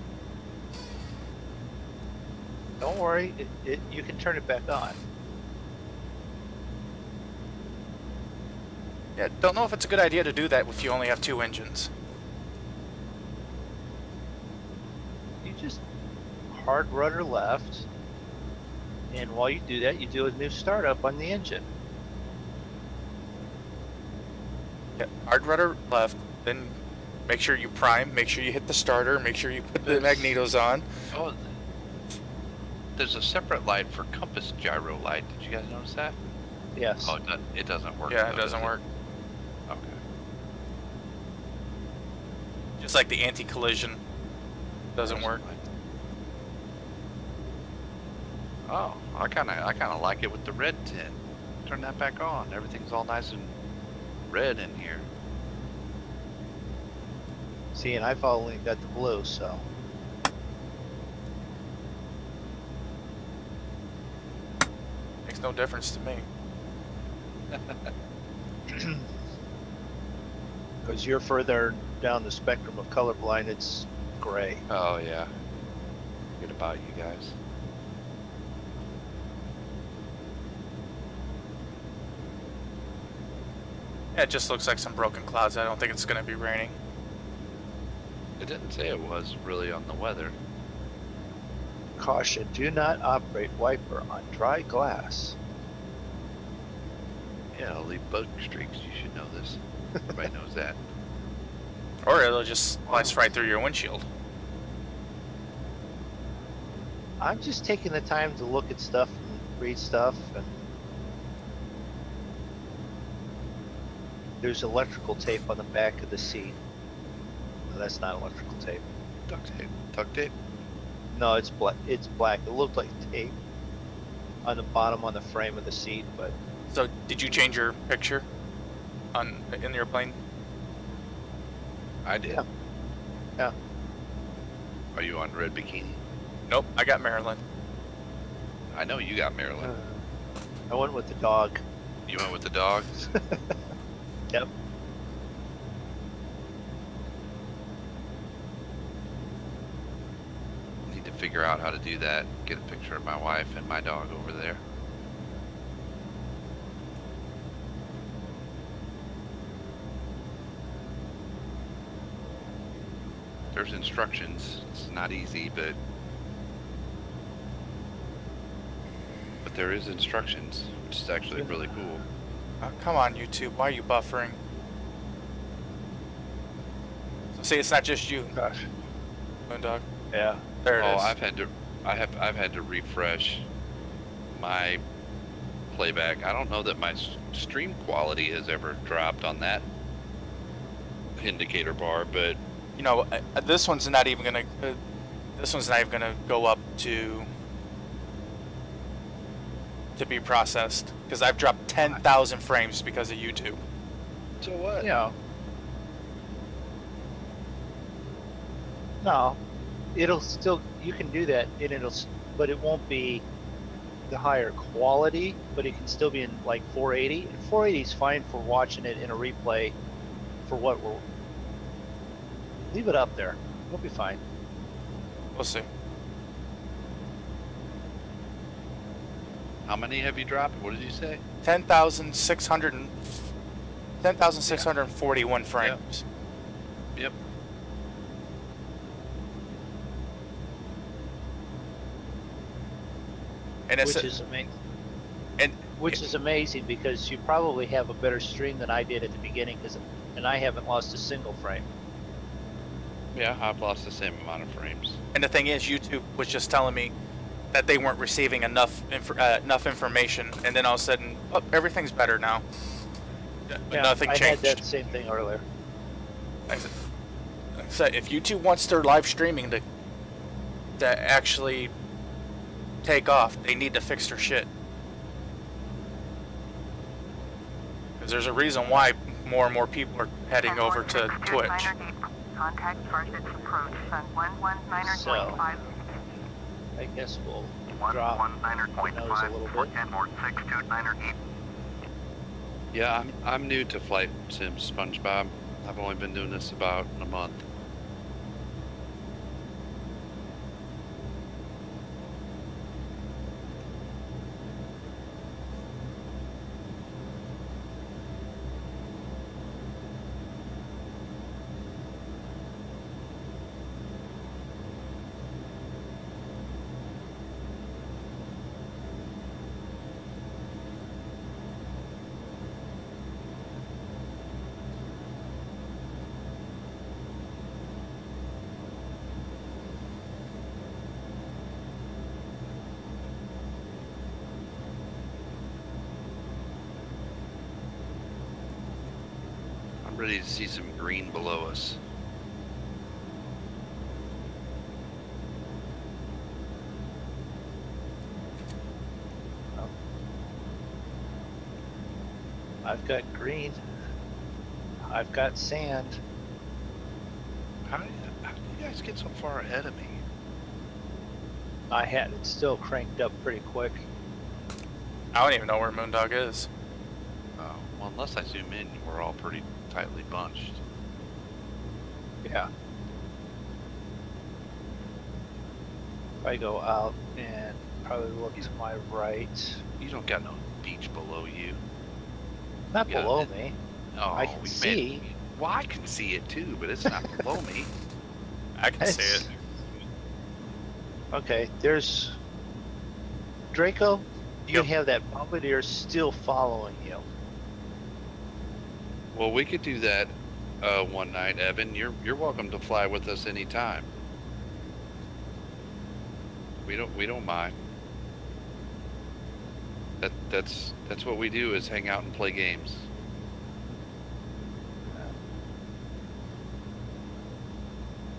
B: Don't worry, you can turn it back on.
A: Yeah, don't know if it's a good idea to do that if you only have 2 engines.
B: You just hard rudder left, and while you do that, you do a new startup on the engine.
A: Yeah, hard rudder left, then make sure you prime, make sure you hit the starter, make sure you put the magnetos on.
I: Oh, there's a separate light for compass gyro light. Did you guys notice that?
B: Yes.
I: Oh, it doesn't work.
A: Yeah,
I: though,
A: it doesn't work.
I: Okay.
A: Just like the anti-collision doesn't work.
I: Oh, I kind of like it with the red tint. Turn that back on. Everything's all nice and red in here.
B: See, and I've only got the blue, so.
A: Makes no difference to me.
B: Because you're further down the spectrum of colorblind, it's gray.
I: Oh yeah. Good about you guys.
A: Yeah, it just looks like some broken clouds. I don't think it's going to be raining.
I: It didn't say it was really on the weather.
B: Caution, do not operate wiper on dry glass.
I: Yeah, I'll leave boat streaks. You should know this. Everybody knows that.
A: Or it'll just slice right through your windshield.
B: I'm just taking the time to look at stuff and read stuff, and There's electrical tape on the back of the seat. No, that's not electrical tape.
C: Duct tape. Duct tape.
B: No, it's black. It's black. It looked like tape on the bottom on the frame of the seat, but
A: So, did you change your picture in the airplane?
C: I did.
B: Yeah. Yeah.
C: Are you on red bikini?
A: Nope, I got Maryland.
C: I know you got Maryland.
B: I went with the dog.
C: You went with the dog?
B: Yep.
C: Need to figure out how to do that. Get a picture of my wife and my dog over there. There's instructions. It's not easy, but there is instructions, which is actually really cool.
A: Oh, come on, YouTube. Why are you buffering? So, see, it's not just you,
B: Gosh.
A: Moondog.
B: Yeah.
A: There it is.
C: I've had to refresh my playback. I don't know that my stream quality has ever dropped on that indicator bar, but
A: You know, this one's not even gonna. This one's not even gonna go up to be processed because I've dropped 10,000 frames because of YouTube.
C: so what?
B: Yeah. No, it'll still. You can do that, and but it won't be the higher quality. But it can still be in like 480. And 480 is fine for watching it in a replay. For what we're. Leave it up there. We'll be fine.
A: We'll see.
C: How many have you dropped? What did you say?
A: 10,641 frames.
C: Yep.
A: And it's
B: Which is amazing.
A: and
B: Which is amazing because you probably have a better stream than I did at the beginning, and I haven't lost a single frame.
C: Yeah, I've lost the same amount of frames.
A: And the thing is, YouTube was just telling me that they weren't receiving enough information, and then all of a sudden, oh, everything's better now.
B: Yeah,
A: Nothing changed.
B: I had that same thing earlier.
A: I said, if YouTube wants their live streaming to actually take off, they need to fix their shit. Because there's a reason why more and more people are heading over to Twitch.
F: Contact first its approach, Sun 119.5.
B: I guess we'll
E: 119.5,
B: drop the nose a little bit.
E: 410.629
C: Yeah, I'm new to Flight Sim SpongeBob. I've only been doing this about a month. Ready to see some green below us.
B: I've got green. I've got sand.
C: How did you guys get so far ahead of me?
B: I had it still cranked up pretty quick.
A: I don't even know where Moondog is.
C: Well, unless I zoom in, we're all pretty tightly bunched.
B: Yeah. If I go out and probably look to my right.
C: You don't got no beach below you.
B: Not
C: Yeah,
B: below me.
C: Oh,
B: I can see.
C: Well, I can see it too, but it's not below me.
A: I can see it.
B: Okay, there's Draco. You
C: Yep.
B: have that bombardier still following you.
C: Well, we could do that one night, Evan. You're welcome to fly with us anytime. We don't mind. That's what we do is hang out and play games.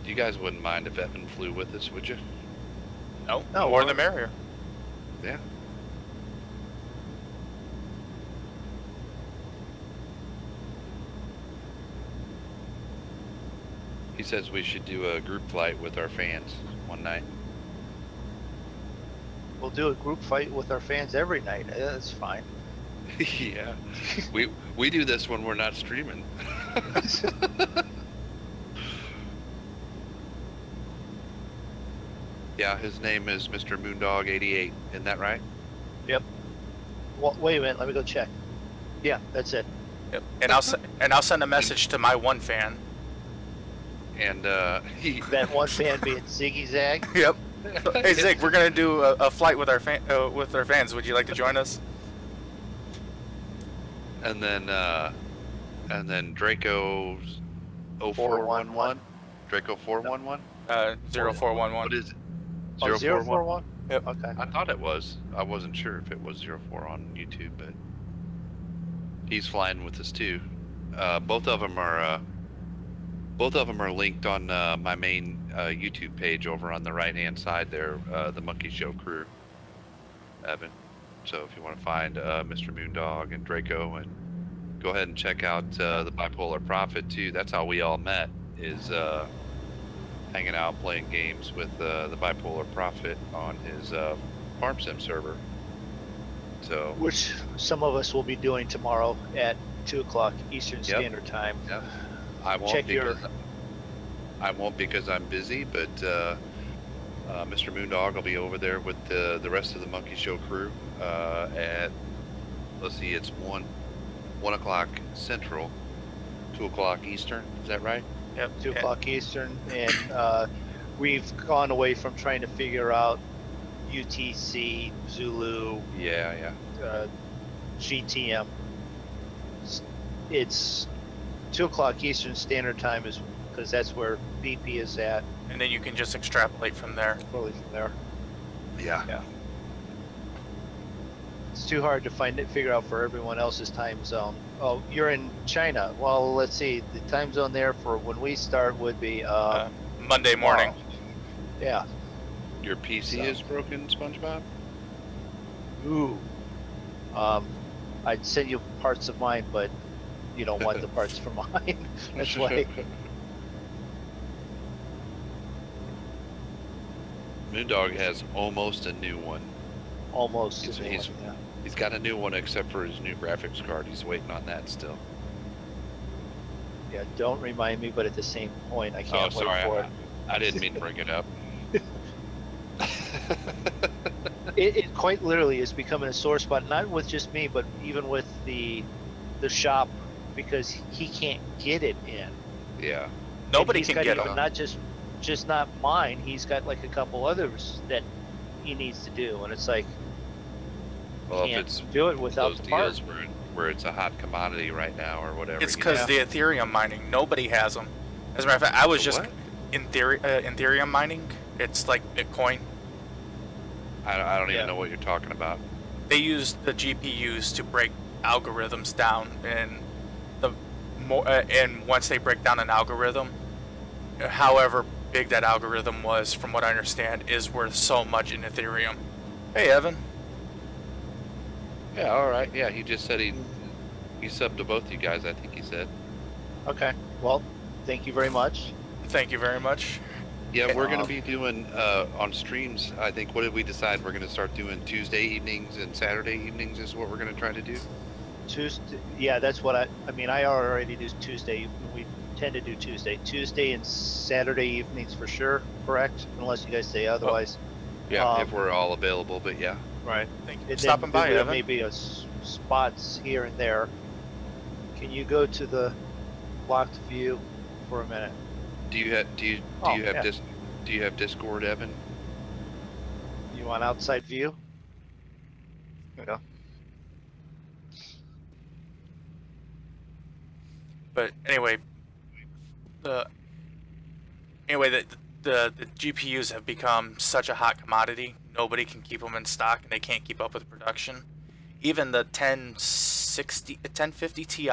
I: You guys wouldn't mind if Evan flew with us, would you?
A: No,
B: No,
A: more
B: we're-
A: the merrier.
I: Yeah. He says we should do a group flight with our fans one night.
B: We'll do a group fight with our fans every night. That's fine.
I: Yeah. We do this when we're not streaming. Yeah, his name is Mrmoondog88. Isn't that right?
B: Yep. Well, wait a minute. Let me go check. Yeah, that's it.
A: Yep. And I'll send a message to my one fan.
I: And he.
B: That one fan being ZigZaggy.
A: Yep. Hey Zig, we're gonna do a flight with our fans. Would you like to join us?
I: And then Drako 0411. Drako 411.
A: 0411.
I: What is it?
B: Oh, 041?
A: Yep.
B: Okay.
I: I thought it was. I wasn't sure if it was 04 on YouTube, but he's flying with us too. Both of them are linked on my main YouTube page over on the right-hand side there, the Monkey Show crew, Evan. So if you want to find Mrmoondog and Drako, and go ahead and check out the Bipolar Prophet too. That's how we all met, is hanging out playing games with the Bipolar Prophet on his farm sim server. So
B: Which some of us will be doing tomorrow at 2 o'clock Eastern Standard Time.
I: yeah, I won't
B: Check your-
I: I won't because I'm busy, but Mrmoondog will be over there with the rest of the Monkey Show crew at, let's see, it's 1 o'clock Central, 2 o'clock Eastern. Is that right?
A: Yep.
B: 2 o'clock Eastern, and we've gone away from trying to figure out UTC, Zulu,
I: Yeah.
B: GTM. It's 2 o'clock Eastern Standard Time, is because that's where BP is at.
A: And then you can just extrapolate from there.
B: Probably from there.
I: Yeah.
B: Yeah. It's too hard to figure out for everyone else's time zone. Oh, you're in China. Well, let's see. The time zone there for when we start would be
A: Monday morning.
B: tomorrow. Yeah.
I: Your PC
B: So-
I: is broken, SpongeBob?
B: Ooh. I'd send you parts of mine, but you don't want the parts for mine. That's why.
I: Moondog has almost a new one.
B: Almost.
I: He's-
B: a new
I: he's-
B: one, yeah.
I: He's got a new one except for his new graphics card. He's waiting on that still.
B: Yeah, don't remind me, but at the same point, I can't
I: sorry,
B: wait for it.
I: I didn't mean to bring it up.
B: It quite literally is becoming a sore spot, not with just me, but even with the shop, because he can't get it in.
I: Yeah.
A: Nobody
B: And he's
A: can
B: got
A: get
B: even
A: them.
B: not just not mine. He's got like a couple others that he needs to do, and it's like
I: Well, if
B: can't
I: it's
B: do it without
I: those
B: the part.
I: deals where it's a hot commodity right now or whatever.
A: It's
I: you
A: because
I: know.
A: the Ethereum mining, nobody has them. As a matter of fact, I was
I: The
A: just
I: what?
A: Ethereum mining. It's like Bitcoin.
I: I don't
B: Yeah.
I: even know what you're talking about.
A: They use the GPUs to break algorithms down, and and once they break down an algorithm, however big that algorithm was, from what I understand, is worth so much in Ethereum. Hey, Evan.
I: Yeah, all right. Yeah, he just said he subbed to both you guys, I think he said.
B: Okay. Well, thank you very much.
A: Thank you very much.
I: Yeah, we're going to
B: Um,
I: be doing on streams. I think, what did we decide? We're going to start doing Tuesday evenings and Saturday evenings is what we're going to try to do.
B: Tuesday. Yeah, that's what I mean. I already do Tuesday. We tend to do Tuesday and Saturday evenings for sure. Correct? Unless you guys say otherwise.
I: Yeah, if we're all available, but yeah.
B: Right.
A: Thank you for
B: And
A: stopping
B: then
A: by,
B: there
A: Evan.
B: may be spots here and there. Can you go to the locked view for a minute?
I: Do you have
B: Oh, yeah.
I: do you have Discord, Evan?
B: You want outside view? There we go.
A: But anyway, the GPUs have become such a hot commodity. Nobody can keep them in stock, and they can't keep up with production. Even the 1050 Ti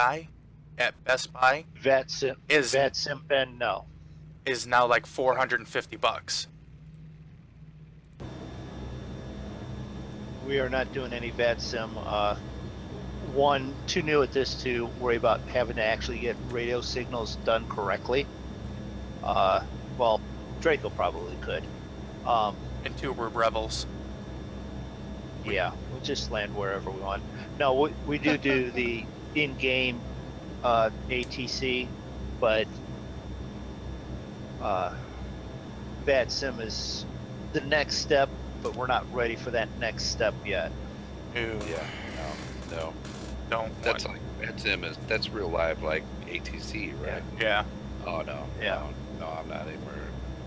A: at Best Buy
B: VAT Sim
A: is
B: and no.
A: is now like $450.
B: We are not doing any bad sim. One, too new at this to worry about having to actually get radio signals done correctly. Well, Draco probably could.
A: And 2 were rebels.
B: Yeah, we'll just land wherever we want. No, we do the in-game ATC, but bad sim is the next step, but we're not ready for that next step yet.
A: Ooh.
I: Yeah, no.
A: Don't.
I: That's like that's that's real live like ATC, right?
A: Yeah.
I: Oh no.
B: Yeah.
I: No, I'm not anywhere.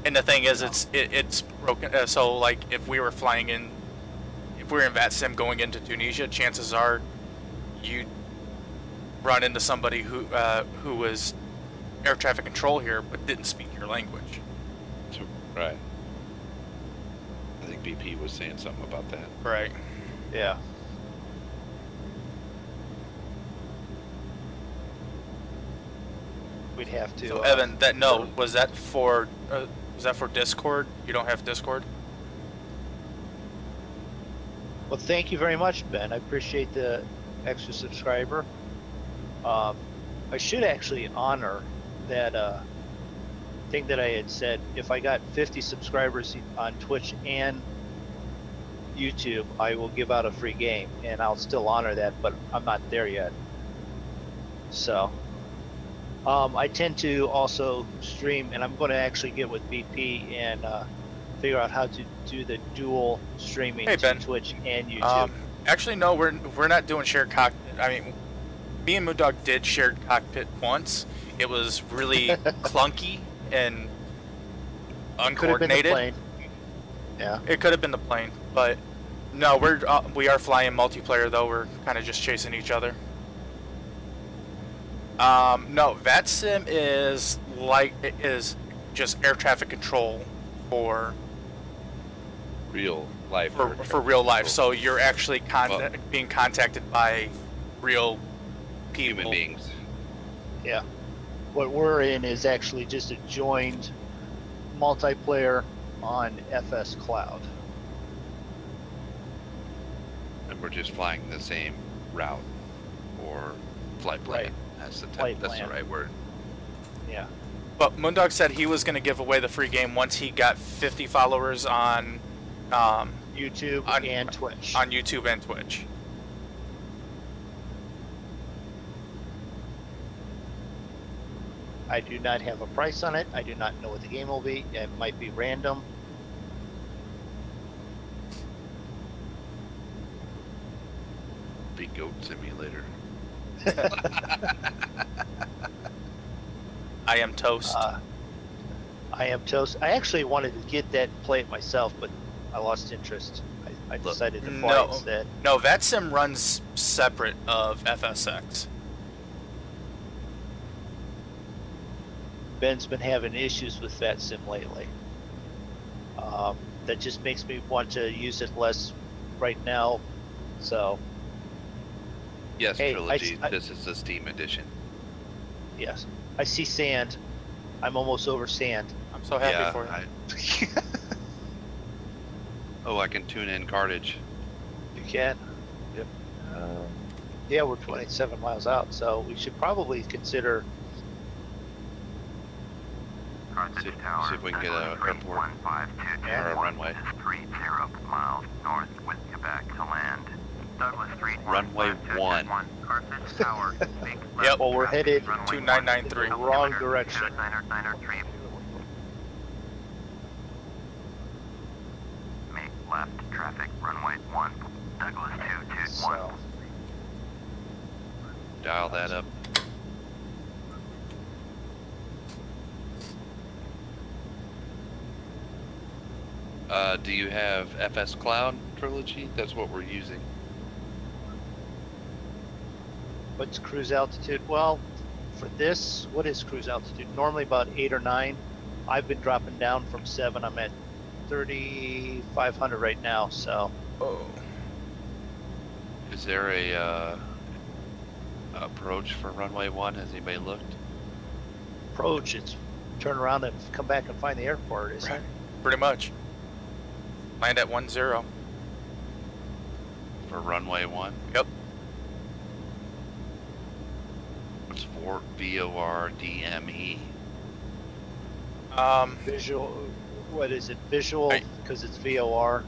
A: And the thing is, it's broken. So like, if we were in VATSIM going into Tunisia, chances are you'd run into somebody who was air traffic control here but didn't speak your language.
I: Right. I think BP was saying something about that.
A: Right.
B: Yeah. We'd have to.
A: So Evan, that note was that for Discord? You don't have Discord?
B: Well, thank you very much, Ben. I appreciate the extra subscriber. I should actually honor that thing that I had said. If I got 50 subscribers on Twitch and YouTube, I will give out a free game, and I'll still honor that, but I'm not there yet. So I tend to also stream, and I'm going to actually get with BP and figure out how to do the dual streaming to
A: Ben.
B: Twitch and YouTube.
A: Actually, no, we're not doing shared cockpit. I mean, me and Moondog did shared cockpit once. It was really clunky and uncoordinated.
B: Plane. Yeah.
A: It could have been the plane, but no, we are flying multiplayer though. We're kind of just chasing each other. No, VATSIM is just air traffic control for
I: Real life.
A: for real life. So you're actually being contacted by real people.
I: Human beings.
B: Yeah. What we're in is actually just a joined multiplayer on FS Cloud.
I: And we're just flying the same route or flight plan.
B: Right.
I: That's the
B: Flight
I: that's the
B: plan.
I: right word.
B: Yeah.
A: But Moondog said he was going to give away the free game once he got 50 followers on
B: YouTube and Twitch.
A: On YouTube and Twitch.
B: I do not have a price on it. I do not know what the game will be. It might be random.
I: Be Goat Simulator.
A: I am toast.
B: I am toast. I actually wanted to get that and play it myself, but I lost interest. I decided to fly instead.
A: No, VATSIM runs separate of FSX.
B: Ben's been having issues with VATSIM lately. That just makes me want to use it less right now. So.
I: Yes,
B: Hey,
I: Trilogy. This is the Steam edition.
B: Yes. I see sand. I'm almost over sand.
A: I'm so happy for you.
I: Oh, I can tune in Carthage.
B: You can?
I: Yep.
B: Yeah, we're 27 miles out, so we should probably consider.
I: See if we can get a airport or a runway.
E: 30 miles north with Quebec to land. Douglas 3.
I: Runway 1.
E: Carthage Tower.
A: Yep.
B: Well, we're headed
A: 2993.
B: the wrong direction.
E: Make left traffic runway 1. Douglas 221.
B: So,
I: Dial that up. Do you have FS Cloud Trilogy? That's what we're using.
B: what's cruise altitude? Well, for this, what is cruise altitude? Normally about 8 or 9. I've been dropping down from 7. I'm at 3,500 right now, so.
A: Oh.
I: Is there a approach for runway 1? Has anybody looked?
B: Approach, it's turn around and come back and find the airport, isn't it?
A: Pretty much. Land at 10.
I: For runway 1?
A: Yep.
I: What's for VORDME?
B: Visual, what is it? Visual, because it's VOR.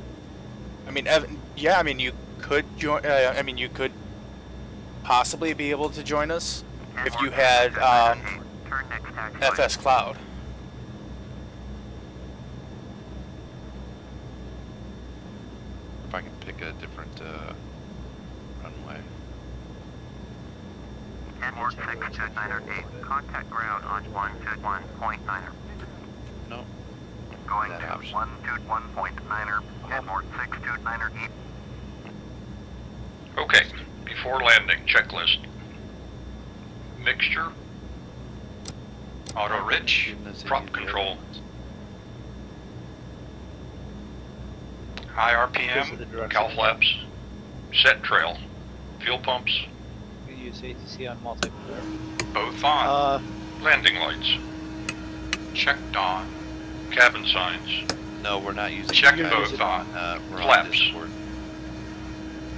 A: I mean, yeah, I mean, you could join, I mean, you could possibly be able to join us if you had FS Cloud.
I: If I can pick a different runway.
F: Airport 62908, contact ground on 121.9.
I: No.
F: Going
I: That
F: to
I: option.
F: 121.9, airport 62908.
D: Okay, before landing, checklist. Mixture. Auto rich. Prop control. High RPM. Cow flaps. Set trail. Fuel pumps.
B: You use ATC on multiplayer.
D: Both on. Landing lights. Checked on. Cabin signs.
I: No, we're not using.
D: Check
I: that.
D: both on.
I: We're
D: Flaps.
I: on Discord.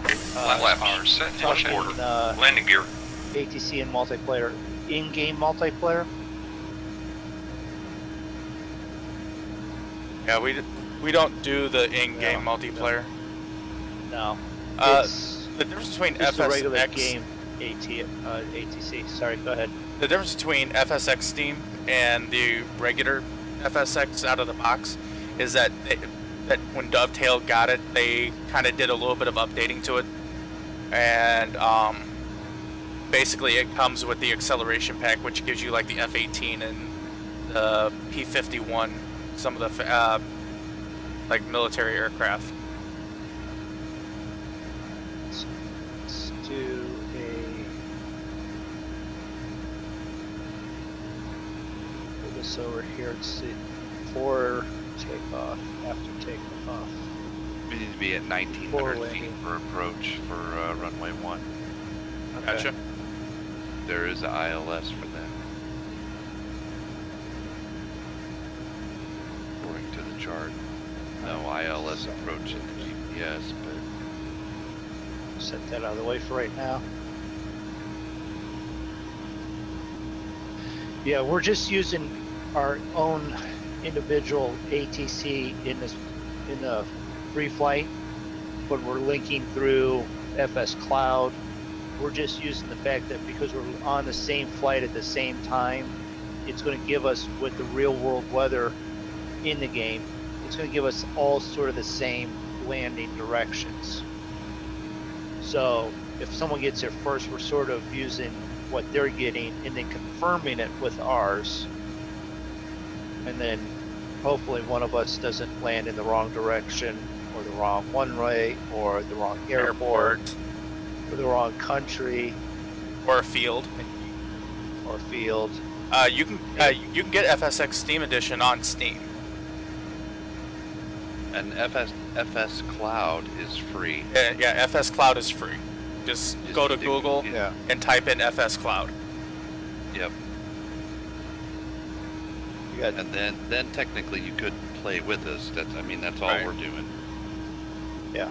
D: Flaps. Set flush order. Landing gear.
B: ATC and multiplayer. In-game multiplayer?
A: Yeah, we don't do the in-game multiplayer.
B: No.
A: The difference between
B: just a regular
A: FSX
B: game ATC. Sorry, go ahead.
A: The difference between FSX Steam and the regular FSX out of the box is that when Dovetail got it, they kind of did a little bit of updating to it, and basically it comes with the acceleration pack, which gives you like the F-18 and the P-51, some of the like military aircraft.
B: Let's do put this over here and see before takeoff, after takeoff.
I: We need to be at 1,900 feet for approach for runway 1.
B: Okay.
A: Gotcha.
I: There is an ILS for that. According to the chart. No ILS approach in the GPS, but
B: Set that out of the way for right now. Yeah, we're just using our own individual ATC in the free flight. When we're linking through FS Cloud, we're just using the fact that because we're on the same flight at the same time, it's going to give us, with the real world weather in the game, it's going to give us all sort of the same landing directions. So if someone gets there first, we're sort of using what they're getting and then confirming it with ours. And then hopefully one of us doesn't land in the wrong direction or the wrong one-way or the wrong airport or the wrong country
A: or a field.
B: Or field.
A: You can get FSX Steam Edition on Steam.
I: and FS Cloud is free.
A: Yeah, FS Cloud is free. Just go to Google and type in FS Cloud.
I: Yep. And then technically you could play with us. That's that's all we're doing.
B: Yeah.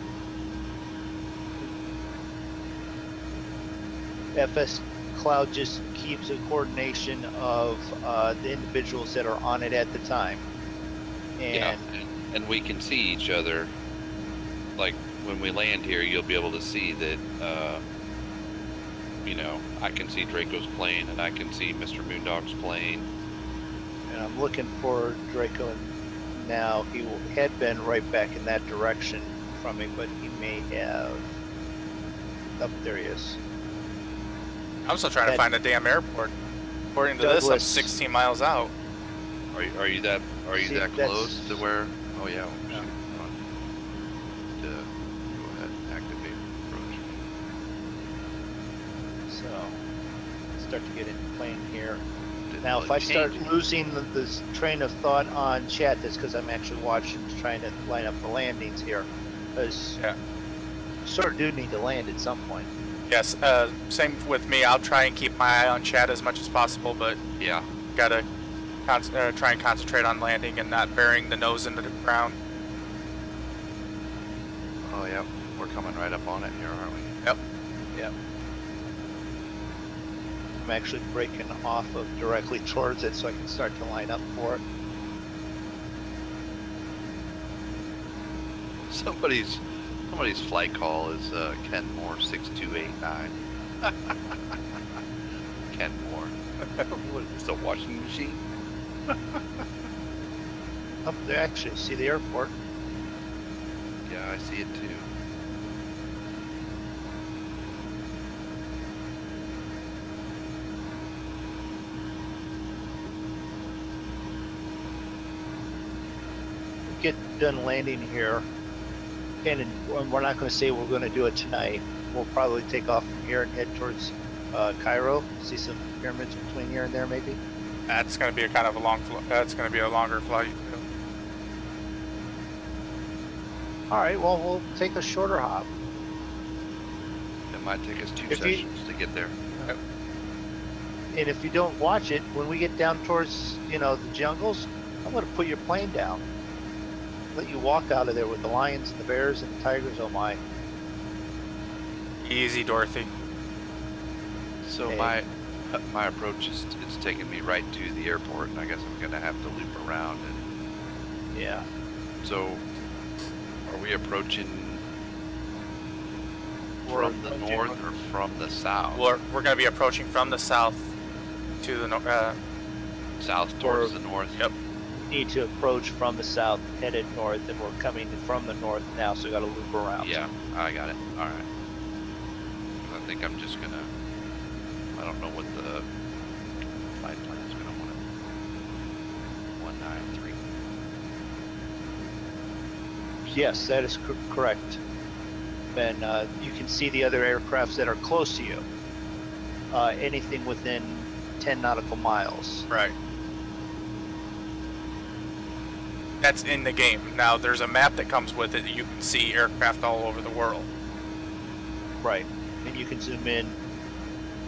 B: FS Cloud just keeps a coordination of the individuals that are on it at the time.
I: And we can see each other. Like when we land here, you'll be able to see that, I can see Draco's plane and I can see Mrmoondog's plane.
B: And I'm looking for Draco now. He had been right back in that direction from me, but he may have. Up there he is.
A: I'm still trying to find a damn airport. According to this, I'm 16 miles out.
I: Are you that close to where? Oh yeah. Go ahead, activate approach.
B: So start to get in plane here. Now, if I start losing this train of thought on chat, that's because I'm actually watching, trying to line up the landings here. Because you sort of do need to land at some point.
A: Yes, same with me. I'll try and keep my eye on chat as much as possible, but gotta try and concentrate on landing and not burying the nose into the ground.
I: Oh, yeah. We're coming right up on it here, aren't we?
A: Yep.
B: Yep. I'm actually braking off of directly towards it so I can start to line up for it.
I: Somebody's flight call is Kenmore 6289. Kenmore. What is this, a washing machine?
B: Up there, actually, see the airport.
I: Yeah, I see it too.
B: Get done landing here, and we're not going to say we're going to do it tonight. We'll probably take off from here and head towards Cairo. See some pyramids between here and there, maybe.
A: That's going to be a kind of a long. That's going to be a longer flight.
B: All right. Well, we'll take a shorter hop.
I: It might take us two
B: If you-
I: sessions to get there.
A: Yep.
B: And if you don't watch it, when we get down towards, the jungles, I'm going to put your plane down. Let you walk out of there with the lions and the bears and the tigers. Oh my.
A: Easy, Dorothy.
I: So
B: Hey.
I: my approach is it's taking me right to the airport, and I guess I'm gonna have to loop around. And
B: Yeah.
I: so, are we approaching
B: We're
I: from the north or from the south?
A: We're going to be approaching from the south to the north.
I: South towards the north.
A: Yep.
B: Need to approach from the south, headed north, and we're coming from the north now, so we got to loop around.
I: Yeah, I got it. All right. I think I'm just gonna. I don't know what the flight plan is gonna want it. 193.
B: Yes, that is correct. And you can see the other aircrafts that are close to you. Anything within 10 nautical miles.
A: Right. That's in the game. Now, there's a map that comes with it that you can see aircraft all over the world.
B: Right. And you can zoom in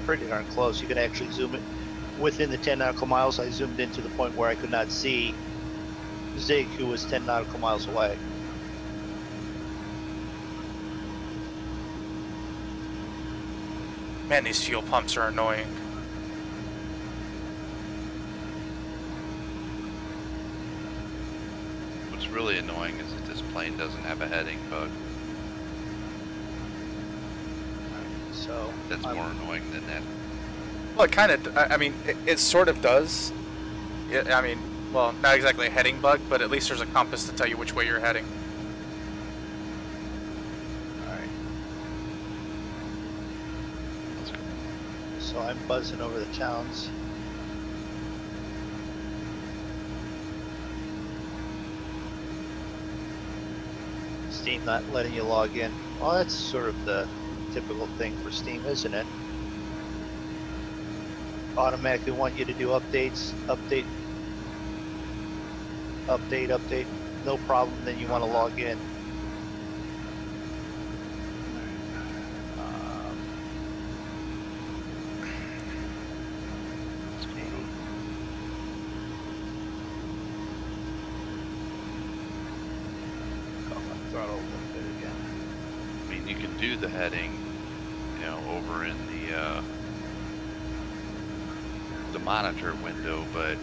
B: pretty darn close. You can actually zoom it within the 10 nautical miles. I zoomed in to the point where I could not see Zig, who was 10 nautical miles away.
A: Man, these fuel pumps are annoying.
I: What's really annoying is that this plane doesn't have a heading bug.
B: So
I: That's more annoying than that.
A: Well, it kind of, I mean, it sort of does. I mean, well, not exactly a heading bug, but at least there's a compass to tell you which way you're heading.
B: Alright. So I'm buzzing over the towns. Steam not letting you log in. Well, that's sort of the typical thing for Steam, isn't it? Automatically want you to do updates, update, no problem, then you want to log in. Throttle a little bit again.
I: I mean, you can do the heading, over in the monitor window, but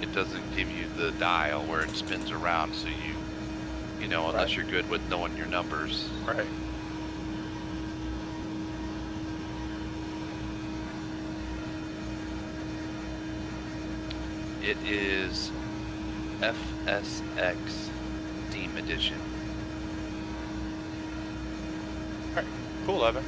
I: it doesn't give you the dial where it spins around, so unless
B: Right.
I: you're good with knowing your numbers.
A: Right.
I: It is FSX Steam Edition.
A: Alright, cool, Evan.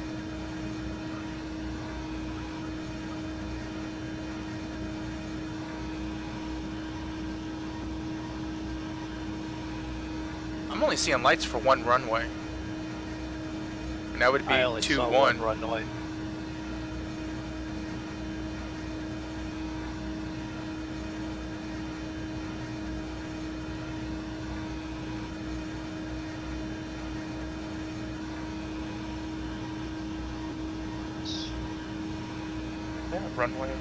A: I'm only seeing lights for one runway. And that would be
B: I only saw
A: 2-1.
B: one runway.
A: Yeah, runway.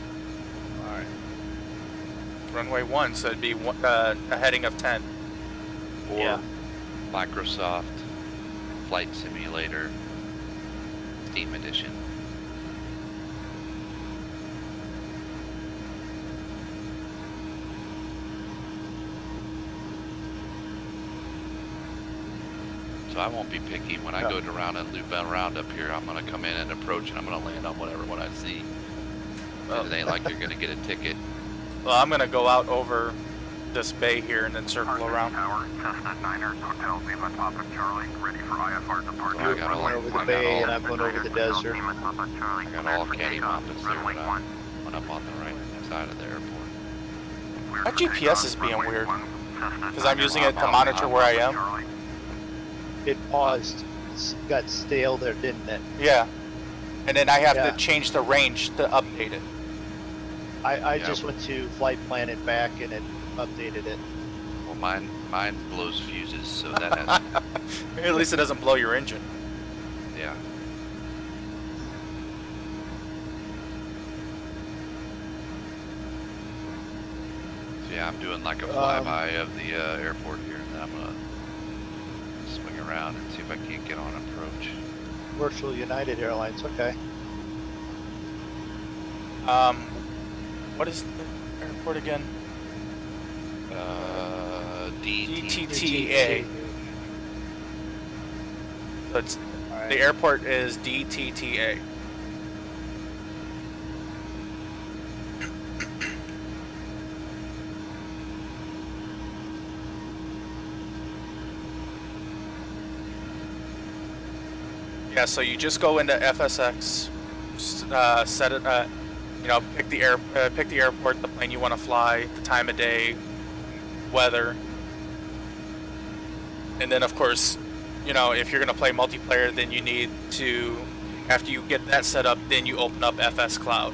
B: Alright.
A: Runway 1, so it'd be a heading of 10.
I: Or
B: Yeah.
I: Microsoft Flight Simulator Steam Edition. So I won't be picky. When I go to round and loop around up here, I'm going to come in and approach, and I'm going to land on whatever one I see.
A: Well,
I: It ain't like you're going to get a ticket.
A: well, I'm going to go out over this bay here and then circle
E: Carthage
A: around.
E: Tower, Cessna 9er, Hotel Lima Papa Charlie, ready for IFR departure.
I: I got all-
B: Going over the bay and I'm going over the desert.
I: I got all cattywampus there when I went up on the right side of the airport.
A: My GPS is being weird, because I'm using it to monitor where I am.
B: It paused. Got stale there, didn't it?
A: Yeah. And then I have
B: Yeah.
A: to change the range to update it.
B: I
I: Yeah.
B: just went to flight plan and back and it updated it.
I: Well, mine blows fuses, so that has,
A: At least it doesn't blow your engine.
I: yeah. So yeah, I'm doing like a flyby of the airport here, and then I'm gonna swing around and see if I can't get on approach.
B: Virtual United Airlines, okay.
A: What is the airport again?
I: DTTA.
A: DTTA. So it's,
B: Alright.
A: the airport is DTTA. Yeah, so you just go into FSX, set it, you know, pick the airport, the plane you want to fly, the time of day, weather, and then of course, you know, if you're gonna play multiplayer, then you need to, after you get that set up, then you open up FS Cloud.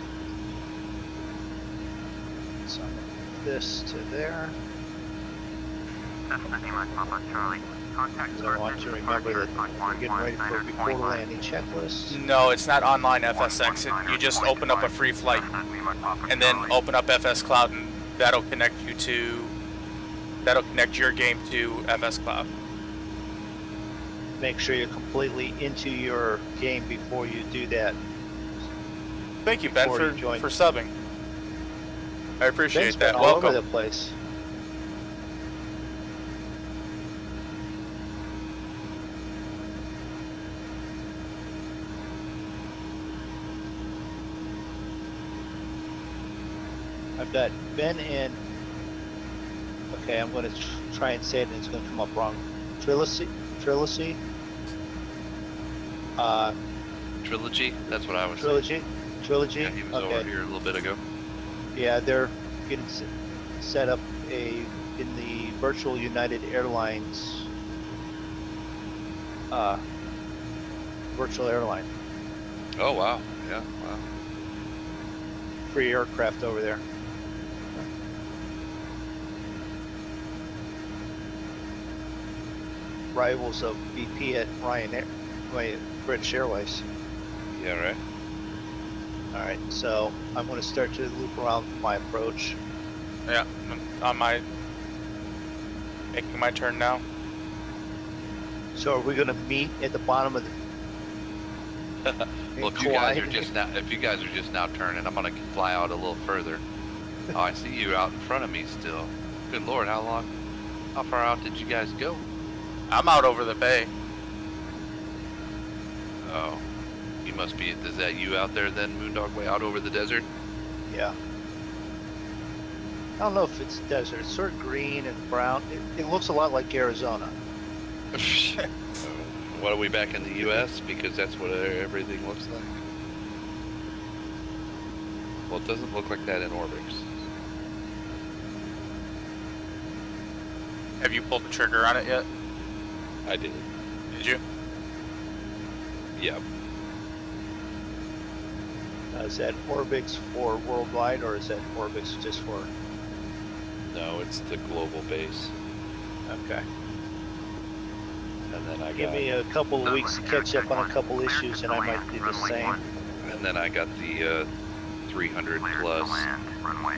B: So this to there.
E: Cessna Lima Papa Charlie, contact
B: Because I want to remember that we're getting ready for a before landing checklist.
A: No, it's not online FSX. You just open up a free flight, and then open up FS Cloud, and that'll connect your game to FS Cloud.
B: Make sure you're completely into your game before you do that.
A: Thank you, Ben,
B: Before you join.
A: for subbing. I appreciate
B: Ben's been
A: that.
B: all over
A: Welcome.
B: the place. I've got Ben and, okay, I'm going to try and say it and it's going to come up wrong. Trilogy?
I: Trilogy? That's what I was saying.
B: Trilogy?
I: Yeah, he was over here a little bit ago.
B: Yeah, they're getting set up in the Virtual United Airlines virtual airline.
I: Oh, wow. Yeah, wow.
B: Free aircraft over there. Rivals of BP at British Airways.
I: Yeah, right?
B: Alright, so I'm going to start to loop around my approach.
A: Yeah, on my making my turn now.
B: So are we going to meet at the bottom of the
I: Well, if you guys are just now turning, I'm gonna fly out a little further. Oh, I see you out in front of me still. Good Lord, how far out did you guys go?
A: I'm out over the bay.
I: Oh, you must be. Is that you out there then, Moondog, way out over the desert?
B: Yeah. I don't know if it's desert. It's sort of green and brown. It looks a lot like Arizona.
I: What are we back in the U.S.? Because that's what everything looks like. Well, it doesn't look like that in Orbix.
A: Have you pulled the trigger on it yet?
I: I did.
A: Did you?
I: Yeah.
B: Is that Orbix for worldwide, or is that Orbix just for?
I: No, it's the global base.
B: Okay.
I: And then I
B: Give
I: got,
B: me a couple of weeks to catch up on a couple issues, and I might do the same.
I: and then I got the 300 plus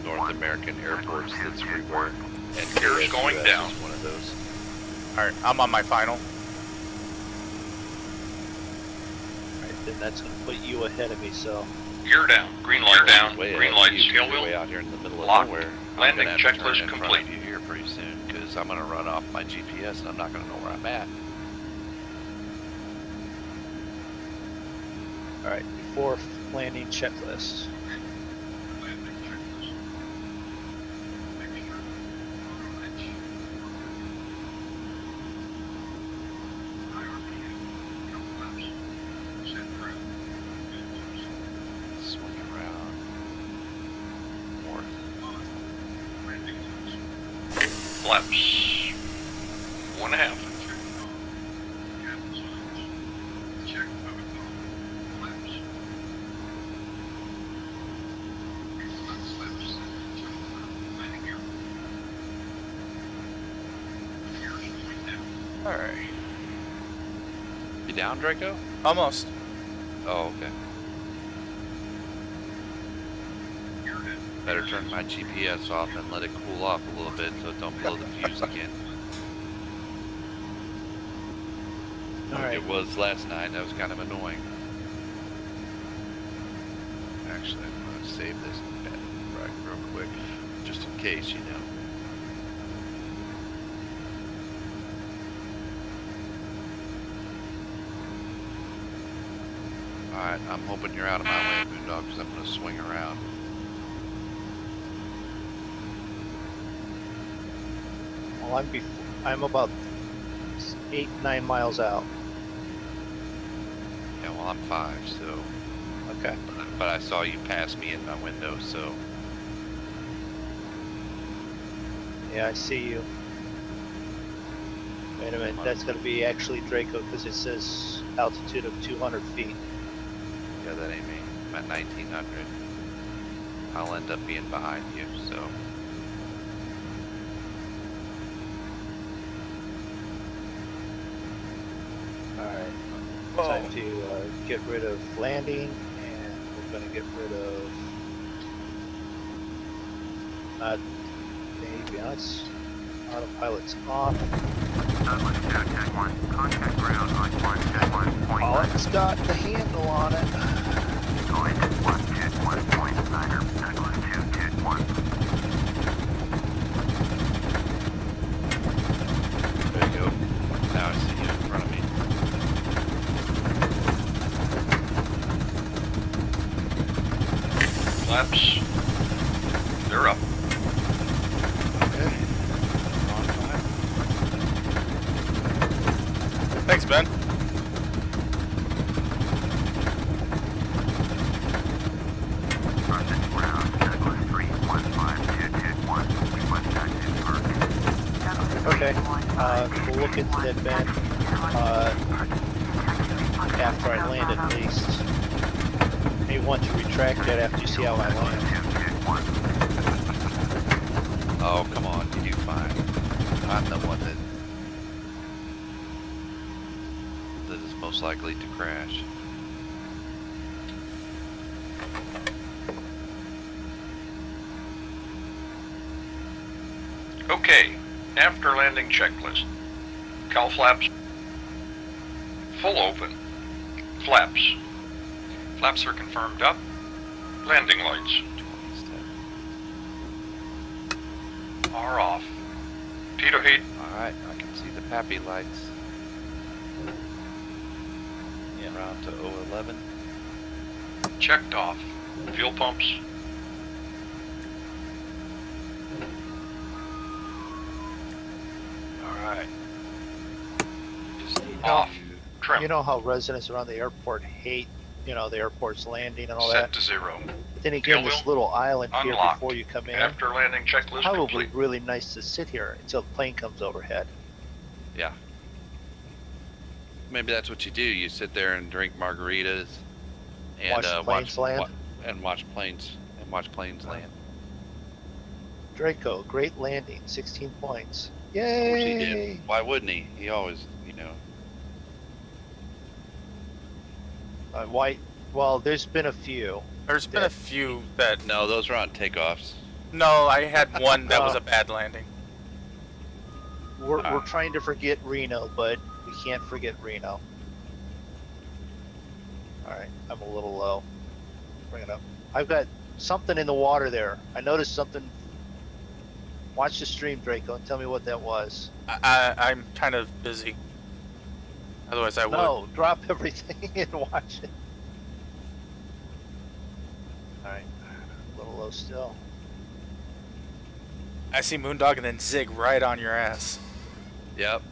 I: North American airports that's everywhere. And
H: Gear's going
I: KSUS
H: down.
I: is one of those.
A: Alright, I'm on my final.
B: Alright, then that's going to put you ahead of me, so.
H: Gear down. Green light down.
I: Way
H: Green
I: ahead of
H: lights.
I: you,
H: Tail
I: you're way
H: wheel.
I: out here in the middle of
H: Locked.
I: nowhere.
H: Landing
I: I'm gonna have to
H: checklist
I: turn in front
H: complete.
I: of you here pretty soon because I'm going to run off my GPS and I'm not going to know where I'm at.
B: Alright, before landing checklist.
I: Swing around north.
H: Flaps. 1.5.
A: Alright.
I: You down, Draco?
A: Almost.
I: Oh, okay. Better turn my GPS off and let it cool off a little bit so it don't blow the fuse again.
B: Alright.
I: It was last night. That was kind of annoying. Actually, I'm going to save this right real quick, just in case, you know. Alright, I'm hoping you're out of my way, Moondog, because I'm going to swing around.
B: Well, I'm about 8-9 miles out.
I: Yeah, well, I'm 5, so...
B: Okay.
I: But I saw you pass me in my window, so...
B: Yeah, I see you. Wait a minute, that's going to be actually Draco because it says altitude of 200 feet.
I: Yeah, that ain't me. I'm at 1900. I'll end up being behind you, so...
B: Alright. Time to get rid of landing, and we're going to get rid of... maybe honest. Autopilot's off.
E: Douglas 2, check 1. Contact ground on 1, check 1.
B: Oh, it's got the handle on it.
E: Going to 1, check 1. Point Snyder. Douglas 2, check 1.
I: There you go. Now I see you in front of me.
H: Flaps. They're up.
I: Okay. You're on time.
A: Thanks, Ben.
E: Carthage ground. Douglas 3, 15221. Request taxi for
B: Okay. We'll look into that, Ben. After I land at least. May want to retract that after you see how I land.
I: Oh, come on. You do fine. I'm the one that is most likely to crash.
H: Okay. After landing checklist. Cowl flaps. Full open. Flaps. Flaps are confirmed up. Landing lights are off. Pitot heat.
I: Alright, I can see the pappy lights.
B: Yeah.
I: Round to 011.
H: Checked off. Fuel pumps.
I: Alright. Just need
H: Off.
I: to...
H: Trim.
B: You know how residents around the airport hate, the airport's landing and all
H: Set
B: that.
H: to 0.
B: But then again,
H: Tail
B: this
H: wheel
B: little island here
H: unlocked.
B: before you come in,
H: After landing checklist
B: probably
H: complete.
B: really nice to sit here until the plane comes overhead.
I: Yeah. Maybe that's what you do. You sit there and drink margaritas and
B: Watch the planes land.
I: watch planes land.
B: Draco, great landing, 16 points.
I: Of course he
B: Yay!
I: did. Why wouldn't he? He always,
B: Why Well, there's been a few.
A: There's been a few that...
I: No, those are on takeoffs.
A: No, I had one that was a bad landing.
B: We're trying to forget Reno, but we can't forget Reno. Alright, I'm a little low. Bring it up. I've got something in the water there. I noticed something. Watch the stream, Draco, and tell me what that was.
A: I'm kind of busy. Otherwise I would.
B: No, drop everything and watch it. Alright, a little low still.
A: I see Moondog and then Zig right on your ass.
I: Yep.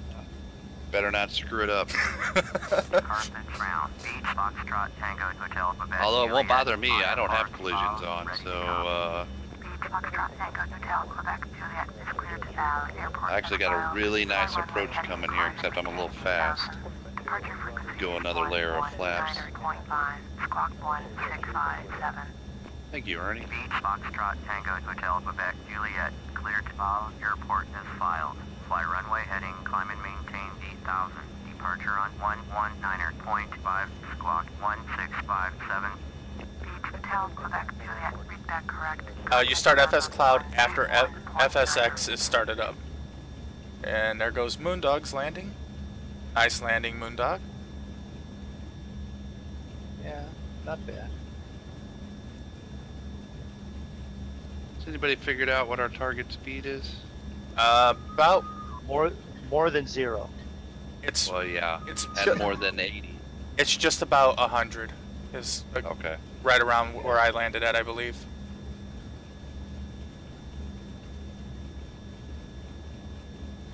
I: Better not screw it up.
F: Carthage round. Beach, Foxtrot, Tango, Hotel, Quebec.
I: Although it won't bother me, I don't have collisions on, so
F: Beach, Foxtrot, Tango, Hotel, Quebec, Juliet is cleared to Val Airport.
I: I actually got a really nice approach coming here, except I'm a little fast.
F: Departure frequency
I: Go another layer of flaps.
F: 9.5, squawk 1657.
I: Thank you, Ernie.
F: Beach, Foxtrot, Tango, Hotel, Quebec, Juliet, cleared to Val Airport as filed. Fly runway heading, climb and maintain 8,000. Departure on 119.5, squawk 1657. Beach, Hotel, Quebec, Juliet, read that correct.
A: You start FS Cloud after FSX is started up. And there goes Moondog's landing. Nice landing, Moondog.
B: Yeah, not bad.
I: Has anybody figured out what our target speed is?
A: About...
B: More than 0.
A: It's...
I: Well, yeah.
A: It's
I: and more than 80.
A: It's just about 100. Is
I: okay.
A: Right around where I landed at, I believe.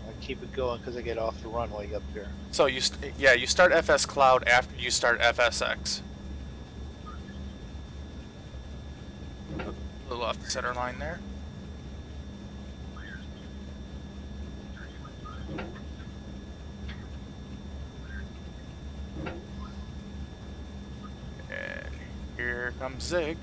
B: I keep it going because I get off the runway up here.
A: So you start FS Cloud after you start FSX. A little off the center line there. And here comes Zig.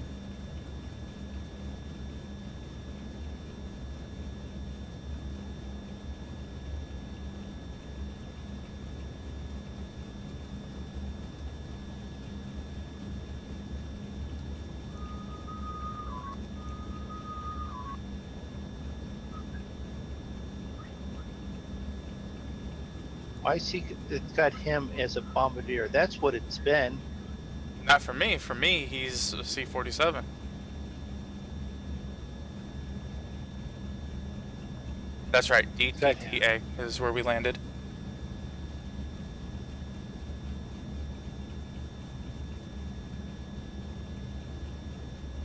B: I see it's got him as a bombardier. That's what it's been.
A: Not for me. For me, he's a C-47. That's right. DTTA is where we landed.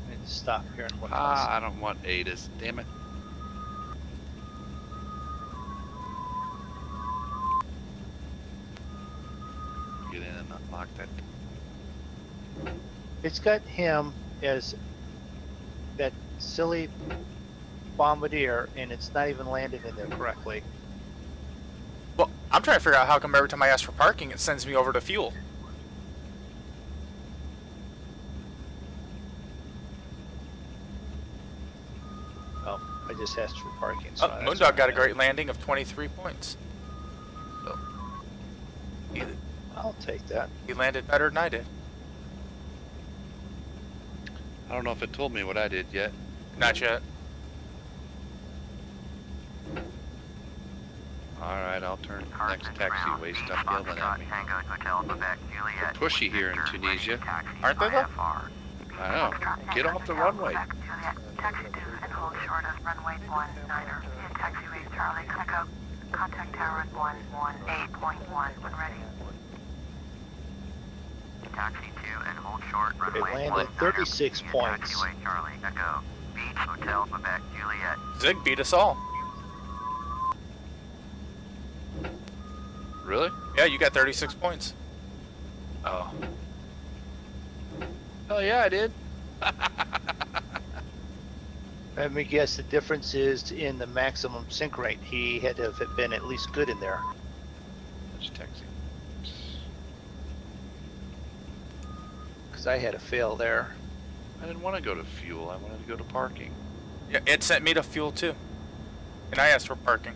B: I need to stop here and look.
I: I don't want ATIS. Damn it. Get in and unlock that.
B: It's got him as that silly bombardier, and it's not even landed in there correctly.
A: Well, I'm trying to figure out how come every time I ask for parking, it sends me over to fuel.
B: Oh, I just asked for parking.
A: Oh,
B: So that's
A: Moondog
B: fine.
A: got a great landing of 23 points. So,
B: I'll take that.
A: he landed better than I did.
I: I don't know if it told me what I did yet.
A: Not yet.
I: Alright, I'll turn next taxiway. Stop yelling at me. They're pushy here in Tunisia.
A: Aren't they though?
I: I know. Get off the runway.
F: Taxi 2 and hold short of runway 19er. Hit taxiway Charlie Echo. Contact tower at 118.1 when ready. Taxi 2 and hold short runway
B: landed 36 points.
F: Taxiway Charlie Echo. Beach Hotel Quebec Juliet.
A: Zig beat us all.
I: Really?
A: Yeah, you got 36 points.
I: Oh. Oh yeah, I did.
B: Let me guess, the difference is in the maximum sync rate. He had to have been at least good in there.
I: Let's taxi.
B: Because I had a fail there.
I: I didn't want to go to fuel. I wanted to go to parking.
A: Yeah, it sent me to fuel too. And I asked for parking.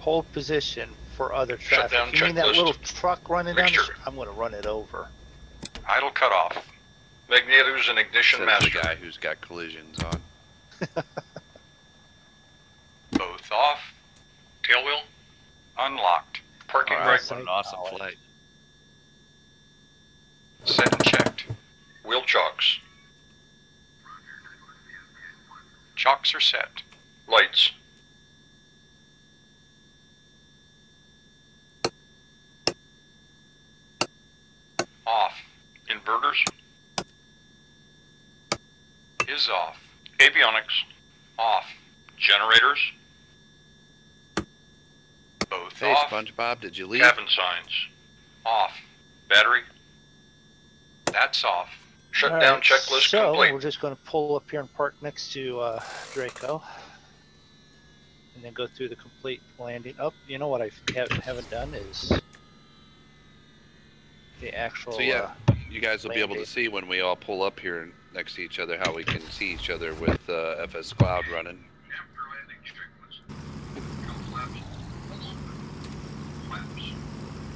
B: hold position for other
H: Shut
B: traffic.
H: down
B: You mean that
H: checklist.
B: little truck running down the
H: Mixture.
B: street? I'm going to run it over.
H: Idle cutoff. Magnetos and ignition
I: Says
H: master.
I: the guy who's got collisions on.
H: Both off. Tail wheel unlocked. Parking
I: All
H: brake
I: right, what an awesome flight.
H: set and checked. Wheel chocks. Chocks are set. Lights. Off. Inverters. Is off. Avionics. Off. Generators. Both
I: Hey,
H: off.
I: SpongeBob, did you leave?
H: Cabin signs. Off. Battery. That's off. Shut
B: All
H: down
B: right,
H: checklist
B: so
H: complete.
B: we're just going to pull up here and park next to Draco. And then go through the complete landing. Oh, you know what I haven't done is the actual...
I: So yeah, you guys will be able to
B: landing.
I: see when we all pull up here next to each other how we can see each other with FS Cloud running.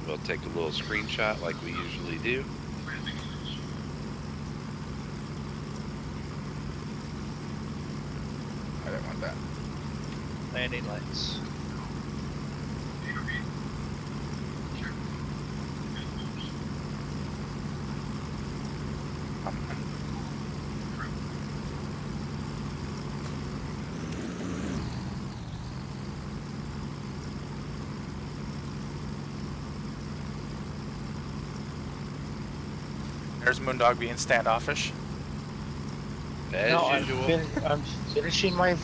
I: We'll take a little screenshot like we usually do.
A: I didn't want that.
B: landing lights.
A: There's Moondog being standoffish.
I: As
B: No,
I: usual.
B: I'm finishing my...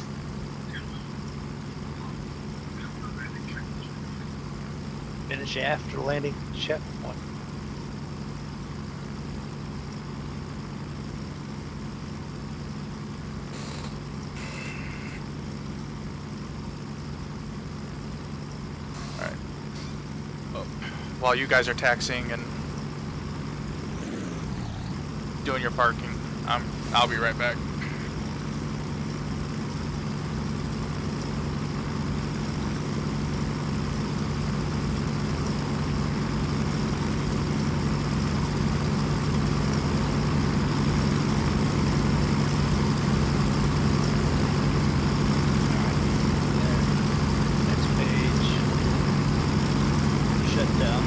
B: Finish after landing checkpoint.
A: Alright. Oh. While you guys are taxiing and doing your parking, I'll be right back.
B: Next page. Shut down.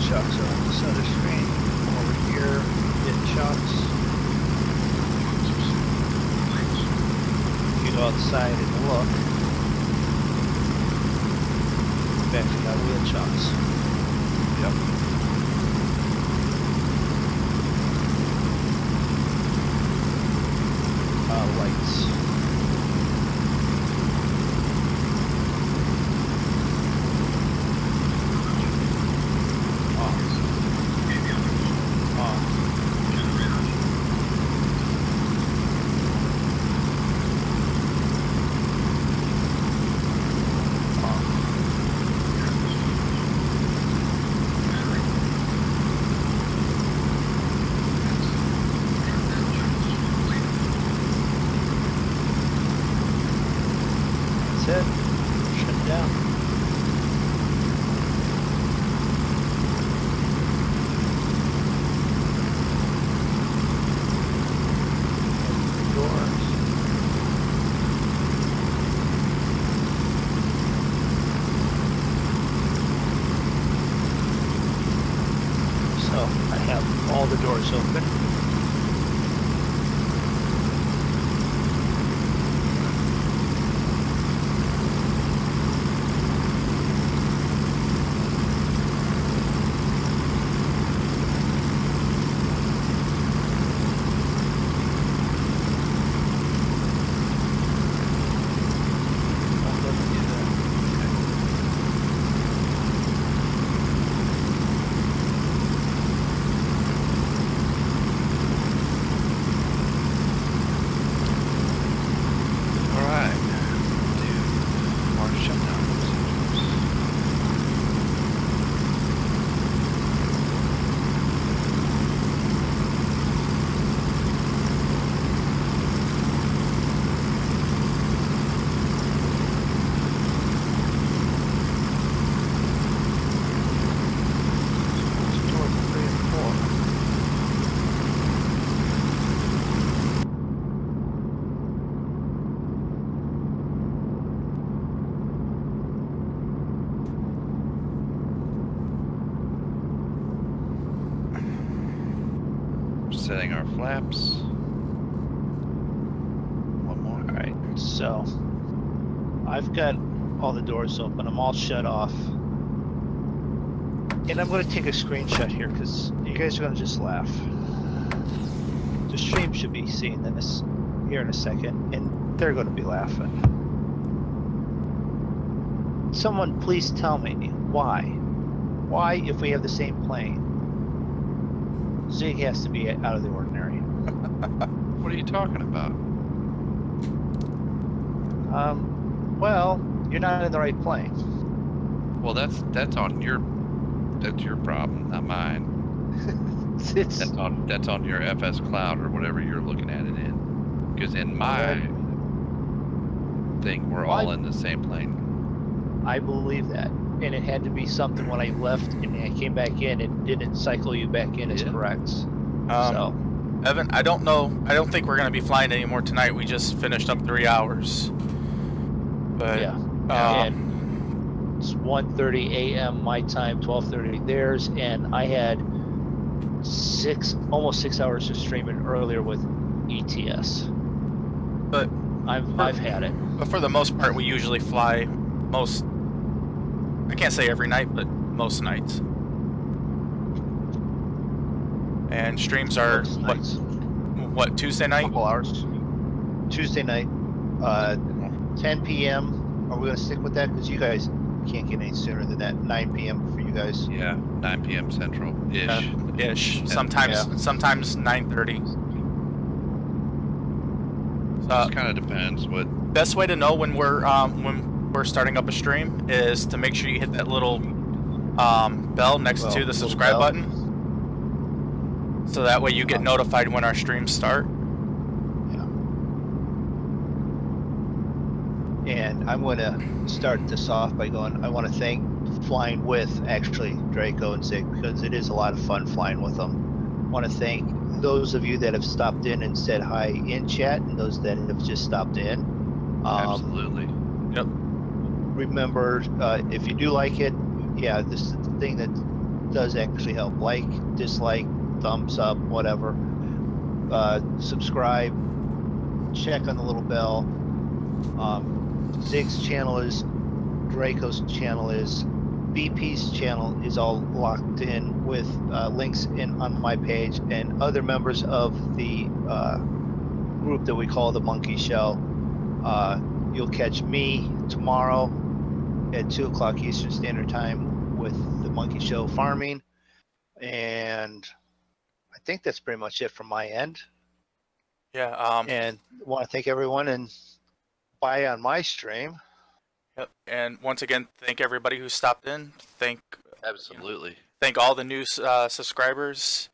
B: Shocks are on this other screen. Over here, get shocks. If you go outside and look, we've actually got wheel shocks.
A: Yep.
B: Lights. That's it. Shut down. Doors. So I have all the doors open. I'll go through the-
I: laps. One more.
B: All right, so I've got all the doors open. I'm all shut off. And I'm going to take a screenshot here because you guys are going to just laugh. The stream should be seeing this here in a second, and they're going to be laughing. Someone please tell me why. Why, if we have the same plane, Zig has to be out of the ordinary?
I: What are you talking about?
B: Well, you're not in the right plane.
I: Well, that's on your problem, not mine.
B: It's,
I: That's on your FS Cloud or whatever you're looking at it in. Because in my thing, we're all in the same plane.
B: I believe that, and it had to be something when I left and I came back in. It didn't cycle you back in as correct. So,
A: Evan, I don't know. I don't think we're going to be flying anymore tonight. We just finished up 3 hours. But
B: yeah, and it's 1:30 a.m. my time, 12:30 theirs, and I had almost 6 hours of streaming earlier with ETS.
A: But
B: I've had it.
A: But for the most part, we usually fly most. I can't say every night, but most nights. And streams are what Tuesday night?
B: Couple hours. Tuesday night, 10 p.m. Are we gonna stick with that? Because you guys can't get any sooner than that. 9 p.m. for you guys.
I: Yeah, 9 p.m. Central ish.
A: Ish. Sometimes 9:30.
I: It kind of depends what.
A: Best way to know when we're starting up a stream is to make sure you hit that little bell next to the subscribe button, so that way you get notified when our streams start.
B: And I'm going to start this off by going, I want to thank Flying with, actually, Draco and Zig, because it is a lot of fun flying with them. I want to thank those of you that have stopped in and said hi in chat, and those that have just stopped in.
I: Absolutely.
A: Yep.
B: Remember, if you do like it, yeah, this is the thing that does actually help. Like, dislike, thumbs up, whatever. Subscribe, check on the little bell. Zig's channel is, Draco's channel is, BP's channel is all locked in with links on my page, and other members of the group that we call the Monkey Show. You'll catch me tomorrow at 2 o'clock Eastern Standard Time with the Monkey Show Farming, and I think that's pretty much it from my end.
A: Yeah.
B: And I want to thank everyone and bye on my stream.
A: Yep. And once again, thank everybody who stopped in.
I: Absolutely.
A: Thank all the new subscribers.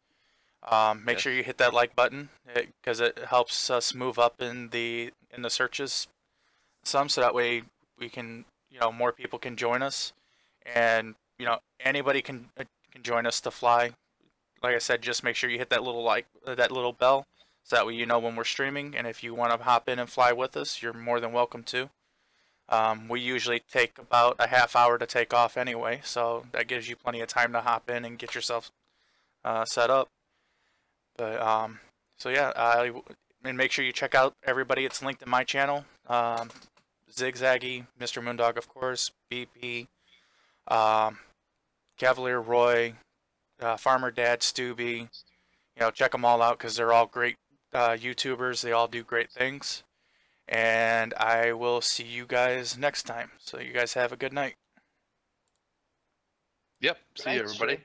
A: Make sure you hit that like button because it helps us move up in the searches some, so that way we can, more people can join us, and anybody can join us to fly. Like I said, just make sure you hit that little bell, so that way you know when we're streaming, and if you want to hop in and fly with us, you're more than welcome to. We usually take about a half hour to take off anyway, so that gives you plenty of time to hop in and get yourself set up. But so yeah, and make sure you check out everybody. It's linked in my channel. ZigZaggy, Mrmoondog, of course, BP, Cavalier Roy, Farmer Dad, Stubby. Check them all out because they're all great YouTubers. They all do great things. And I will see you guys next time. So you guys have a good night.
I: Yep. See you, everybody.